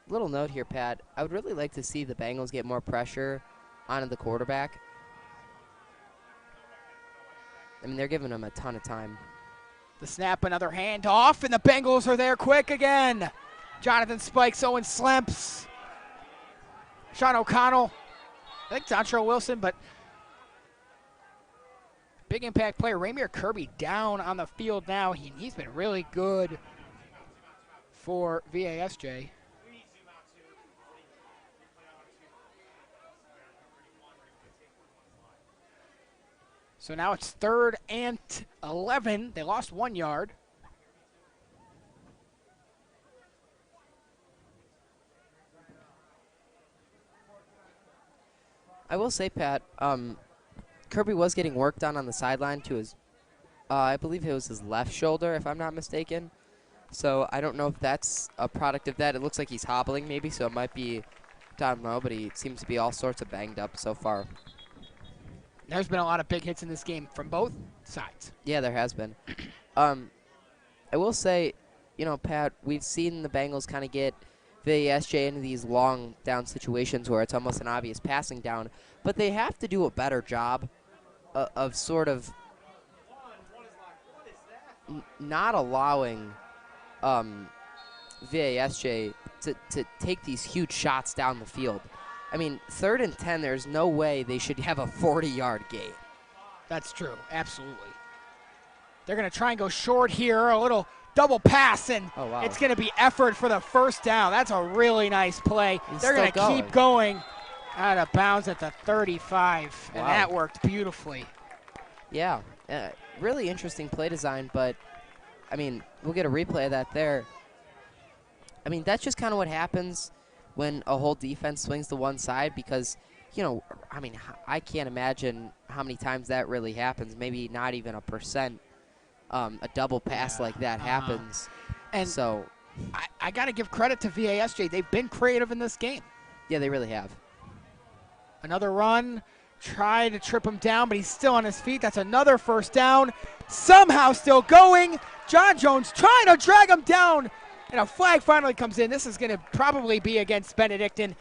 Little note here, Pat. I would really like to see the Bengals get more pressure onto the quarterback. I mean, they're giving him a ton of time. The snap, another handoff, and the Bengals are there quick again. Jonathan Spikes, Owen Slemps, Sean O'Connell, I think Dontrell Wilson, but big impact player. Ramir Kirby down on the field now. He's been really good for VASJ. So now it's 3rd and 11. They lost 1 yard. I will say, Pat, Kirby was getting worked on the sideline to his, I believe it was his left shoulder, if I'm not mistaken. So I don't know if that's a product of that. It looks like he's hobbling maybe, so it might be, I don't know, but he seems to be all sorts of banged up so far. There's been a lot of big hits in this game from both sides. Yeah, there has been. I will say, you know, Pat, we've seen the Bengals kind of get VASJ into these long down situations where it's almost an obvious passing down, but they have to do a better job of sort of not allowing VASJ to take these huge shots down the field. I mean, 3rd and 10, there's no way they should have a 40-yard gain. That's true, absolutely. They're going to try and go short here, a little double pass, and it's going to be effort for the 1st down. That's a really nice play. They're going to keep going out of bounds at the 35, and that worked beautifully. Yeah, really interesting play design, but, I mean, we'll get a replay of that there. I mean, that's just kind of what happens when a whole defense swings to one side because, you know, I mean, I can't imagine how many times that really happens. Maybe not even a percent. A double pass like that happens. And so I got to give credit to VASJ. They've been creative in this game. Yeah, they really have. Another run. Try to trip him down, but he's still on his feet. That's another 1st down. Somehow still going. John Jones trying to drag him down. And a flag finally comes in. This is going to probably be against Benedictine.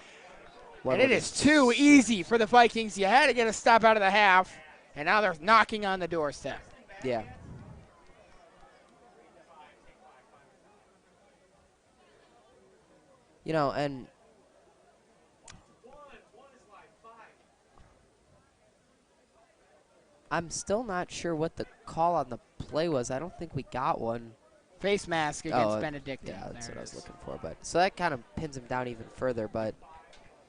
And it is too easy for the Vikings. You had to get a stop out of the half, and now they're knocking on the doorstep. Yeah. You know, and I'm still not sure what the call on the play was. I don't think we got one. Face mask against Benedictine. Yeah, that's what I was looking for. But so that kind of pins him down even further. But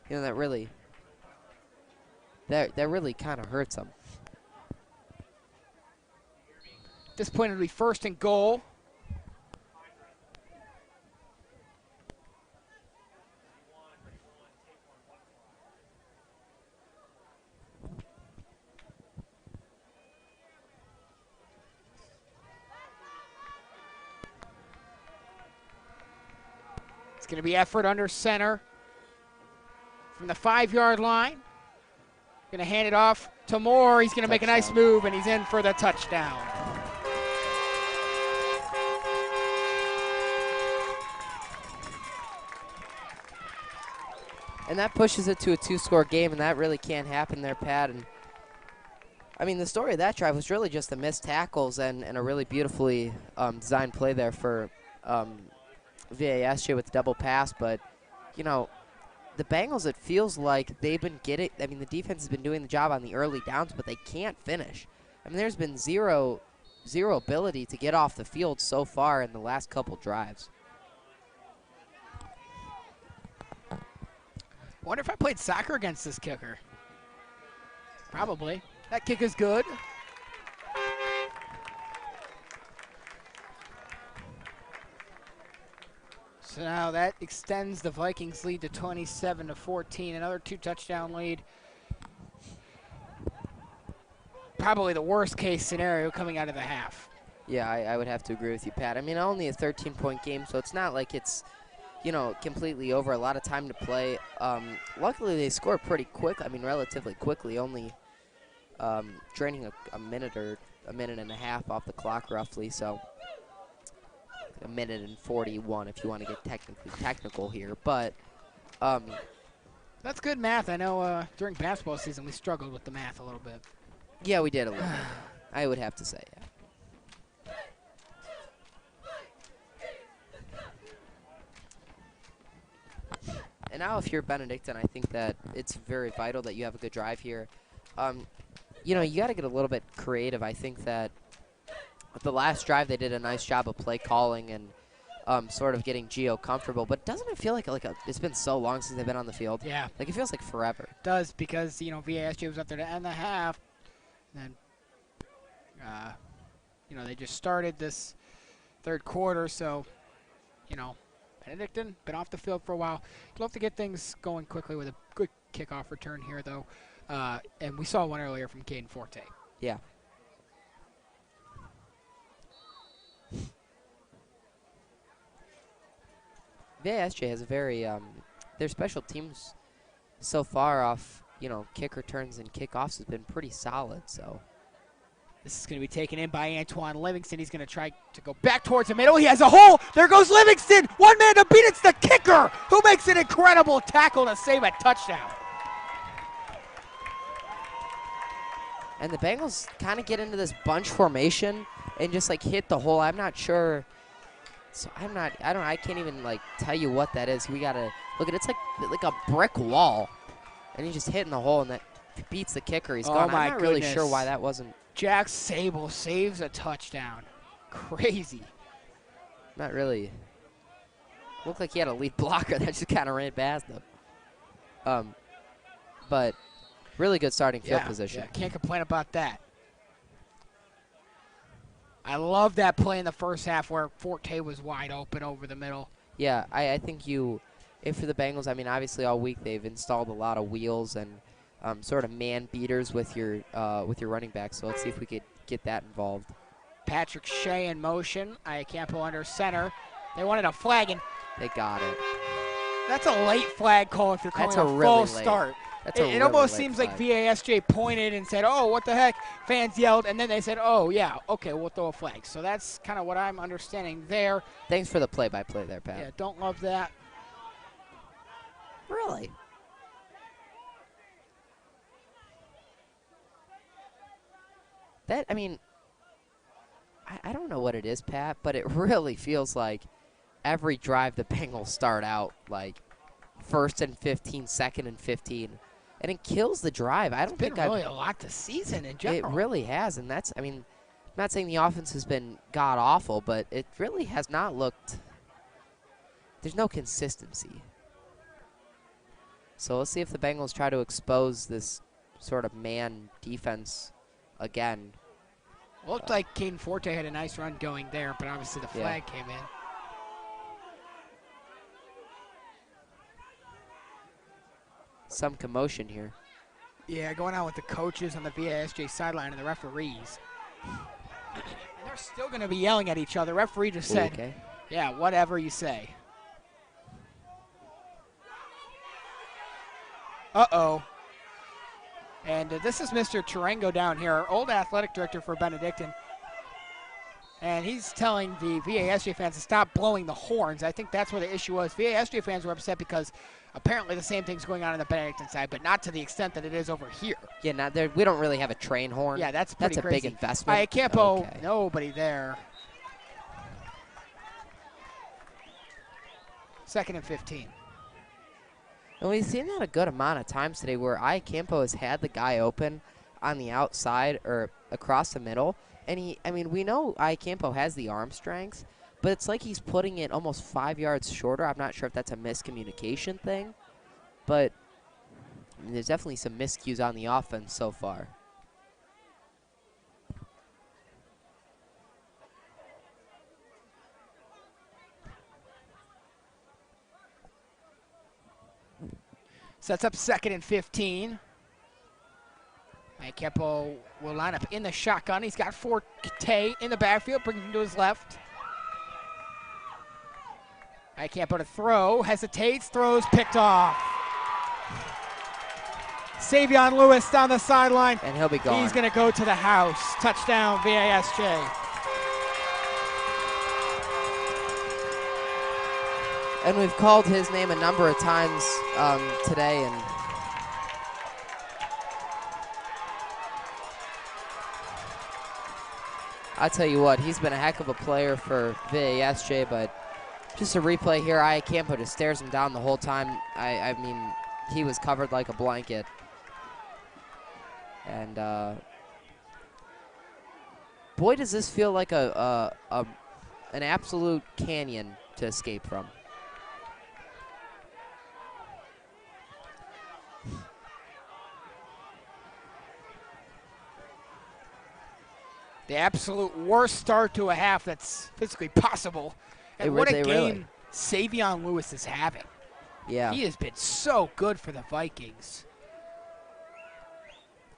you know, that really kind of hurts him. At this point, it'll be 1st and goal. It's going to be effort under center from the 5-yard line. Going to hand it off to Moore. He's going to make a nice move, and he's in for the touchdown. And that pushes it to a 2-score game, and that really can't happen there, Pat. And I mean, the story of that drive was really just the missed tackles and a really beautifully designed play there for VASJ with the double pass. But, you know, the Bengals, it feels like they've been getting – I mean, the defense has been doing the job on the early downs, but they can't finish. I mean, there's been zero ability to get off the field so far in the last couple drives. I wonder if I played soccer against this kicker. Probably. That kick is good. So now that extends the Vikings lead to 27-14. Another 2-touchdown lead. Probably the worst case scenario coming out of the half. Yeah, I would have to agree with you, Pat. I mean, only a 13-point game, so it's not like it's, you know, completely over. A lot of time to play. Luckily, they scored pretty quick. I mean, relatively quickly, only draining a minute and a half off the clock roughly. So a minute and 41 if you want to get technical here. But that's good math. I know during basketball season we struggled with the math a little bit. Yeah, we did a little bit. I would have to say, yeah. And now if you're Benedictine, I think that it's very vital that you have a good drive here. You know, you got to get a little bit creative. I think that the last drive they did a nice job of play calling and sort of getting Gio comfortable. But doesn't it feel like it's been so long since they've been on the field? Yeah. Like, it feels like forever. It does, because, you know, VASJ was up there to end the half. And then, you know, they just started this third quarter, so, you know, Benedictine been off the field for a while. Love to get things going quickly with a good kickoff return here, though. And we saw one earlier from Caden Forte. Yeah. VASJ has a very, their special teams so far off, you know, kick returns and kickoffs has been pretty solid, so. This is going to be taken in by Antoine Livingston. He's going to try to go back towards the middle. He has a hole. There goes Livingston. One man to beat. It's the kicker who makes an incredible tackle to save a touchdown. And the Bengals kind of get into this bunch formation and just like hit the hole. I'm not sure. So I can't even like tell you what that is. We got to look at it. It's like a brick wall. And he's just hitting the hole, and that beats the kicker. He's gone. I'm not really sure why that wasn't. Jack Sable saves a touchdown. Crazy. Not really. Looked like he had a lead blocker that just kind of ran past him. But really good starting field position. Yeah, can't complain about that. I love that play in the first half where Forte was wide open over the middle. Yeah, I think if for the Bengals, I mean, obviously all week they've installed a lot of wheels and sort of man beaters with your running back. So let's see if we could get that involved. Patrick Shea in motion. Iacampo under center. They wanted a flag, and they got it. That's a late flag call if you're calling a really false start. It really almost late seems flag. like VASJ pointed and said, oh, what the heck? Fans yelled, and then they said, oh, yeah, okay, we'll throw a flag. So that's kind of what I'm understanding there. Thanks for the play-by-play there, Pat. Yeah, don't love that. Really? That, I mean, I don't know what it is, Pat, but it really feels like every drive the Bengals start out like 1st and 15, 2nd and 15, and it kills the drive. I don't think It's been really a lot this season in general. It really has, and that's, I mean, I'm not saying the offense has been god-awful, but it really has not looked, there's no consistency. So let's see if the Bengals try to expose this sort of man defense again. Looked like Caden Forte had a nice run going there, but obviously the flag came in. Some commotion here. Yeah, going on with the coaches on the VASJ sideline and the referees. And they're still going to be yelling at each other. Referee just said, okay. Yeah, whatever you say. Uh-oh. And this is Mr. Tarango down here, our old athletic director for Benedictine. And he's telling the VASJ fans to stop blowing the horns. I think that's where the issue was. VASJ fans were upset because apparently the same thing's going on the Benedictine side, but not to the extent that it is over here. Yeah, not there. We don't really have a train horn. Yeah, that's pretty That's a crazy. big investment. By Campo, Okay. nobody there. 2nd and 15. And we've seen that a good amount of times today where Campo has had the guy open on the outside or across the middle. And we know Campo has the arm strength, but it's like he's putting it almost 5 yards shorter. I'm not sure if that's a miscommunication thing, but there's definitely some miscues on the offense so far. Sets up 2nd and 15. Campo will line up in the shotgun. He's got Forte in the backfield, bringing him to his left. Campo to throw, hesitates, throws, picked off. Savion Lewis down the sideline. And he'll be gone. He's going to go to the house. Touchdown, VASJ. And we've called his name a number of times today, and I'll tell you what, he's been a heck of a player for VASJ, but just a replay here, Campo just stares him down the whole time. I mean, he was covered like a blanket. And boy, does this feel like an absolute canyon to escape from. The absolute worst start to a half that's physically possible. And what a game Savion Lewis is having. Yeah. He has been so good for the Vikings.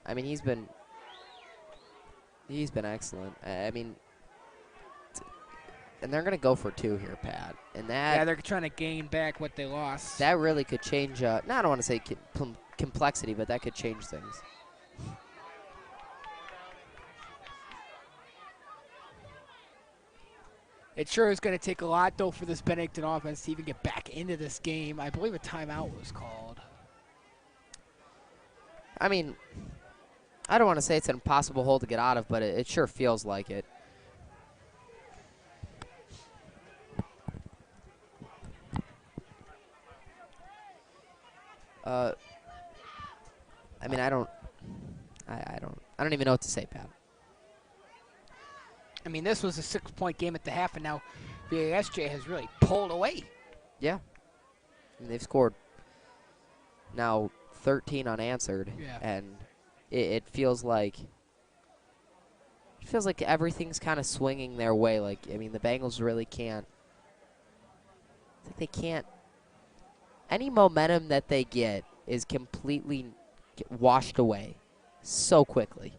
I mean, he's been excellent. I mean, and they're going to go for 2 here, Pat. And that, yeah, they're trying to gain back what they lost. That really could change, I don't want to say complexity, but that could change things. It sure is going to take a lot, though, for this Benedictine offense to even get back into this game. I believe a timeout was called. I mean, I don't want to say it's an impossible hole to get out of, but it sure feels like it. I mean, I don't even know what to say, Pat. I mean, this was a 6-point game at the half, and now VASJ has really pulled away. Yeah. I mean, they've scored now 13 unanswered, and it feels like everything's kind of swinging their way. Like, I mean, the Bengals really can't. I think they can't. Any momentum that they get is completely washed away so quickly.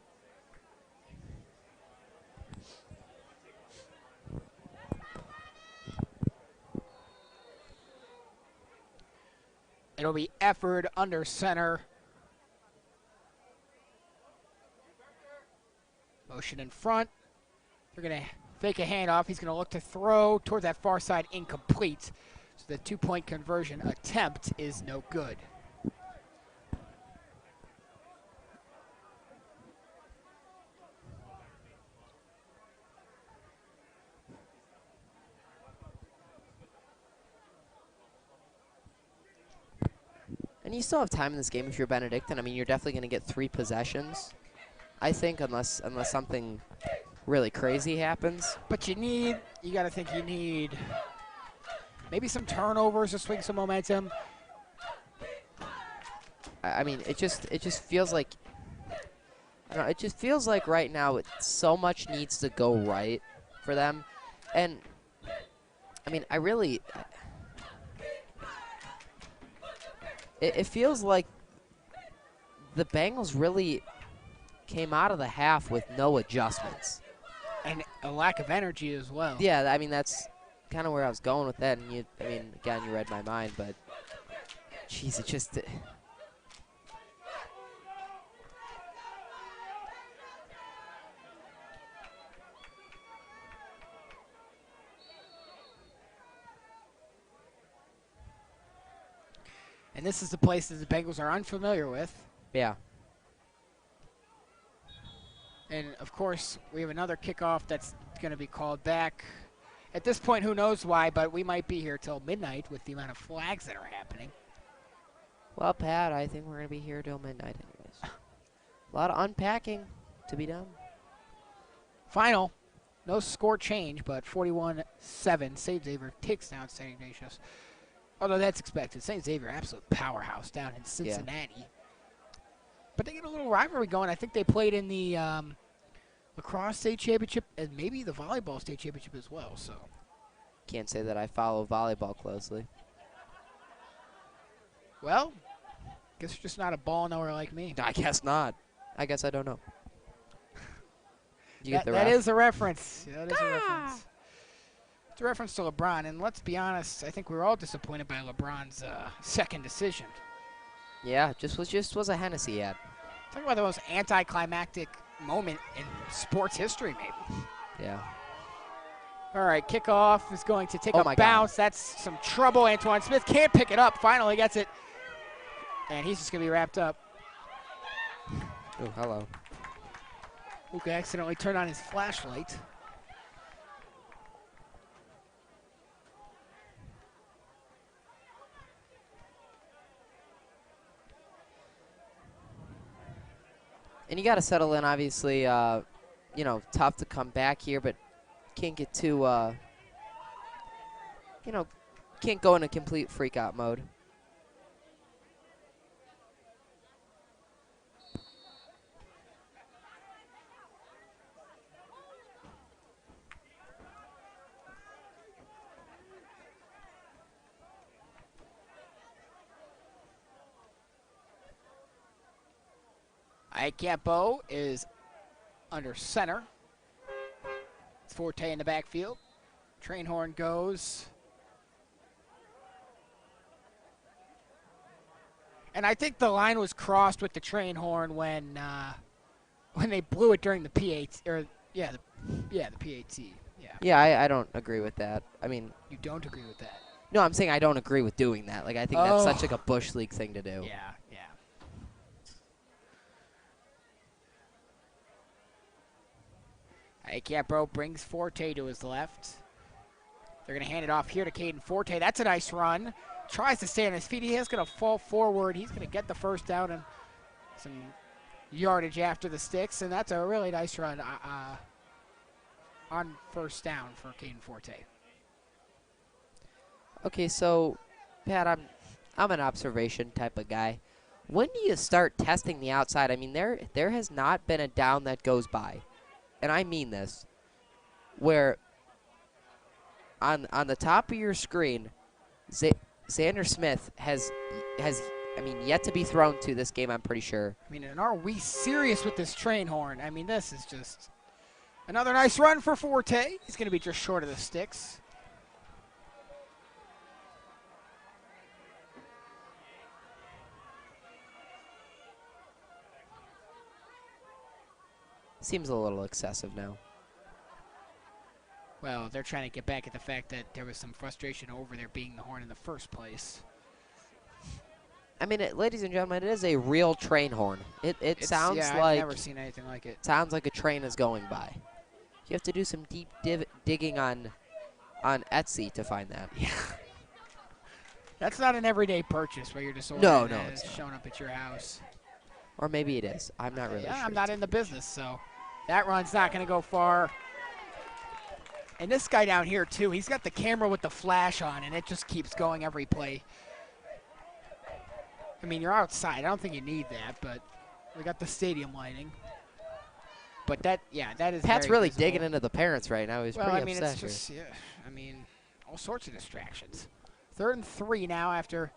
It'll be Efford under center Motion in front. They're going to fake a handoff. He's going to look to throw towards that far side, incomplete. So the 2-point conversion attempt is no good. And you still have time in this game if you're Benedictine. I mean, you're definitely going to get 3 possessions, I think, unless something really crazy happens. But you got to think you need maybe some turnovers to swing some momentum. I mean, it just feels like, I don't know, it just feels like right now so much needs to go right for them. And, I mean, it feels like the Bengals really came out of the half with no adjustments. And a lack of energy as well. Yeah, I mean, that's kind of where I was going with that. And I mean, again, you read my mind, but jeez, it just. And this is the place that the Bengals are unfamiliar with. Yeah. And, of course, we have another kickoff that's going to be called back. At this point, who knows why, but we might be here till midnight with the amount of flags that are happening. Well, Pat, I think we're going to be here till midnight anyways. A lot of unpacking to be done. Final. No score change, but 41-7. St. Xavier takes down St. Ignatius. Although that's expected. St. Xavier, absolute powerhouse down in Cincinnati. Yeah. But they get a little rivalry going. I think they played in the lacrosse state championship and maybe the volleyball state championship as well. So can't say that I follow volleyball closely. Well, guess you're just not a ball knower like me. I guess not. I guess I don't know. You get the that is a reference. Yeah, that is a reference. It's a reference to LeBron, and let's be honest, I think we were all disappointed by LeBron's second decision. Yeah, just was a Hennessy ad. Talk about the most anticlimactic moment in sports history, maybe. Yeah. All right, kickoff is going to take a bounce. God. That's some trouble. Antoine Smith can't pick it up. Finally gets it, and he's just going to be wrapped up. Oh, hello. Luka accidentally turned on his flashlight. And you got to settle in, obviously, you know, tough to come back here, but can't get too, you know, can't go into complete freak-out mode. Campo is under center. It's Forte in the backfield. Train horn goes. And I think the line was crossed with the train horn when they blew it during the PAT, or the PAT. Yeah, I don't agree with that. I mean, you don't agree with that? No, I'm saying I don't agree with doing that. Like, I think that's such like a Bush League thing to do. Yeah. Campo brings Forte to his left. They're going to hand it off here to Caden Forte. That's a nice run. Tries to stay on his feet. He is going to fall forward. He's going to get the first down and some yardage after the sticks, and that's a really nice run on first down for Caden Forte. Okay, so, Pat, I'm an observation type of guy. When do you start testing the outside? I mean, there has not been a down that goes by, and I mean this, where on the top of your screen, Xander Smith has yet to be thrown to this game, I'm pretty sure. I mean, and are we serious with this train horn? I mean, this is just another nice run for Forte. He's going to be just short of the sticks. seems a little excessive now. Well, they're trying to get back at the fact that there was some frustration over there being the horn in the first place. I mean, ladies and gentlemen, it is a real train horn. It sounds yeah, like... I've never seen anything like it. Sounds like a train is going by. You have to do some deep digging on Etsy to find that. Yeah. That's not an everyday purchase where you're just No, it's showing up at your house. Or maybe it is. I'm not really sure. I'm not in the business, so that run's not going to go far. And this guy down here, too, he's got the camera with the flash on, and it just keeps going every play. I mean, you're outside. I don't think you need that, but we got the stadium lighting. But that is Pat's very really visible. digging into the parents right now. He's pretty upset it's just, all sorts of distractions. 3rd and 3 now after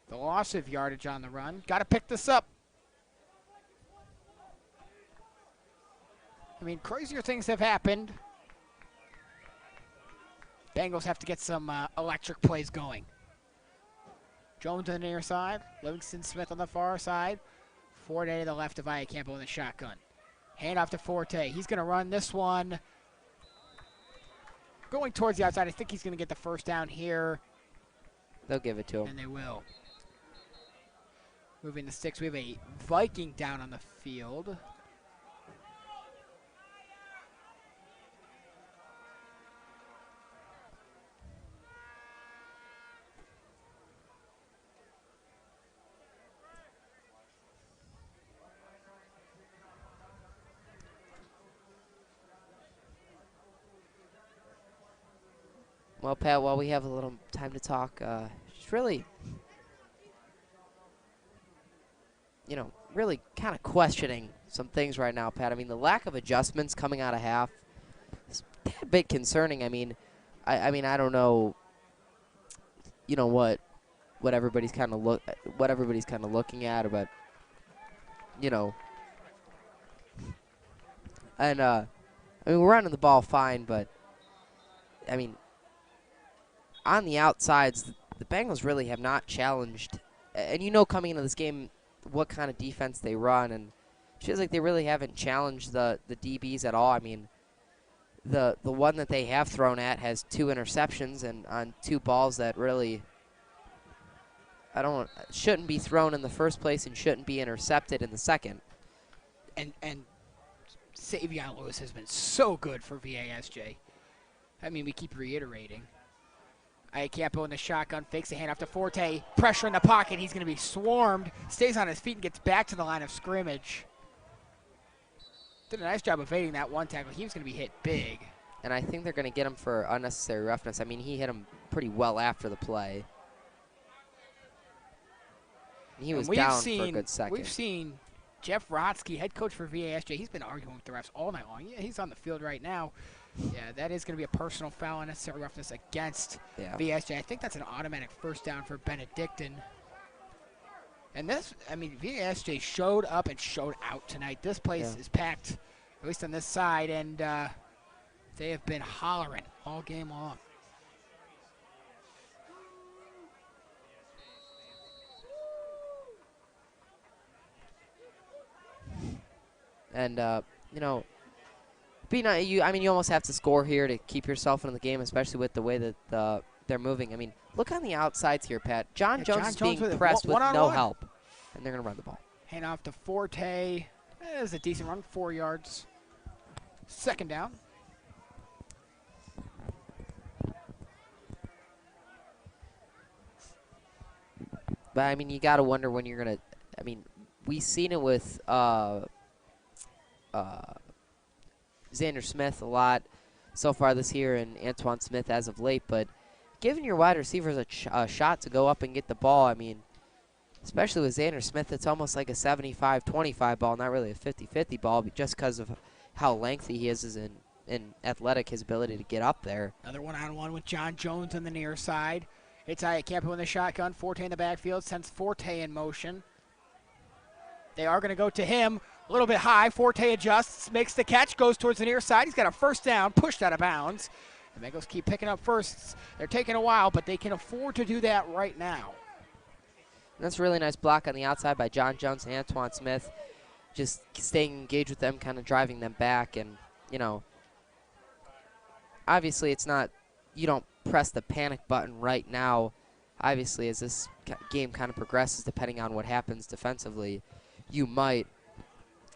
the loss of yardage on the run. Got to pick this up. I mean, crazier things have happened. Bengals have to get some electric plays going. Jones on the near side. Livingston Smith on the far side. Forte to the left of Campbell in the shotgun. Hand off to Forte. He's going to run this one. Going towards the outside. I think he's going to get the first down here. They'll give it to him. And they will. Moving the sticks. We have a Viking down on the field. Well, Pat, while we have a little time to talk, just really, really kind of questioning some things right now, Pat. I mean, the lack of adjustments coming out of half is a bit concerning. I mean, I don't know, what everybody's kind of looking at, but and I mean, we're running the ball fine, but I mean, on the outsides, the Bengals really have not challenged. And coming into this game what kind of defense they run, and it feels like they really haven't challenged the DBs at all. I mean, the one that they have thrown at has 2 interceptions and on 2 balls that really shouldn't be thrown in the first place and shouldn't be intercepted in the second. And Savion Lewis has been so good for VASJ. I mean, we keep reiterating. Campbell in the shotgun, fakes the handoff to Forte. Pressure in the pocket. He's going to be swarmed. Stays on his feet and gets back to the line of scrimmage. Did a nice job evading that one tackle. He was going to be hit big. And I think they're going to get him for unnecessary roughness. I mean, he hit him pretty well after the play. He was down for a good second. We've seen Jeff Rotsky, head coach for VASJ. He's been arguing with the refs all night long. Yeah, he's on the field right now. Yeah, that is going to be a personal foul, unnecessary roughness against VASJ. I think that's an automatic first down for Benedictine. And VASJ showed up and showed out tonight. This place is packed, at least on this side, and they have been hollering all game long. And, you almost have to score here to keep yourself in the game, especially with the way that they're moving. I mean, look on the outsides here, Pat. John Jones is being pressed with no help, and they're going to run the ball. Hand off to Forte. That is a decent run, 4 yards. Second down. But, I mean, you got to wonder when you're going to – I mean, we've seen it with Xander Smith a lot so far this year and Antoine Smith as of late, but giving your wide receivers a shot to go up and get the ball, I mean, especially with Xander Smith, it's almost like a 75-25 ball, not really a 50-50 ball, but just because of how lengthy he is in athletic, his ability to get up there. Another one-on-one with John Jones on the near side. It's Campbell in the shotgun, Forte in the backfield, sends Forte in motion. They are going to go to him. A little bit high. Forte adjusts, makes the catch, goes towards the near side. He's got a first down, pushed out of bounds. The Bengals keep picking up firsts. They're taking a while, but they can afford to do that right now. That's a really nice block on the outside by John Jones and Antoine Smith. just staying engaged with them, kind of driving them back. And, you know, obviously it's not, you don't press the panic button right now. Obviously, as this game kind of progresses, depending on what happens defensively, you might,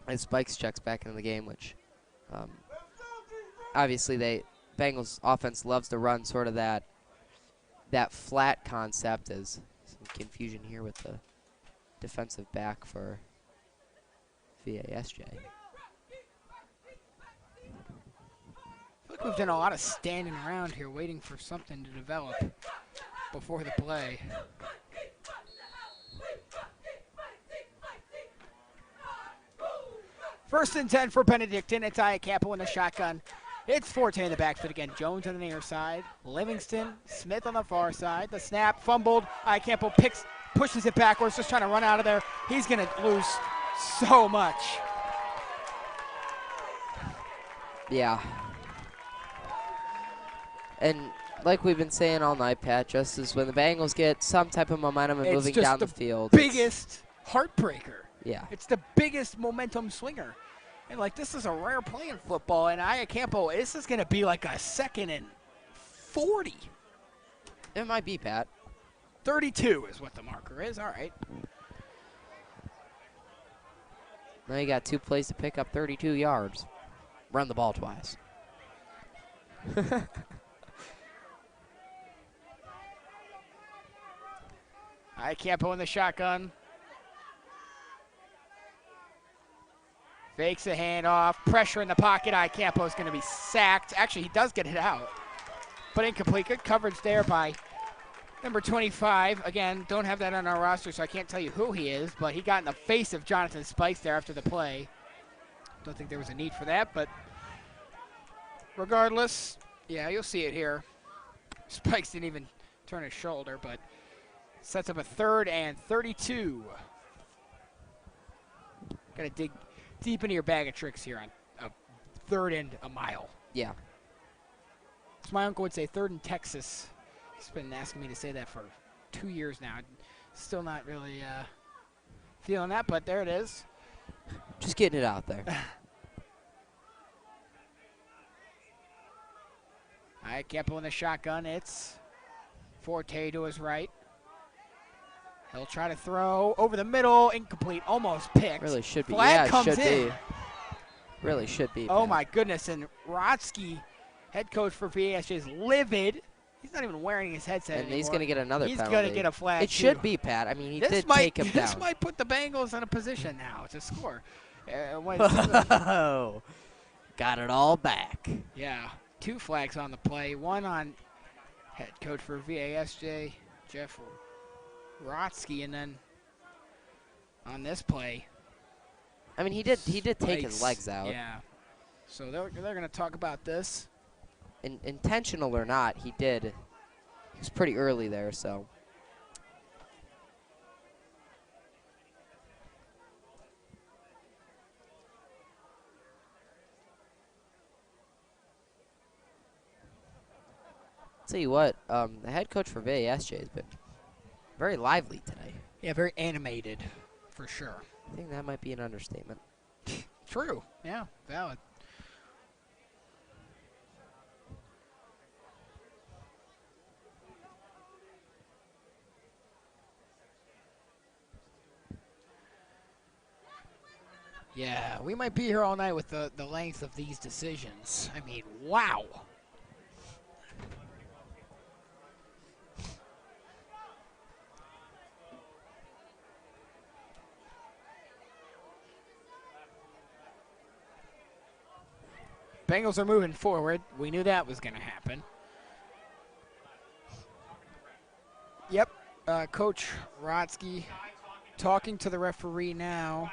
as Spikes checks back into the game, which obviously Bengals offense loves to run sort of that flat concept. As some confusion here with the defensive back for VASJ. I feel like we've done a lot of standing around here waiting for something to develop before the play. First and 10 for Benedictine. It's Iacampo in the shotgun. It's Forte in the backfield again. Jones on the near side. Livingston, Smith on the far side. The snap, fumbled. Iacampo pushes it backwards, just trying to run out of there. He's going to lose so much. Yeah. And like we've been saying all night, Pat, just as when the Bengals get some type of momentum and moving down the field. Biggest heartbreaker. Yeah. It's the biggest momentum swinger. And, like, this is a rare play in football. And Iacampo, this is going to be like a 2nd and 40. It might be, Pat. 32 is what the marker is. All right. Now you got 2 plays to pick up 32 yards. Run the ball twice. Iacampo in the shotgun. Fakes a handoff. Pressure in the pocket. Iacampo is going to be sacked. Actually, he does get it out, but incomplete. Good coverage there by number 25. Again, don't have that on our roster, so I can't tell you who he is, but he got in the face of Jonathan Spikes there after the play. Don't think there was a need for that, but regardless, yeah, you'll see it here. Spikes didn't even turn his shoulder, but sets up a 3rd and 32. Got to dig deep into your bag of tricks here on a 3rd and a mile. Yeah. So my uncle would say 3rd in Texas. He's been asking me to say that for 2 years now. Still not really feeling that, but there it is. Just getting it out there. Iacampo in the shotgun. It's Forte to his right. He'll try to throw over the middle, incomplete, almost picked. Really should be. Flag Yeah, comes it should in. be. Really should be. Oh Pat. my goodness, and Rotsky, head coach for VASJ, is livid. He's not even wearing his headset And anymore. he's going to get another penalty. He's going to get a flag, It too. should be, Pat. I mean, he did take him down. This might put the Bengals in a position now to score. Oh, got it all back. Yeah, 2 flags on the play. One on head coach for VASJ, Jeff Rotsky, and then on this play. I mean, he did take his legs out. Yeah. So they're going to talk about this. Intentional or not, he did. He was pretty early there, so. Tell you what, the head coach for VASJ has been very lively today. Yeah, very animated, for sure. I think that might be an understatement. True. Yeah, valid. Yeah, we might be here all night with the length of these decisions. I mean, wow. Bengals are moving forward. We knew that was going to happen. Yep, Coach Rotsky talking to the referee now.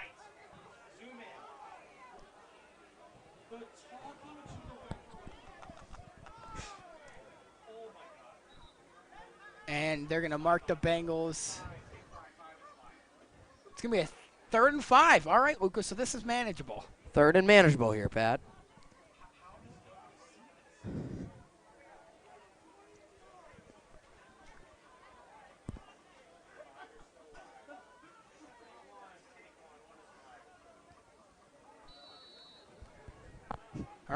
And they're going to mark the Bengals. It's going to be a 3rd and 5. All right, Lucas, so this is manageable. 3rd and manageable here, Pat.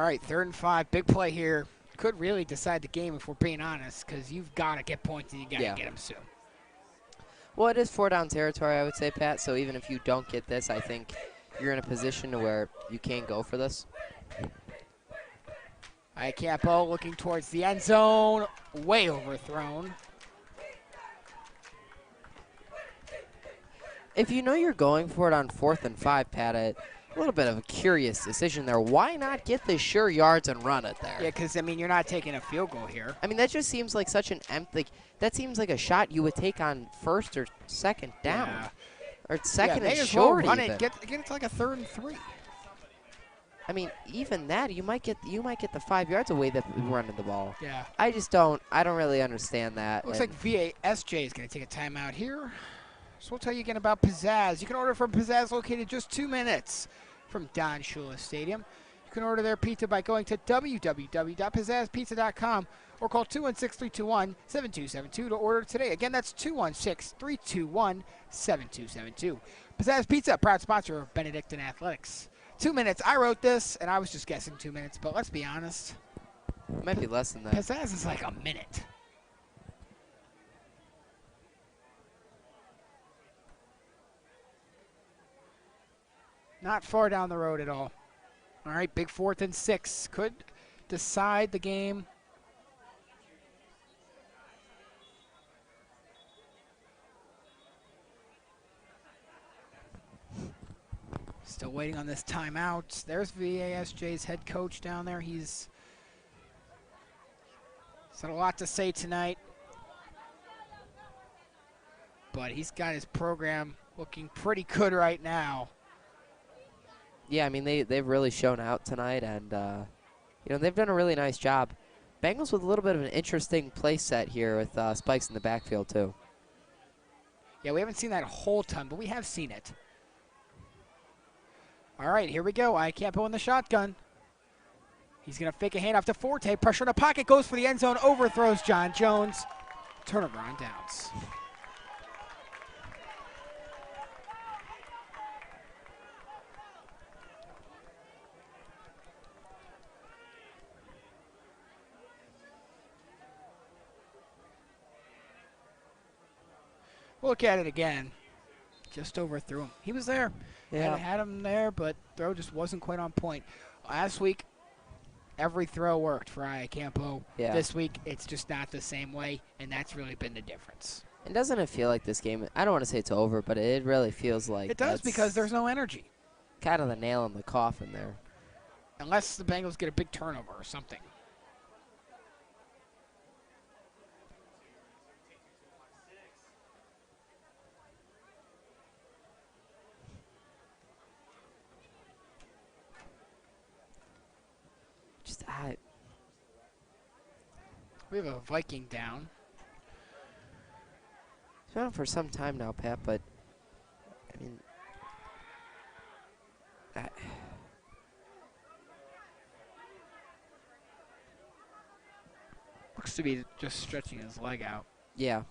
All right, 3rd and 5. Big play here. Could really decide the game if we're being honest, because you've got to get points and you got to get them soon. Well, it is 4-down territory, I would say, Pat. So even if you don't get this, I think you're in a position to where you can go for this. Campo looking towards the end zone. Way overthrown. If you know you're going for it on 4th and 5, Pat, a little bit of a curious decision there. Why not get the sure yards and run it there? Yeah, because, I mean, you're not taking a field goal here. I mean, that just seems like such an empty. That seems like a shot you would take on 1st or 2nd down. Yeah. Or 2nd and short. short Run even. it. Get it to like a 3rd and 3. I mean, even that, you might get the 5 yards away that running the ball. Yeah. I don't really understand that. Looks like VASJ is going to take a timeout here. So we'll tell you again about Pizzazz. You can order from Pizzazz, located just 2 minutes from Don Shula Stadium. You can order their pizza by going to www.pizzazzpizza.com or call 216-321-7272 to order today. Again, that's 216-321-7272. Pizzazz Pizza, proud sponsor of Benedictine Athletics. 2 minutes. I wrote this, and I was just guessing 2 minutes, but let's be honest. It might be less than that. Pizzazz is like a minute. Not far down the road at all. All right, big 4th and 6. Could decide the game. Still waiting on this timeout. There's VASJ's head coach down there. He's had a lot to say tonight. But he's got his program looking pretty good right now. Yeah, I mean, they've really shown out tonight, and, they've done a really nice job. Bengals with a little bit of an interesting play set here with Spikes in the backfield, too. Yeah, we haven't seen that a whole ton, but we have seen it. All right, here we go. Campo in the shotgun. He's going to fake a handoff to Forte. Pressure in the pocket, goes for the end zone, overthrows John Jones. Turnover on downs. Look at it again. Just overthrew him. He was there. Yeah. Had him there, but throw just wasn't quite on point. Last week, every throw worked for Campo. Yeah. This week, it's just not the same way, and that's really been the difference. And doesn't it feel like this game, I don't want to say it's over, but it really feels like it does, because there's no energy. Kind of the nail in the coffin there. Unless the Bengals get a big turnover or something. We have a Viking down. It's been on for some time now, Pat, but, I mean, looks to be just stretching his leg out. Yeah.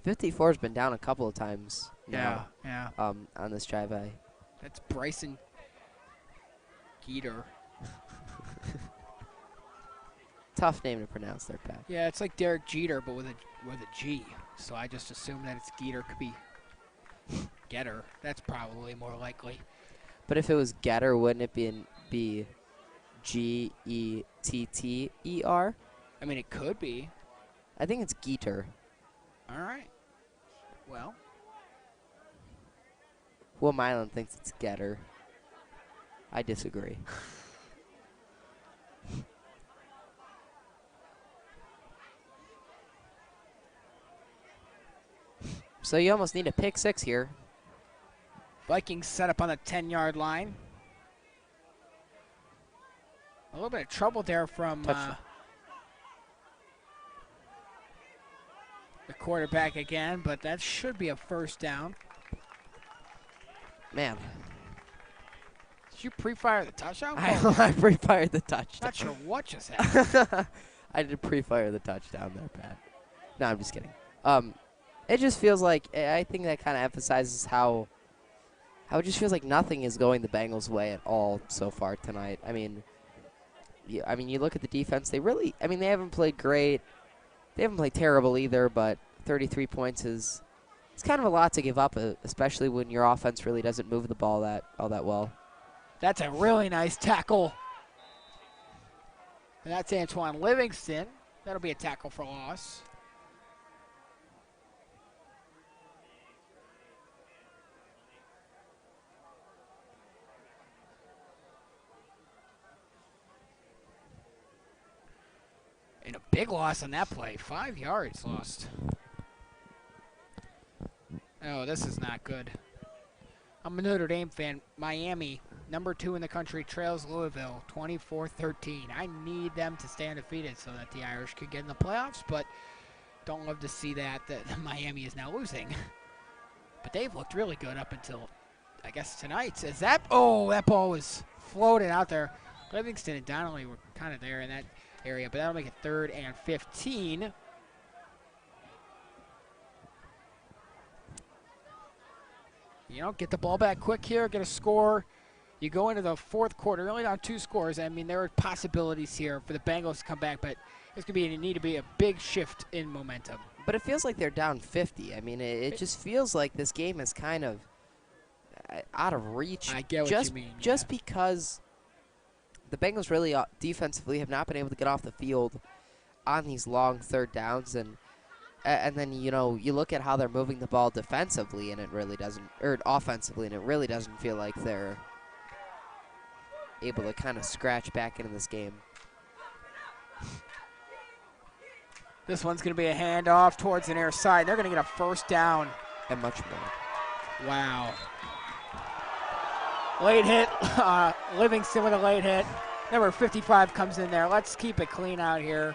54's been down a couple of times now, Yeah. on this drive. That's Bryson Geeter. Tough name to pronounce there, Pat. Yeah, it's like Derek Jeter, but with a G. So I just assume that it's Geeter. Could be Getter. That's probably more likely. But if it was Getter, wouldn't it be Getter? I mean, it could be. I think it's Geeter. All right. Well. Will Milan thinks it's Getter. I disagree. So you almost need a pick 6 here. Vikings set up on the 10-yard line. A little bit of trouble there from the quarterback again, but that should be a first down. Man. Did you pre-fire the touchdown? I pre-fired the touchdown. Not sure what just happened. I did pre-fire the touchdown there, Pat. No, I'm just kidding. It just feels like, I think that kind of emphasizes how how it just feels like nothing is going the Bengals' way at all so far tonight. I mean, you look at the defense. They really, they haven't played great. They haven't played terrible either, but 33 points is it's kind of a lot to give up, especially when your offense really doesn't move the ball all that well. That's a really nice tackle. And that's Antoine Livingston. That'll be a tackle for loss. And a big loss on that play. 5 yards lost. Oh, this is not good. I'm a Notre Dame fan. Miami, number 2 in the country, trails Louisville 24-13. I need them to stay undefeated so that the Irish could get in the playoffs, but don't love to see that Miami is now losing. But they've looked really good up until, I guess, tonight. That ball was floated out there. Livingston and Donnelly were kind of there in that area, but that'll make it 3rd and 15. Get the ball back quick here, get a score. You go into the 4th quarter, you're only down 2 scores. I mean, there are possibilities here for the Bengals to come back, but it's going to need to be a big shift in momentum. But it feels like they're down 50. I mean, it just feels like this game is kind of out of reach. I get what you mean. Just because the Bengals really defensively have not been able to get off the field on these long 3rd downs, and then you look at how they're moving the ball defensively, and it really doesn't, or offensively, and it really doesn't feel like they're able to kind of scratch back into this game. This one's going to be a handoff towards the near side. They're going to get a 1st down. And much more. Wow. Late hit. Livingston with a late hit. Number 55 comes in there. Let's keep it clean out here.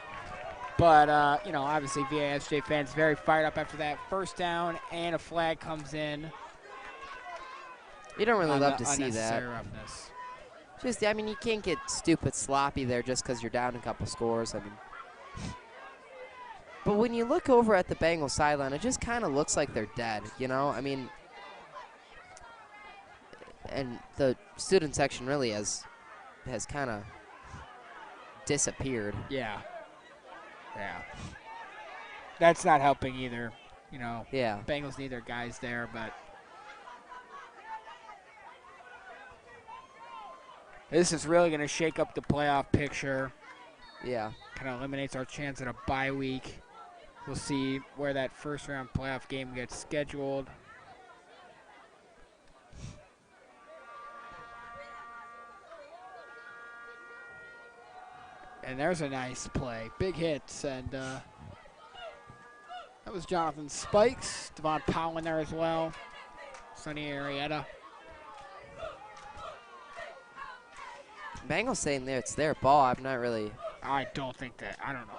But, obviously VASJ fans very fired up after that 1st down, and a flag comes in. You don't really love to see that. Roughness. Just, you can't get stupid sloppy there just because you're down a couple scores. But when you look over at the Bengals sideline, it just kind of looks like they're dead, and the student section really has kind of disappeared. Yeah. That's not helping either. Yeah. Bengals need their guys there, but this is really going to shake up the playoff picture. Yeah. Kind of eliminates our chance at a bye week. We'll see where that 1st round playoff game gets scheduled. And there's a nice play. Big hits, and that was Jonathan Spikes. Devon Powell in there as well. Sonny Arietta. Bengals saying it's their ball. I'm not really. I don't think that. I don't know.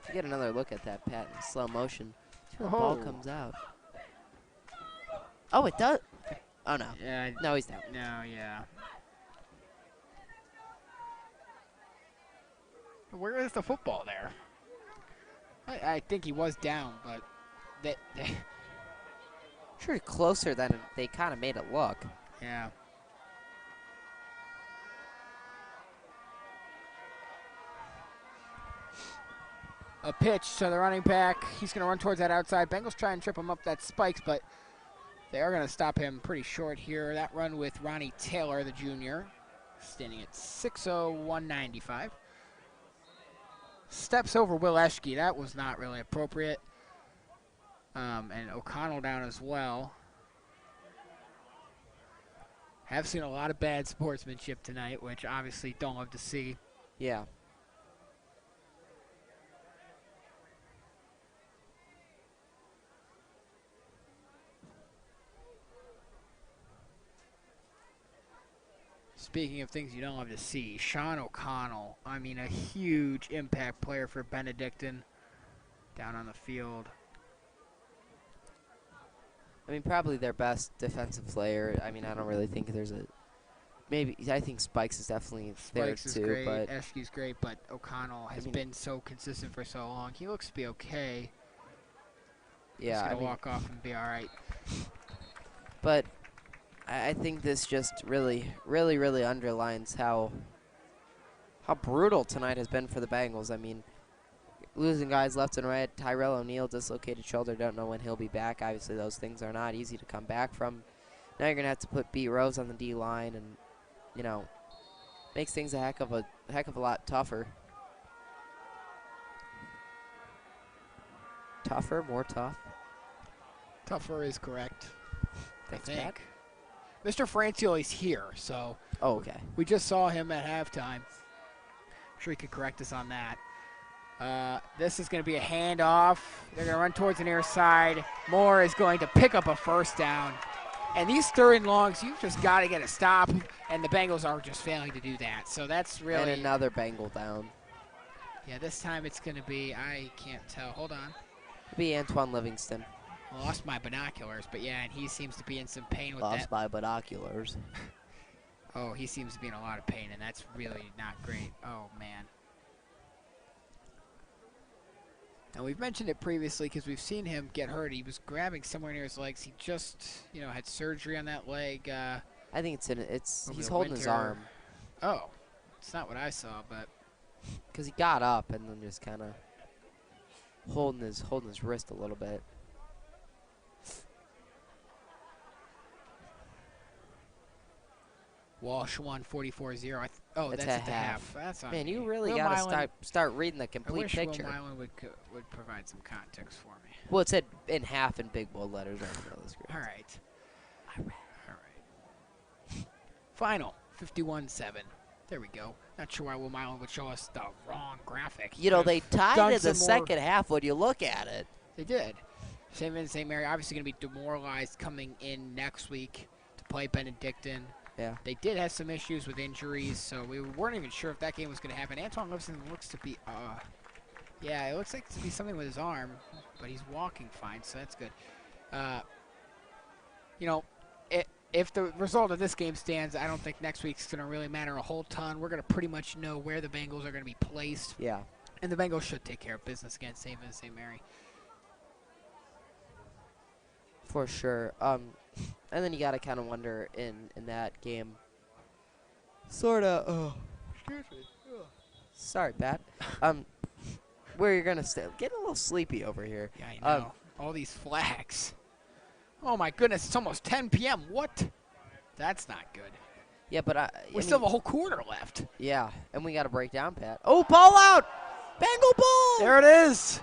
To get another look at that, Pat, in slow motion. The ball comes out. Oh, it does. Oh, no. Yeah. No, he's down. No, yeah. Where is the football there? I think he was down, but they sure closer than they kind of made it look. Yeah. A pitch to the running back. He's going to run towards that outside. Bengals try and trip him up that Spikes, but they are going to stop him pretty short here. That run with Ronnie Taylor, the junior, standing at 6'0", 195. Steps over Will Eschke. That was not really appropriate. And O'Connell down as well. Have seen a lot of bad sportsmanship tonight, which obviously don't love to see. Yeah. Speaking of things you don't love to see, Sean O'Connell, a huge impact player for Benedictine down on the field. Probably their best defensive player. I don't really think there's a... Maybe, I think Spikes is definitely there Spikes too. Is great, but Eschke's great, but O'Connell has been so consistent for so long. He looks to be okay. Yeah, He's going to walk off and be all right. But I think this just really underlines how brutal tonight has been for the Bengals. I mean, losing guys left and right. Tyrell O'Neal, dislocated shoulder. Don't know when he'll be back. Obviously, those things are not easy to come back from. Now you're gonna have to put B Rose on the D line, and you know, makes things a heck of a lot tougher. Tougher, more tough. Tougher is correct. Thanks, I think. Pat. Mr. Francioli's here, so Oh, okay. we just saw him at halftime. I'm sure he could correct us on that. This is going to be a handoff. They're going to run towards the near side. Moore is going to pick up a first down. And these third and longs, you've just got to get a stop, and the Bengals are just failing to do that. So that's really... And another Bengal down. Yeah, this time it's going to be, I can't tell. Hold on. It'll be Antoine Livingston. I lost my binoculars, but yeah, and he seems to be in some pain with Lost that. my binoculars. Oh, he seems to be in a lot of pain, and that's really not great. Oh, man. And we've mentioned it previously because we've seen him get hurt. He was grabbing somewhere near his legs. He just, you know, had surgery on that leg. I think he's the holding his winter. arm. Oh, it's not what I saw, but Because he got up and then just kind of holding his wrist a little bit. Walsh won 44-0. Oh, That's that's a at the half. half. That's on Man, me. you really Will got Milan- to start reading the I complete wish picture. Will Milan would provide some context for me. Well, it said in half in big bold letters on the middle of the screen. All right. All right. Final, 51-7. There we go. Not sure why Will Milan would show us the wrong graphic. You know, they tied done in the some more- second half when you look at it. They did. Same in St. Mary. Obviously going to be demoralized coming in next week to play Benedictine. Yeah. They did have some issues with injuries, so we weren't even sure if that game was going to happen. Antoine Livingston looks to be, yeah, it looks like to be something with his arm, but he's walking fine, so that's good. You know, if the result of this game stands, I don't think next week's going to really matter a whole ton. We're going to pretty much know where the Bengals are going to be placed. Yeah. And the Bengals should take care of business against St. Mary. For sure. And then you got to kind of wonder in that game, sort of, Excuse me. sorry, Pat, where you're going to stay. Getting a little sleepy over here. Yeah, I know. All these flags. Oh, my goodness. It's almost 10 p.m. What? That's not good. Yeah, but We still have a whole quarter left. Yeah, and we got to break down, Pat. Oh, ball out! Bengal ball! There it is.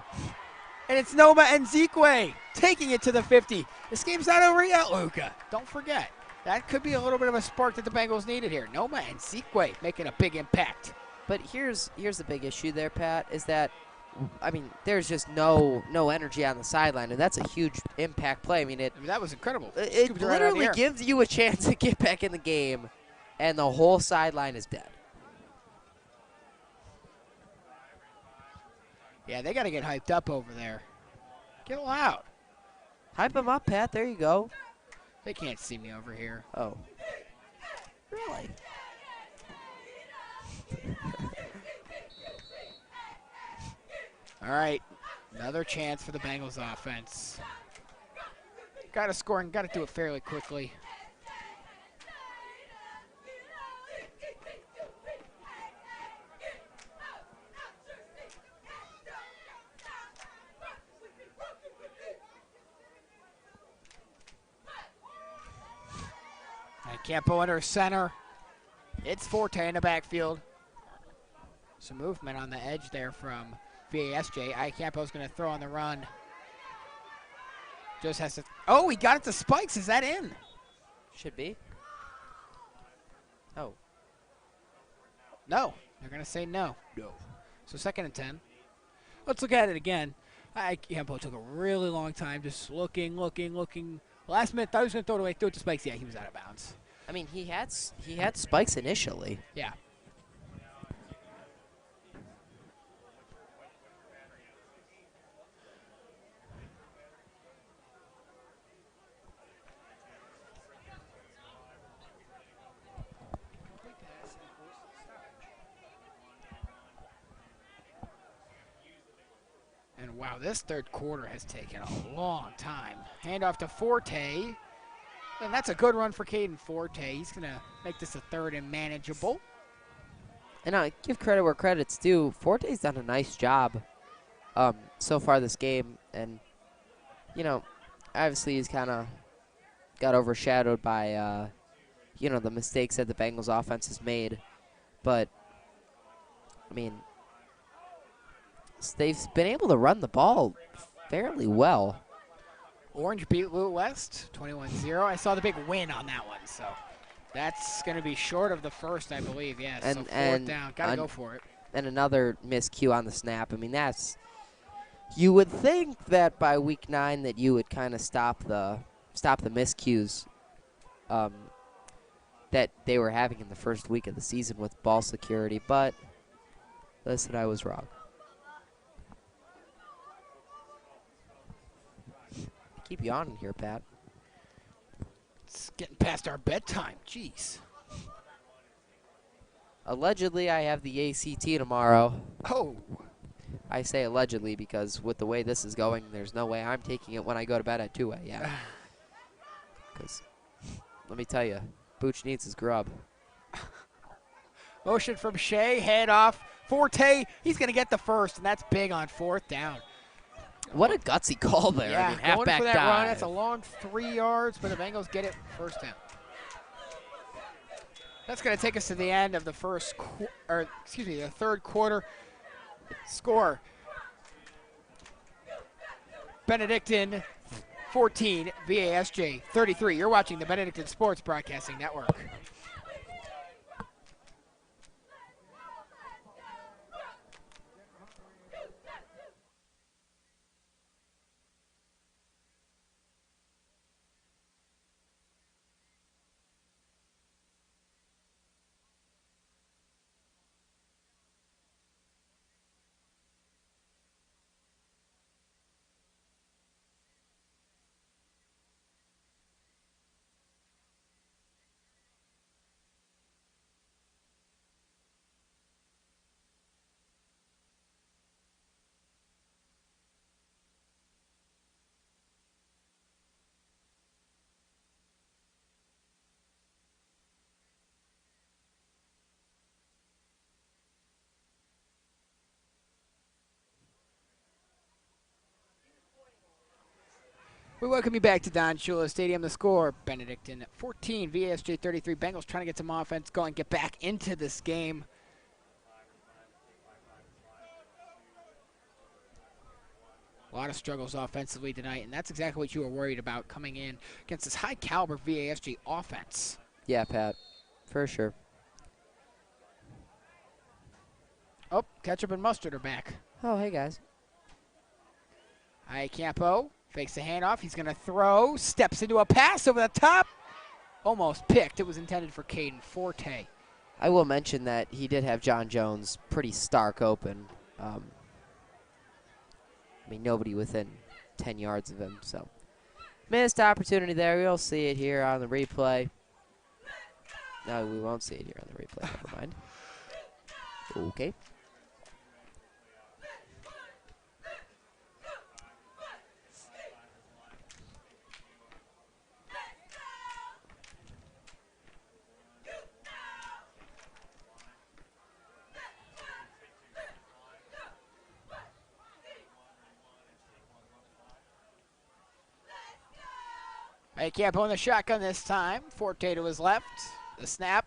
And it's Noma and Zekwe taking it to the 50. This game's not over yet, Luca. Don't forget. That could be a little bit of a spark that the Bengals needed here. Noma and Zekwe making a big impact. But here's the big issue there, Pat, is that, I mean, there's just no energy on the sideline, and that's a huge impact play. I mean, that was incredible. it Scooped it right out of the literally air. gives you a chance to get back in the game, and the whole sideline is dead. Yeah, they got to get hyped up over there. Get loud. Hype them up, Pat. There you go. They can't see me over here. Oh. Really? All right, another chance for the Bengals offense. Got to score and got to do it fairly quickly. And Campo under center. It's Forte in the backfield. Some movement on the edge there from VASJ. Campo's going to throw on the run. Just has to. Oh, he got it to Spikes. Is that in? Should be. Oh. No. They're going to say no. No. So 2nd and 10. Let's look at it again. Campo took a really long time just looking. Last minute, thought he was going to throw it to Spikes. Yeah, he was out of bounds. I mean, he had Spikes initially. Yeah. Wow, this third quarter has taken a long time. Handoff to Forte. And that's a good run for Caden Forte. He's going to make this a 3rd and manageable. And I give credit where credit's due. Forte's done a nice job so far this game. And, you know, obviously he's kind of got overshadowed by, you know, the mistakes that the Bengals offense has made. But, I mean, they've been able to run the ball fairly well. Orange beat Blue West 21-0. I saw the big win on that one, so that's going to be short of the first, I believe. Yeah, so 4th down. Got to go for it. And another miscue on the snap. I mean, that's – you would think that by week 9 that you would kind of stop the miscues that they were having in the first week of the season with ball security. But, listen, I was wrong. Keep yawning here, Pat. It's getting past our bedtime. Jeez. Allegedly, I have the ACT tomorrow. Oh. I say allegedly because with the way this is going, there's no way I'm taking it when I go to bed at 2 a.m. Because, let me tell you, Booch needs his grub. Motion from Shea, head off. Forte, he's going to get the first, and that's big on 4th down. What a gutsy call there. Yeah, I mean, halfback for that dive. run. That's a long 3 yards, but the Bengals get it 1st down. That's going to take us to the end of the the 3rd quarter. Score: Benedictine 14, VASJ 33. You're watching the Benedictine Sports Broadcasting Network. We welcome you back to Don Shula Stadium. The score: Benedictine 14, VASJ 33. Bengals trying to get some offense going, get back into this game. A lot of struggles offensively tonight, and that's exactly what you were worried about coming in against this high-caliber VASJ offense. Yeah, Pat, for sure. Oh, ketchup and mustard are back. Oh, hey, guys. Campo fakes the handoff. He's going to throw. Steps into a pass over the top. Almost picked. It was intended for Caden Forte. I will mention that he did have John Jones pretty stark open. I mean, nobody within 10 yards of him. So, missed opportunity there. We'll see it here on the replay. No, we won't see it here on the replay. Never mind. Okay. Campo in the shotgun this time. Forte to his left. The snap.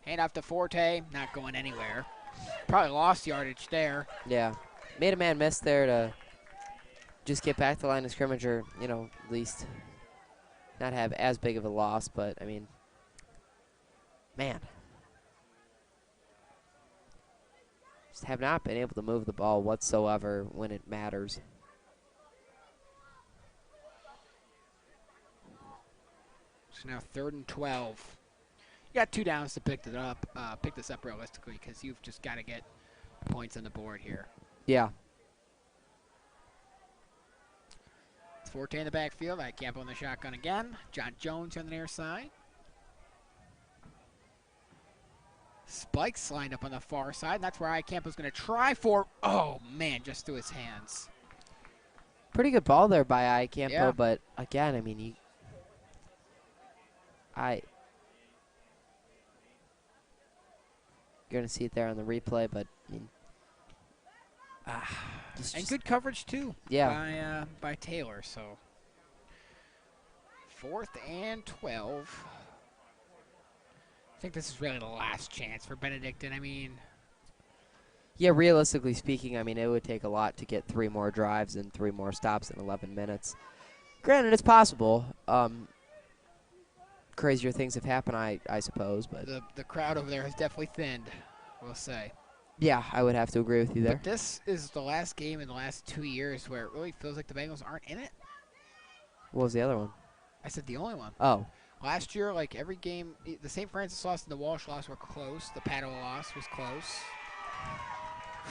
Hand off to Forte. Not going anywhere. Probably lost yardage there. Yeah. Made a man miss there to just get back to the line of scrimmage or, you know, at least not have as big of a loss. But, I mean, man. Just have not been able to move the ball whatsoever when it matters. So now 3rd and 12. You got 2 downs to pick this up realistically, because you've just got to get points on the board here. Yeah. It's Forte in the backfield. Campo in the shotgun again. John Jones on the near side. Spikes lined up on the far side. And that's where Campo's going to try for. Oh, man, just through his hands. Pretty good ball there by Campo, yeah. But again, I mean, You're going to see it there on the replay, but I mean, and good coverage too. Yeah. By Taylor. So 4th and 12. I think this is really the last chance for Benedictine. I mean, yeah, realistically speaking, I mean, it would take a lot to get 3 more drives and 3 more stops in 11 minutes. Granted, it's possible. Crazier things have happened, I suppose, but the crowd over there has definitely thinned, we'll say. yeah, I would have to agree with you there. But this is the last game in the last 2 years where it really feels like the Bengals aren't in it. What was the other one? I said the only one. Oh. Last year, like every game, the St. Francis loss and the Walsh loss were close. The Padua loss was close.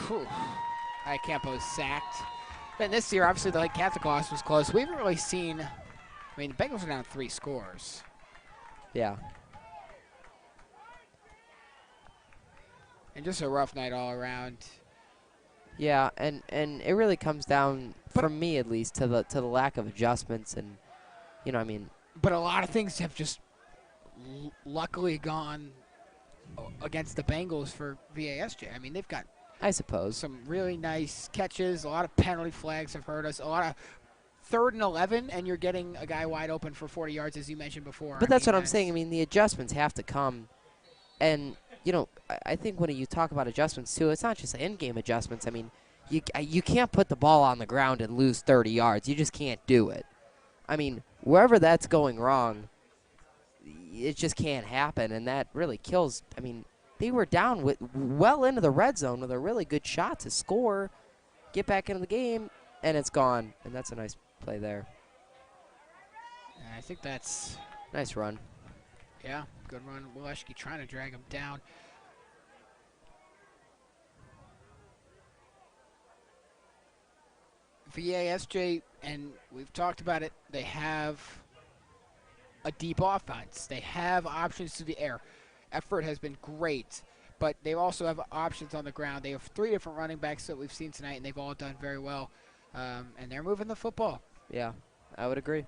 Whew. I can't was sacked. And this year, obviously, the Lake Catholic loss was close. We haven't really seen. I mean, the Bengals are down 3 scores. Yeah. And just a rough night all around. Yeah, and it really comes down, for me at least, to the lack of adjustments, and you know, I mean. But a lot of things have just luckily gone against the Bengals for VASJ. I mean, they've got, I suppose, some really nice catches. A lot of penalty flags have hurt us. A lot of 3rd and 11, and you're getting a guy wide open for 40 yards, as you mentioned before. But that's what I'm saying. I mean, the adjustments have to come, and you know, I think when you talk about adjustments too, it's not just in-game adjustments. I mean, you can't put the ball on the ground and lose 30 yards. You just can't do it. I mean, wherever that's going wrong, it just can't happen, and that really kills. I mean, they were down well into the red zone with a really good shot to score, get back into the game, and it's gone. And that's a nice play there. I think that's nice run. Yeah, good run. Wileszki trying to drag him down. VASJ, and we've talked about it, they have a deep offense. They have options to the air. Effort has been great, but they also have options on the ground. They have 3 different running backs that we've seen tonight, and they've all done very well. And they're moving the football. Yeah, I would agree.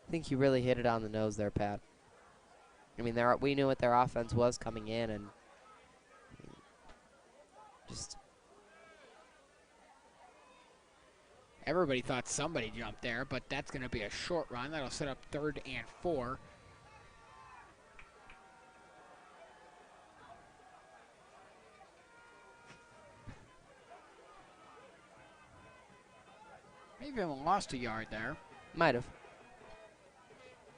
I think you really hit it on the nose there, Pat. I mean, we knew what their offense was coming in, and just everybody thought somebody jumped there, but that's going to be a short run. That'll set up 3rd and 4. Maybe even lost a yard there. Might have.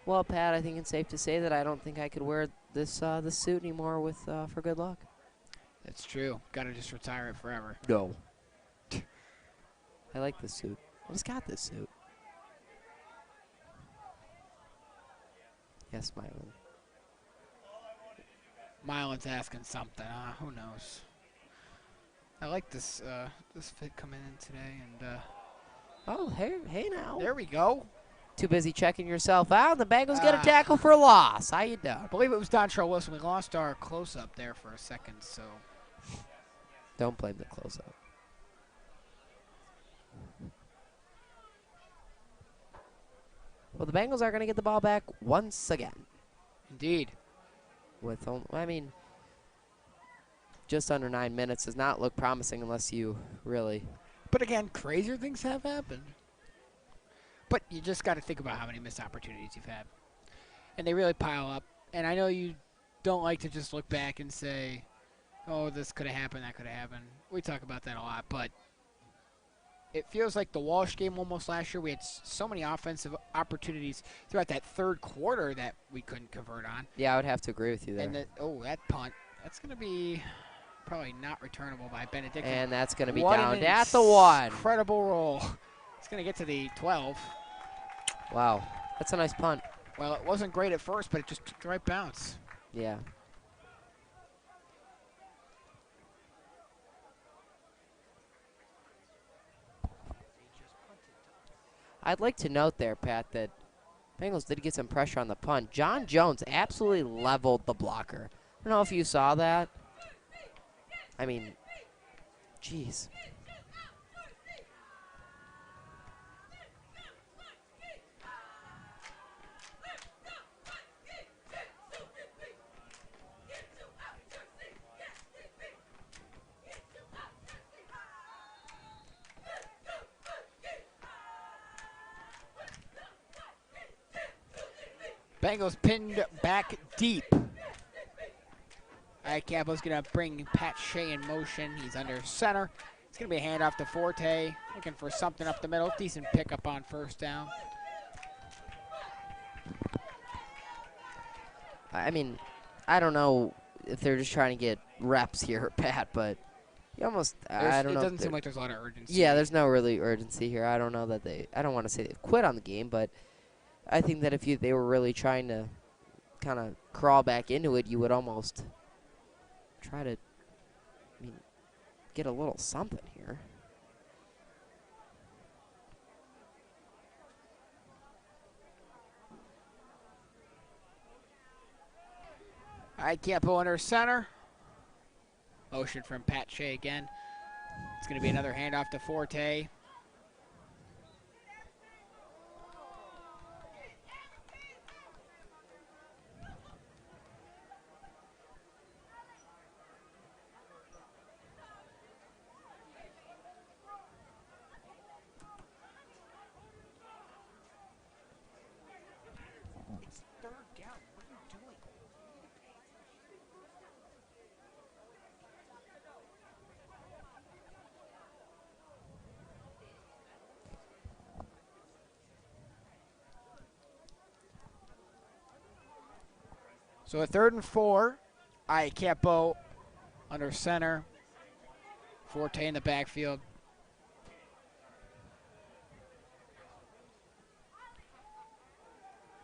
Well, Pat, I think it's safe to say that I don't think I could wear this this suit anymore with for good luck. That's true. Got to just retire it forever. No. I like this suit. I just got this suit. Yes, Mylan. Mylan's asking something. Who knows? I like this this fit coming in today, and oh, hey now. There we go. Too busy checking yourself out. The Bengals get a tackle for a loss. How you doing? I believe it was Don Shula Wilson. We lost our close-up there for a second, so. Don't blame the close-up. Well, the Bengals are going to get the ball back once again. Indeed. With only, I mean, just under 9 minutes does not look promising unless you really. But again, crazier things have happened. But you just got to think about how many missed opportunities you've had. And they really pile up. And I know you don't like to just look back and say, oh, this could have happened, that could have happened. We talk about that a lot. But it feels like the Walsh game almost last year. We had so many offensive opportunities throughout that 3rd quarter that we couldn't convert on. Yeah, I would have to agree with you there. And that punt, that's going to be probably not returnable by Benedictine. And that's going to be down at the 1. Incredible roll. It's going to get to the 12. Wow, that's a nice punt. Well, it wasn't great at first, but it just took the right bounce. Yeah. I'd like to note there, Pat, that Bengals did get some pressure on the punt. John Jones absolutely leveled the blocker. I don't know if you saw that. I mean, jeez. Bengals pinned back deep. All right, Capo's going to bring Pat Shea in motion. He's under center. It's going to be a handoff to Forte. Looking for something up the middle. Decent pickup on first down. I mean, I don't know if they're just trying to get reps here, Pat, but you almost, I don't know. It doesn't seem like there's a lot of urgency. Yeah, there's no really urgency here. I don't know that I don't want to say they quit on the game, but I think that if they were really trying to kind of crawl back into it, you would almost try to, get a little something here. All right, Campo under center. Motion from Pat Shea again. It's going to be another handoff to Forte. So a 3rd and 4. Campo under center. Forte in the backfield.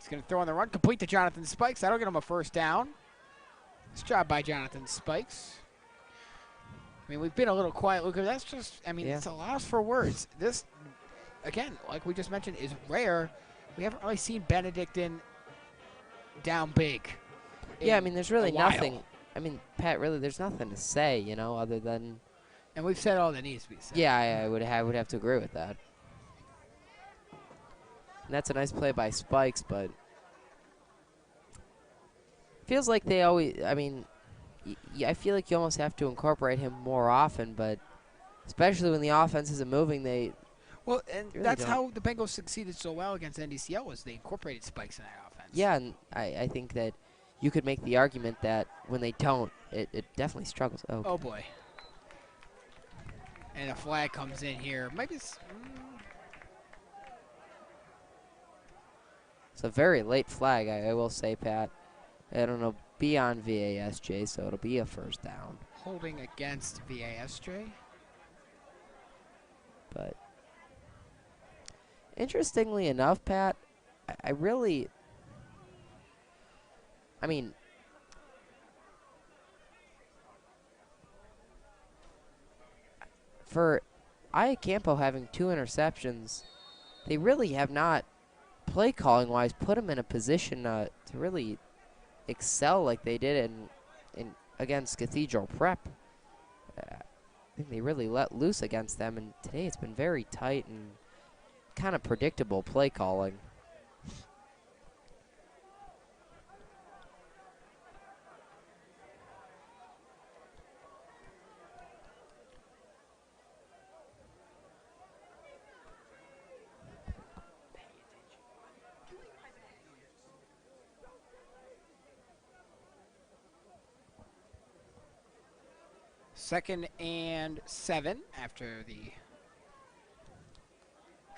He's going to throw on the run, complete to Jonathan Spikes. That'll get him a first down. Nice job by Jonathan Spikes. I mean, we've been a little quiet, Luca. That's just, it's a loss for words. This, again, like we just mentioned, is rare. We haven't really seen Benedictine down big. Yeah, there's really nothing. Pat, really, there's nothing to say, other than. And we've said all that needs to be said. Yeah, I would have to agree with that. And that's a nice play by Spikes, but feels like they always. I feel like you almost have to incorporate him more often, but especially when the offense isn't moving, they. Well, and really that's don't. how the Bengals succeeded so well against NDCL was they incorporated Spikes in that offense. Yeah, and I think that you could make the argument that when they don't, it definitely struggles. Oh, boy. And a flag comes in here. Maybe it's a very late flag, I will say, Pat. I don't know, beyond VASJ, so it'll be a first down. Holding against VASJ. But interestingly enough, Pat, I really, for Campo having 2 interceptions, they really have not, play calling wise, put him in a position to really excel like they did in against Cathedral Prep. I think they really let loose against them, and today it's been very tight and kind of predictable play calling. Second and 7 after the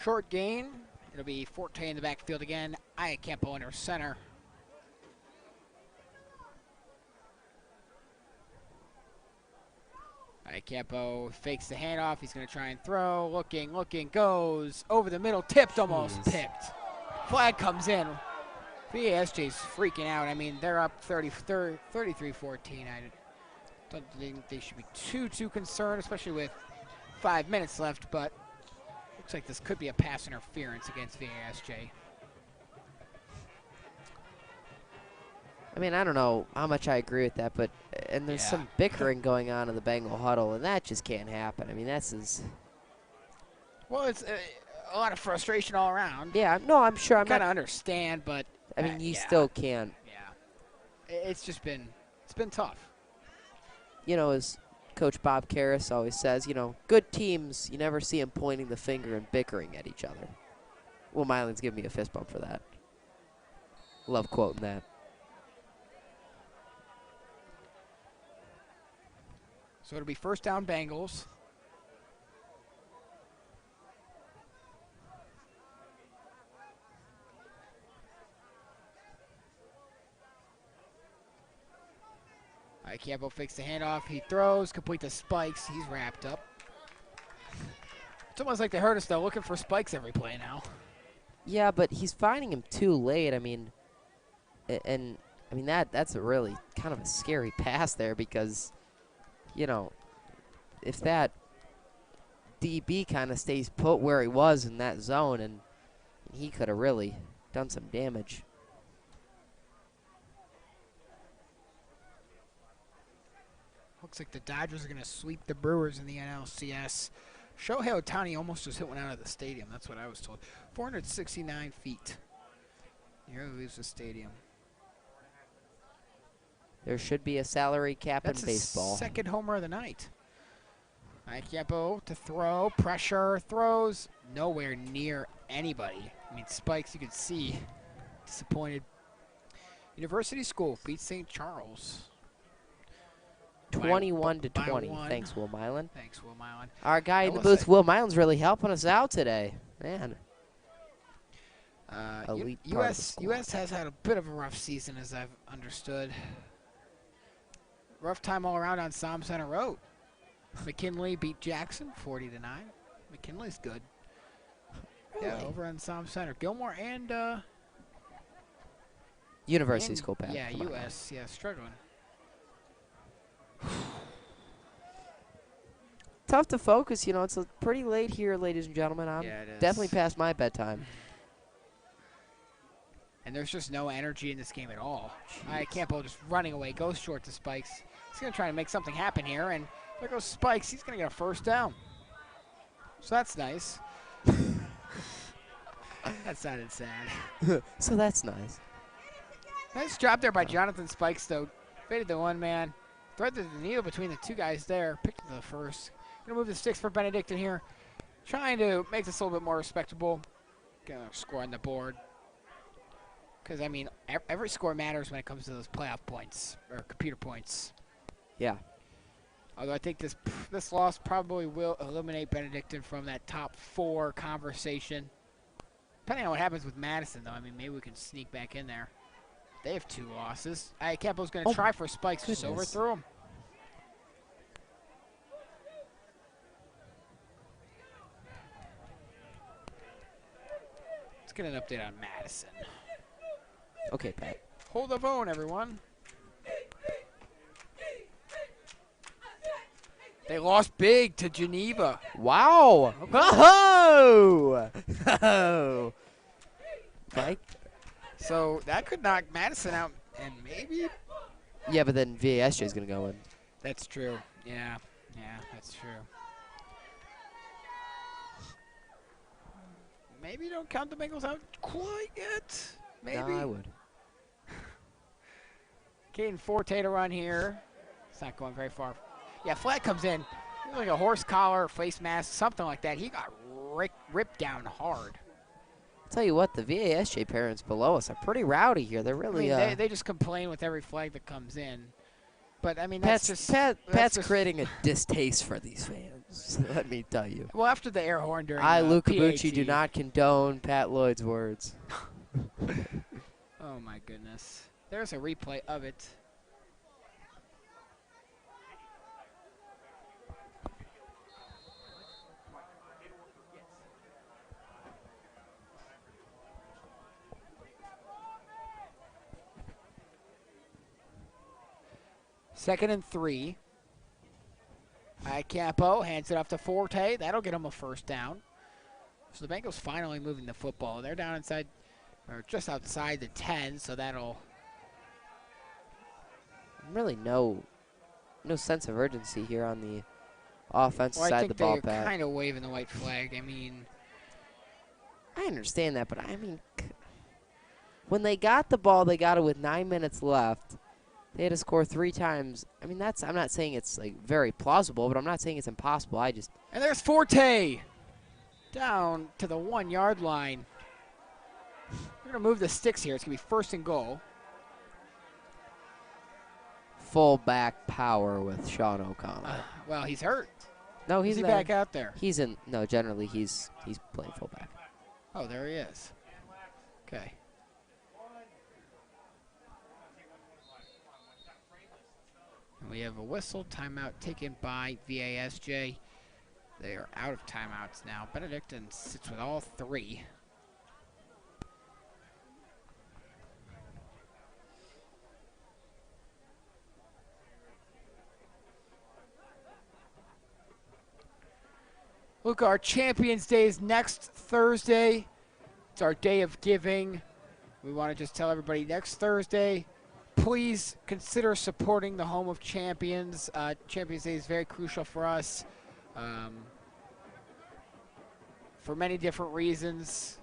short gain. It'll be Forte in the backfield again. Campo under center. Campo fakes the handoff. He's going to try and throw. Looking, goes over the middle. Tipped, almost picked. Flag comes in. VASJ's freaking out. They're up 33-14. I don't think they should be too concerned, especially with 5 minutes left, but looks like this could be a pass interference against VASJ. I don't know how much I agree with that, but and there's some bickering going on in the Bengal huddle, and that just can't happen. That's as well. It's a lot of frustration all around. Yeah, no, I'm sure. I'm kind of understand, but you still can't. Yeah, it's been tough. As Coach Bob Karras always says, good teams, you never see them pointing the finger and bickering at each other. Well, Mylan's giving me a fist bump for that. Love quoting that. So it'll be first down Bengals. All right, Campo fakes the handoff. He throws, complete to Spikes. He's wrapped up. It's almost like they heard us, though, looking for Spikes every play now. Yeah, but he's finding him too late. I mean, that's a really kind of a scary pass there because, you know, if that DB kind of stays put where he was in that zone, and he could have really done some damage. Looks like the Dodgers are going to sweep the Brewers in the NLCS. Shohei Ohtani almost just hit one out of the stadium. That's what I was told. 469 feet. Here leaves the stadium. There should be a salary cap in baseball. That's his second homer of the night. Campo to throw. Pressure. Throws. Nowhere near anybody. I mean, Spikes, you can see. Disappointed. University School beats St. Charles. 21-20. Thanks, Will Milan. Thanks, Will Milan. Our guy in the booth, Will Milan's really helping us out today. Man. Elite US has had a bit of a rough season, as I've understood. Rough time all around on Som Center Road. McKinley beat Jackson 40-9. McKinley's good. Really? Yeah, over on Som Center. Gilmore and University School, Pat. Yeah, US. Yeah, struggling. Tough to focus, you know. It's pretty late here, ladies and gentlemen. I'm definitely past my bedtime. And there's just no energy in this game at all. Campo just running away, goes short to Spikes. He's going to try to make something happen here, and there goes Spikes. He's going to get a first down. So that's nice. That sounded sad. So that's nice. Nice job there by Jonathan Spikes, though. Faded the one man. Threaded the needle between the two guys there. Picked to the first. Going to move the sticks for Benedictine here. Trying to make this a little bit more respectable. Going to score on the board. Because, I mean, every score matters when it comes to those playoff points, or computer points. Yeah. Although I think this loss probably will eliminate Benedictine from that top 4 conversation. Depending on what happens with Madison, though. I mean, maybe we can sneak back in there. They have 2 losses. Campo's going to try for Spikes. Just overthrew him. Let's get an update on Madison. Okay, Pat. Hold the phone, everyone. They lost big to Geneva. Wow. Okay. Oh! Oh! Mike? So that could knock Madison out, and maybe. Yeah, but then VASJ is going to go in. That's true. Yeah, that's true. Maybe don't count the Bengals out quite yet. Maybe. No, I would. Caden Forte to run here. It's not going very far. Yeah, flag comes in. Like a horse collar, face mask, something like that. He got ripped down hard. Tell you what, the VASJ parents below us are pretty rowdy here. They're really. I mean, they just complain with every flag that comes in. But I mean, that's Pat's creating a distaste for these fans. Let me tell you. Well, after the air horn during Luke PAT. Cabucci, do not condone Pat Lloyd's words. Oh my goodness. There's a replay of it. Second and 3. Campo hands it off to Forte. That'll get him a first down. So the Bengals finally moving the football. They're down inside, or just outside the 10, so that'll. Really no sense of urgency here on the offensive side of the ball, Pat. I think they're kind of waving the white flag. I mean, I understand that, but I mean, when they got the ball, they got it with 9 minutes left. They had to score 3 times. I mean, I'm not saying it's like very plausible, but I'm not saying it's impossible. And there's Forte down to the 1 yard line. going to move the sticks here. It's going to be 1st and goal. Full back power with Sean O'Connell. Well, he's hurt. No, he's Is he there. back out there? He's in. No, generally he's playing fullback. Oh, there he is. Okay. And we have a whistle. Timeout taken by VASJ. They are out of timeouts now. Benedictine sits with all 3. Look, our Champions Day is next Thursday. It's our day of giving. We want to just tell everybody next Thursday, please consider supporting the home of champions. Champions Day is very crucial for us for many different reasons.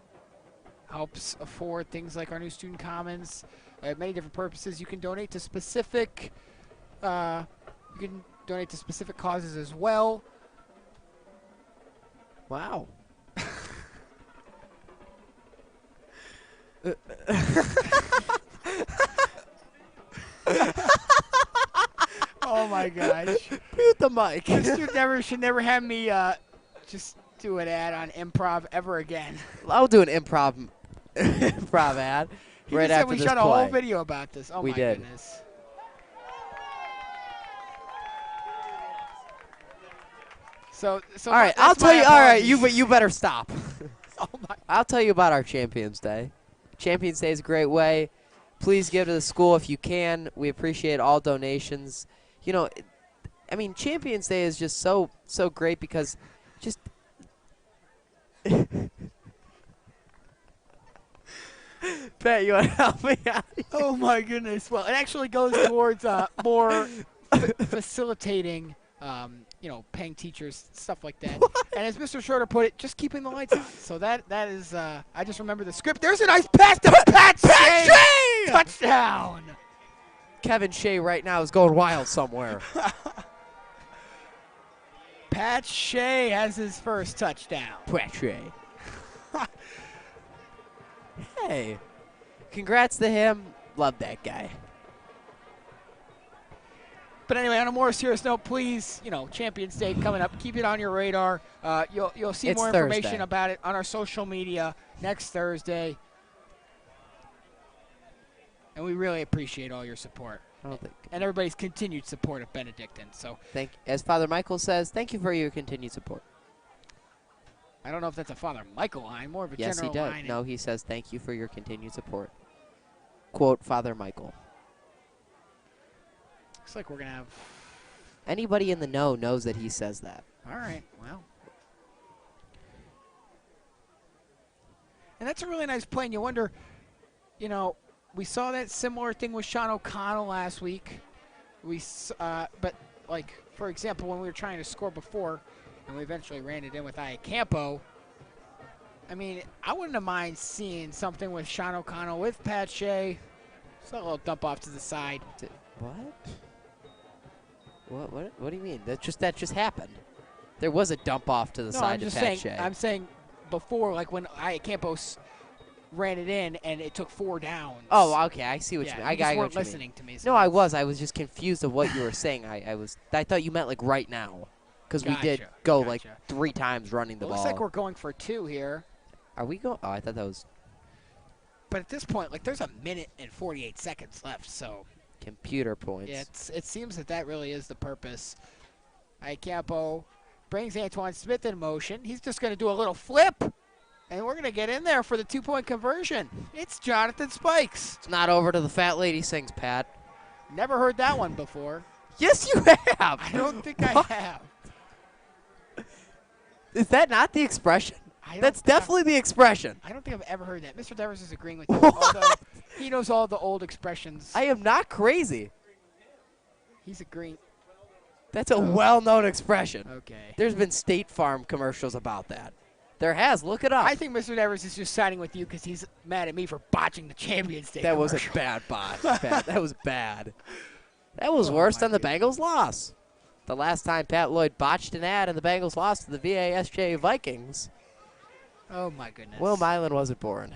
Helps afford things like our new student commons. Many different purposes. You can donate to specific. You can donate to specific causes as well. Wow. Oh my gosh. Mute the mic. Mr. should never have me just do an ad on improv ever again. I'll do an improv ad He right just said after we this shot a play. whole video about this. Oh We my did. goodness. So All right, that's I'll tell my you. All right, apologies. you better stop. Oh my. I'll tell you about our Champions Day. Champions Day is a great way. Please give to the school if you can. We appreciate all donations. You know, I mean, Champions Day is just so great because just Pat, you want to help me out? Oh my goodness. Well, it actually goes towards more facilitating, paying teachers, stuff like that. And as Mr. Schroeder put it, just keeping the lights on. So that is, I just remember the script. There's a nice pass to Pat Shea! Touchdown! Kevin Shea right now is going wild somewhere. Pat Shea has his first touchdown. Pat Shea. Hey, congrats to him. Love that guy. But anyway, on a more serious note, please, Champions Day coming up. Keep it on your radar. You'll see It's more information Thursday. about it on our social media next Thursday. And we really appreciate all your support I don't think. and everybody's continued support of Benedictine. So As Father Michael says, thank you for your continued support. I don't know if that's a Father Michael line, more of a Yes, he general does. line. No, he says thank you for your continued support. Quote Father Michael. Looks like we're going to have. Anybody in the know knows that he says that. All right, well. And that's a really nice play. And you wonder, we saw that similar thing with Sean O'Connell last week. But, like, for example, when we were trying to score before and we eventually ran it in with Iacampo, I mean, I wouldn't have mind seeing something with Sean O'Connell, with Pat Shea. Just a little dump off to the side. What? What do you mean? That just happened. There was a dump off to the side of Pat Shea. I'm saying before, like when Iacampo ran it in and it took 4 downs. Oh, okay. I see what you mean. You just I weren't what you mean. listening to me. So No, I was. I was just confused of what you were saying. I thought you meant like right now, because we did go like 3 times running the ball. Looks like we're going for 2 here. Are we going? Oh, I thought that was But at this point, like there's 1 minute and 48 seconds left, so computer points. yeah, it seems that really is the purpose. Iacampo brings Antoine Smith in motion. He's just going to do a little flip, and we're going to get in there for the 2-point conversion. It's Jonathan Spikes. It's not over to the fat lady sings, Pat. Never heard that one before. Yes, you have. I don't think I have. Is that not the expression? I don't That's think definitely the expression. I don't think I've ever heard that. Mr. Devers is agreeing with you, although he knows all the old expressions. I am not crazy. He's agreeing. That's a well-known expression. Okay. There's been State Farm commercials about that. There has. Look it up. I think Mr. Devers is just siding with you because he's mad at me for botching the Champions Day that was a commercial. bad bot. That was bad. That was worse than the Bengals loss. The last time Pat Lloyd botched an ad and the Bengals lost to the VASJ Vikings. Oh, my goodness. Will Milan wasn't born.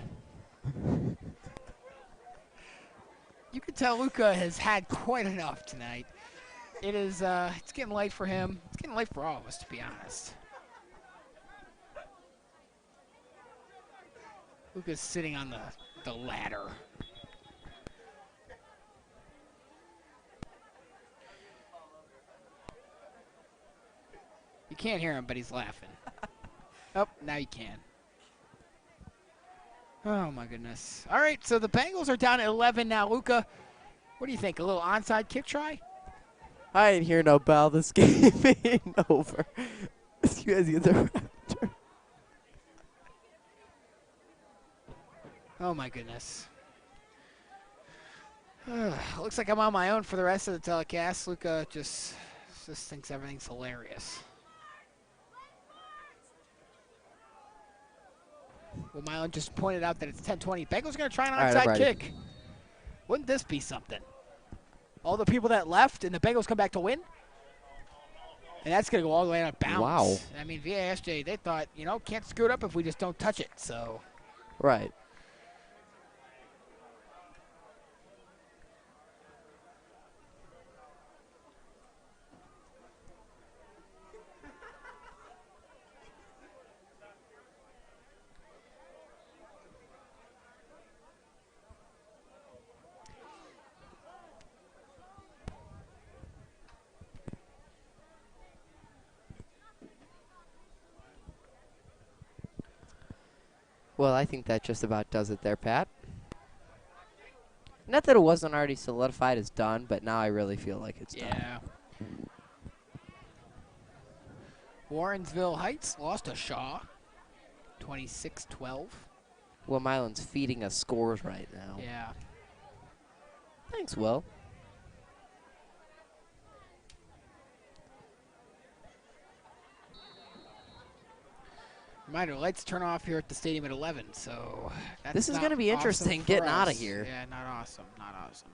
You can tell Luca has had quite enough tonight. It is, it's getting late for him. It's getting late for all of us, to be honest. Luca's sitting on the ladder. You can't hear him, but he's laughing. Oh, now you can. Oh, my goodness. All right, so the Bengals are down at 11 now. Luca, what do you think? A little onside kick try? I ain't hear no bell. This game ain't over. You guys get the raptor. Oh, my goodness. Looks like I'm on my own for the rest of the telecast. Luca just thinks everything's hilarious. Well, Mylon just pointed out that it's 10:20. Bengals are going to try an onside kick. Wouldn't this be something? All the people that left and the Bengals come back to win? And that's going to go all the way out of bounds. Wow. I mean, VASJ, they thought, you know, can't screw it up if we just don't touch it. So. Right. Well, I think that just about does it there, Pat. Not that it wasn't already solidified as done, but now I really feel like it's done. Yeah. Warrensville Heights lost to Shaw, 26-12. Will Milan's feeding us scores right now. Yeah. Thanks, Will. Reminder, lights turn off here at the stadium at 11, so that's This is not going to be interesting awesome getting for out of us. here. Yeah, not awesome, not awesome.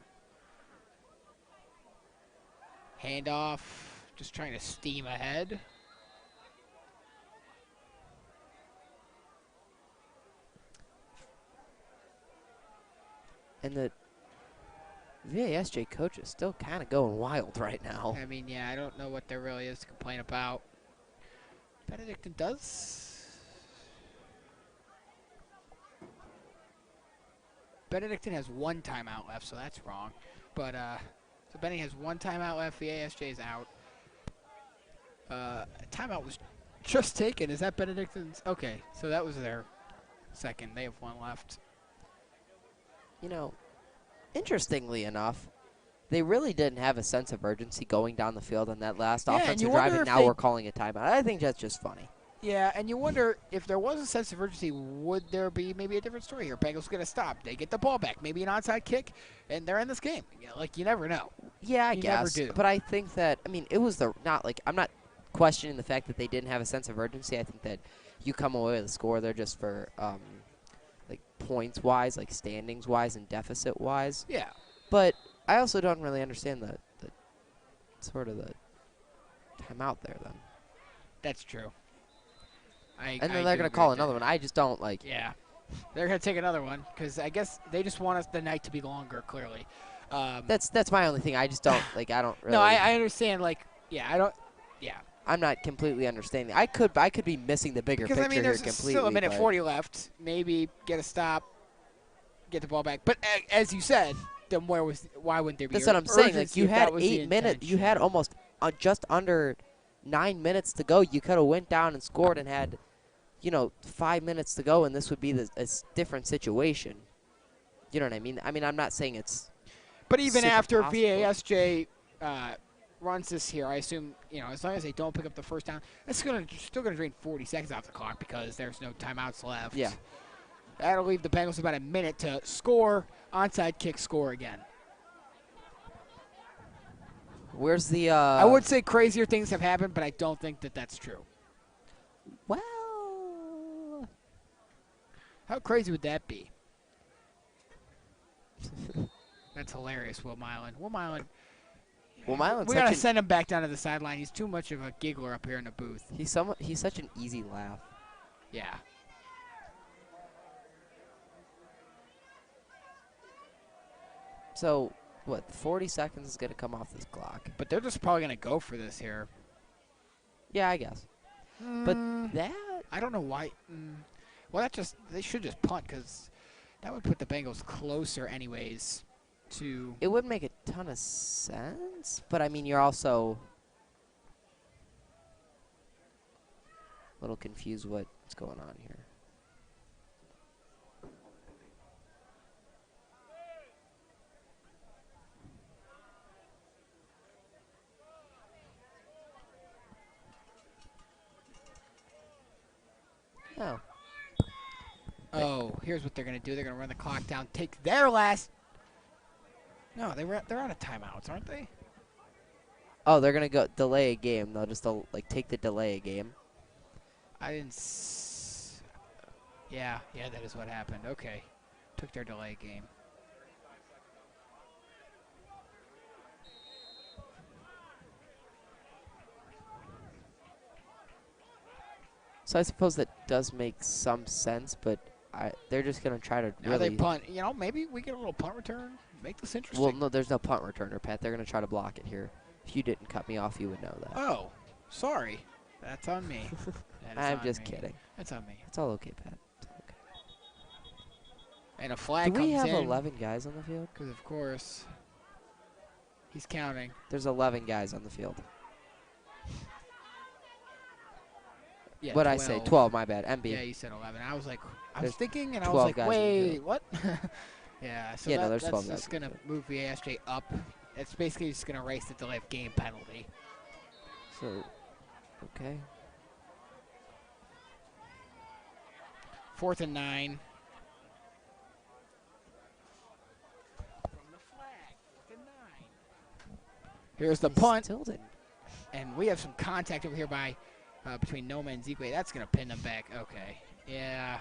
Handoff, just trying to steam ahead. And the VASJ coach is still kind of going wild right now. I mean, yeah, I don't know what there really is to complain about. Benedictine does. Benedictine has one timeout left, so that's wrong. But, so Benny has one timeout left. VASJ is out. Timeout was just taken. Is that Benedictine's? Okay, so that was their second. They have one left. You know, interestingly enough, they really didn't have a sense of urgency going down the field on that last offensive drive, and now we're calling a timeout. I think that's just funny. Yeah, and you wonder if there was a sense of urgency, would there be maybe a different story here? Bengals going to stop. They get the ball back, maybe an onside kick, and they're in this game. You know, like, you never know. Yeah, I You guess. never do. But I think that, I mean, it was the, not like, I'm not questioning the fact that they didn't have a sense of urgency. I think that you come away with a score, they're just for, like, points-wise, like standings-wise and deficit-wise. Yeah. But I also don't really understand the sort of the timeout there, then. That's true. And then they're going to call another one. I just don't like. Yeah. They're going to take another one because I guess they just want us the night to be longer, clearly. That's my only thing. I just don't, like, I don't really. No, I understand, like, yeah, I don't, yeah. I'm not completely understanding. I could be missing the bigger picture Because, I mean, there's here completely. still a minute 40 left. Maybe get a stop, get the ball back. But as you said, then why wouldn't there be That's what I'm saying. Like, you had that 8 minutes. You had almost just under 9 minutes to go. You could have went down and scored and had, 5 minutes to go, and this would be a different situation. You know what I mean? I mean, I'm not saying it's. But even super after possible. VASJ runs this here, I assume, as long as they don't pick up the first down, it's still going to drain 40 seconds off the clock because there's no timeouts left. Yeah. That'll leave the Bengals about a minute to score, onside kick, score again. Where's the? I would say crazier things have happened, but I don't think that that's true. Well. How crazy would that be? That's hilarious, Will Milan. Will Milan's we got to send him back down to the sideline. He's too much of a giggler up here in the booth. He's such an easy laugh. Yeah. So, what, 40 seconds is going to come off this clock. But they're just probably going to go for this here. Yeah, I guess. But that... I don't know why. Well, they should just punt because that would put the Bengals closer anyways to... It would make a ton of sense, but I mean, you're also a little confused what's going on here. Oh. Oh, here's what they're going to do. They're going to run the clock down, take their last... No, they're out of timeouts, aren't they? Oh, they're going to go delay a game. They'll just, like, take the delay a game. I didn't Yeah, that is what happened. Okay. Took their delay game. So I suppose that does make some sense, but they're just going to try to Now they punt. You know, maybe we get a little punt return. Make this interesting. Well, no, there's no punt returner, Pat. They're going to try to block it here. If you didn't cut me off, you would know that. Oh, sorry. That's on me. I'm just kidding. That's on me. It's all okay, Pat. It's all okay. And a flag Do we comes have in. 11 guys on the field? Because, of course, he's counting. There's 11 guys on the field. Yeah, What'd I say? 12, my bad. MB. Yeah, you said 11. I was like, I was There's thinking, and I 12 was like, guys on the wait, field. what? Yeah, so Yeah, no, there's 12 that's guys going on to the move VASJ up. It's basically just going to erase the delay of game penalty. So, okay. 4th and 9. From the flag, 4th and 9. Here's the punt. Still didn't. And we have some contact over here by between Noma and Zekwe. That's going to pin them back. Okay. Yeah,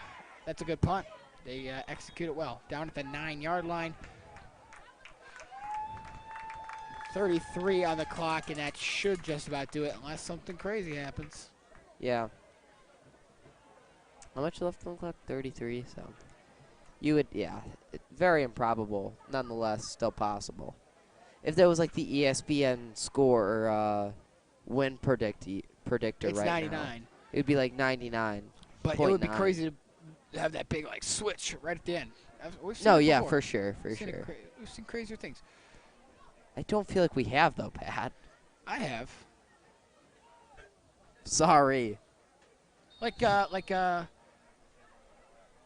that's a good punt. They execute it well. Down at the 9-yard line. 33 on the clock, and that should just about do it unless something crazy happens. Yeah. How much left on the clock? 33, so. You would, yeah. Very improbable. Nonetheless, still possible. If there was like the ESPN score or win predictor It's right 99. now, it would be like 99. But it would be crazy to have that big like switch right at the end. We've seen No, it yeah, before. for sure, for We've seen sure. We've seen crazier things. I don't feel like we have, though, Pat. I have. Sorry.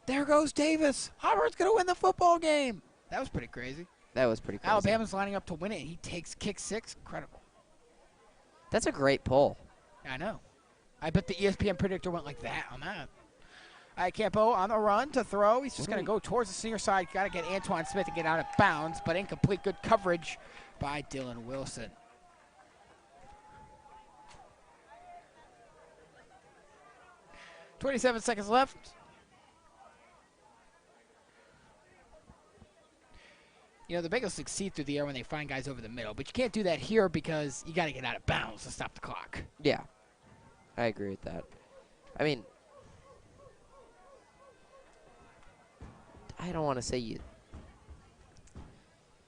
There goes Davis. Auburn's going to win the football game. That was pretty crazy. That was pretty crazy. Alabama's lining up to win it. He takes kick 6. Incredible. That's a great pull. I know. I bet the ESPN predictor went like that on that. All right, Campo on the run to throw. He's just going to go towards the senior side. Got to get Antoine Smith to get out of bounds, but incomplete. Good coverage by Dylan Wilson. "27 seconds left. You know, the Bengals succeed through the air when they find guys over the middle, but you can't do that here because you got to get out of bounds to stop the clock. Yeah. I agree with that. I mean, I don't want to say you.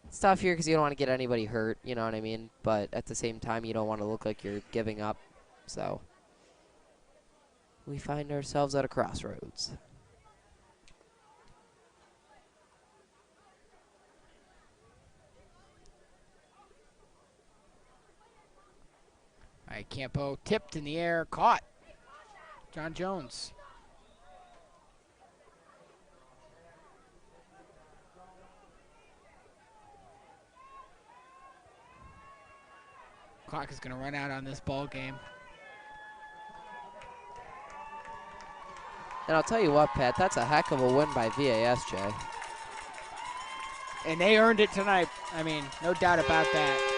It's tough here because you don't want to get anybody hurt, you know what I mean? But at the same time, you don't want to look like you're giving up. So we find ourselves at a crossroads. All right, Campo tipped in the air, caught. John Jones. Clock is going to run out on this ball game. And I'll tell you what, Pat, that's a heck of a win by VASJ. And they earned it tonight. I mean, no doubt about that.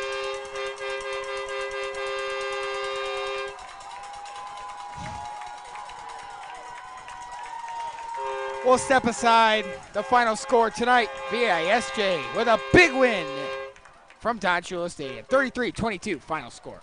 We'll step aside. The final score tonight, VASJ with a big win from Don Shula Stadium. 33-22 final score.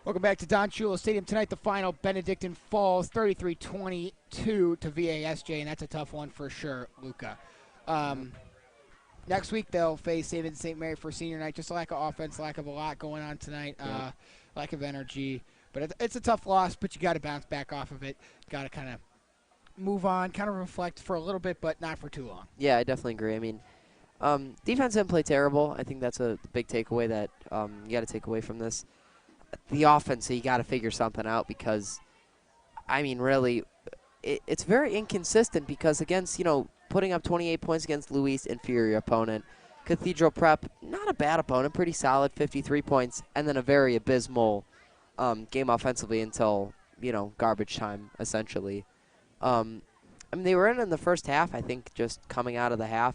Welcome back to Don Shula Stadium. Tonight, the final, Benedictine falls 33-22 to VASJ, and that's a tough one for sure, Luca. Next week, they'll face St. Mary for senior night. Just a lack of offense, lack of a lot going on tonight, lack of energy. But it's a tough loss, but you got to bounce back off of it. Got to kind of move on, kind of reflect for a little bit, but not for too long. Yeah, I definitely agree. I mean, defense didn't play terrible. I think that's a big takeaway that you got to take away from this. The offense, so you got to figure something out because, I mean, really, it's very inconsistent because against, putting up 28 points against Louis, inferior opponent. Cathedral Prep, not a bad opponent, pretty solid, 53 points, and then a very abysmal game offensively until, garbage time, essentially. I mean, they were in the first half, I think, just coming out of the half.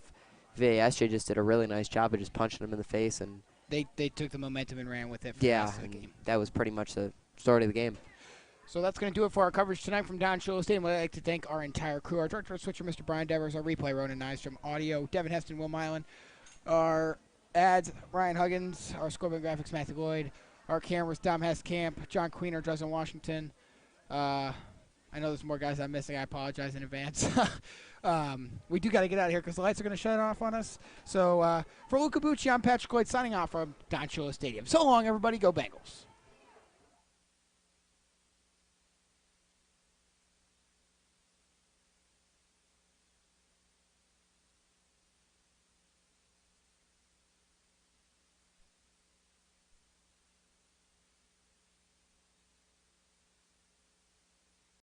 VASJ just did a really nice job of just punching them in the face, and They took the momentum and ran with it for the rest of the game. That was pretty much the story of the game. So that's going to do it for our coverage tonight from Don Shula Stadium. I'd like to thank our entire crew, our director of Switcher, Mr. Brian Devers, our replay, Ronan Nystrom, audio, Devin Heston, Will Milan, our ads, Ryan Huggins, our scoreboard graphics, Matthew Lloyd, our cameras, Dom Heskamp, John Queener, Justin Washington. I know there's more guys I'm missing. I apologize in advance. We do got to get out of here because the lights are going to shut off on us. So for Luca Bucci, I'm Patrick Lloyd signing off from Don Shula Stadium. So long, everybody. Go Bengals.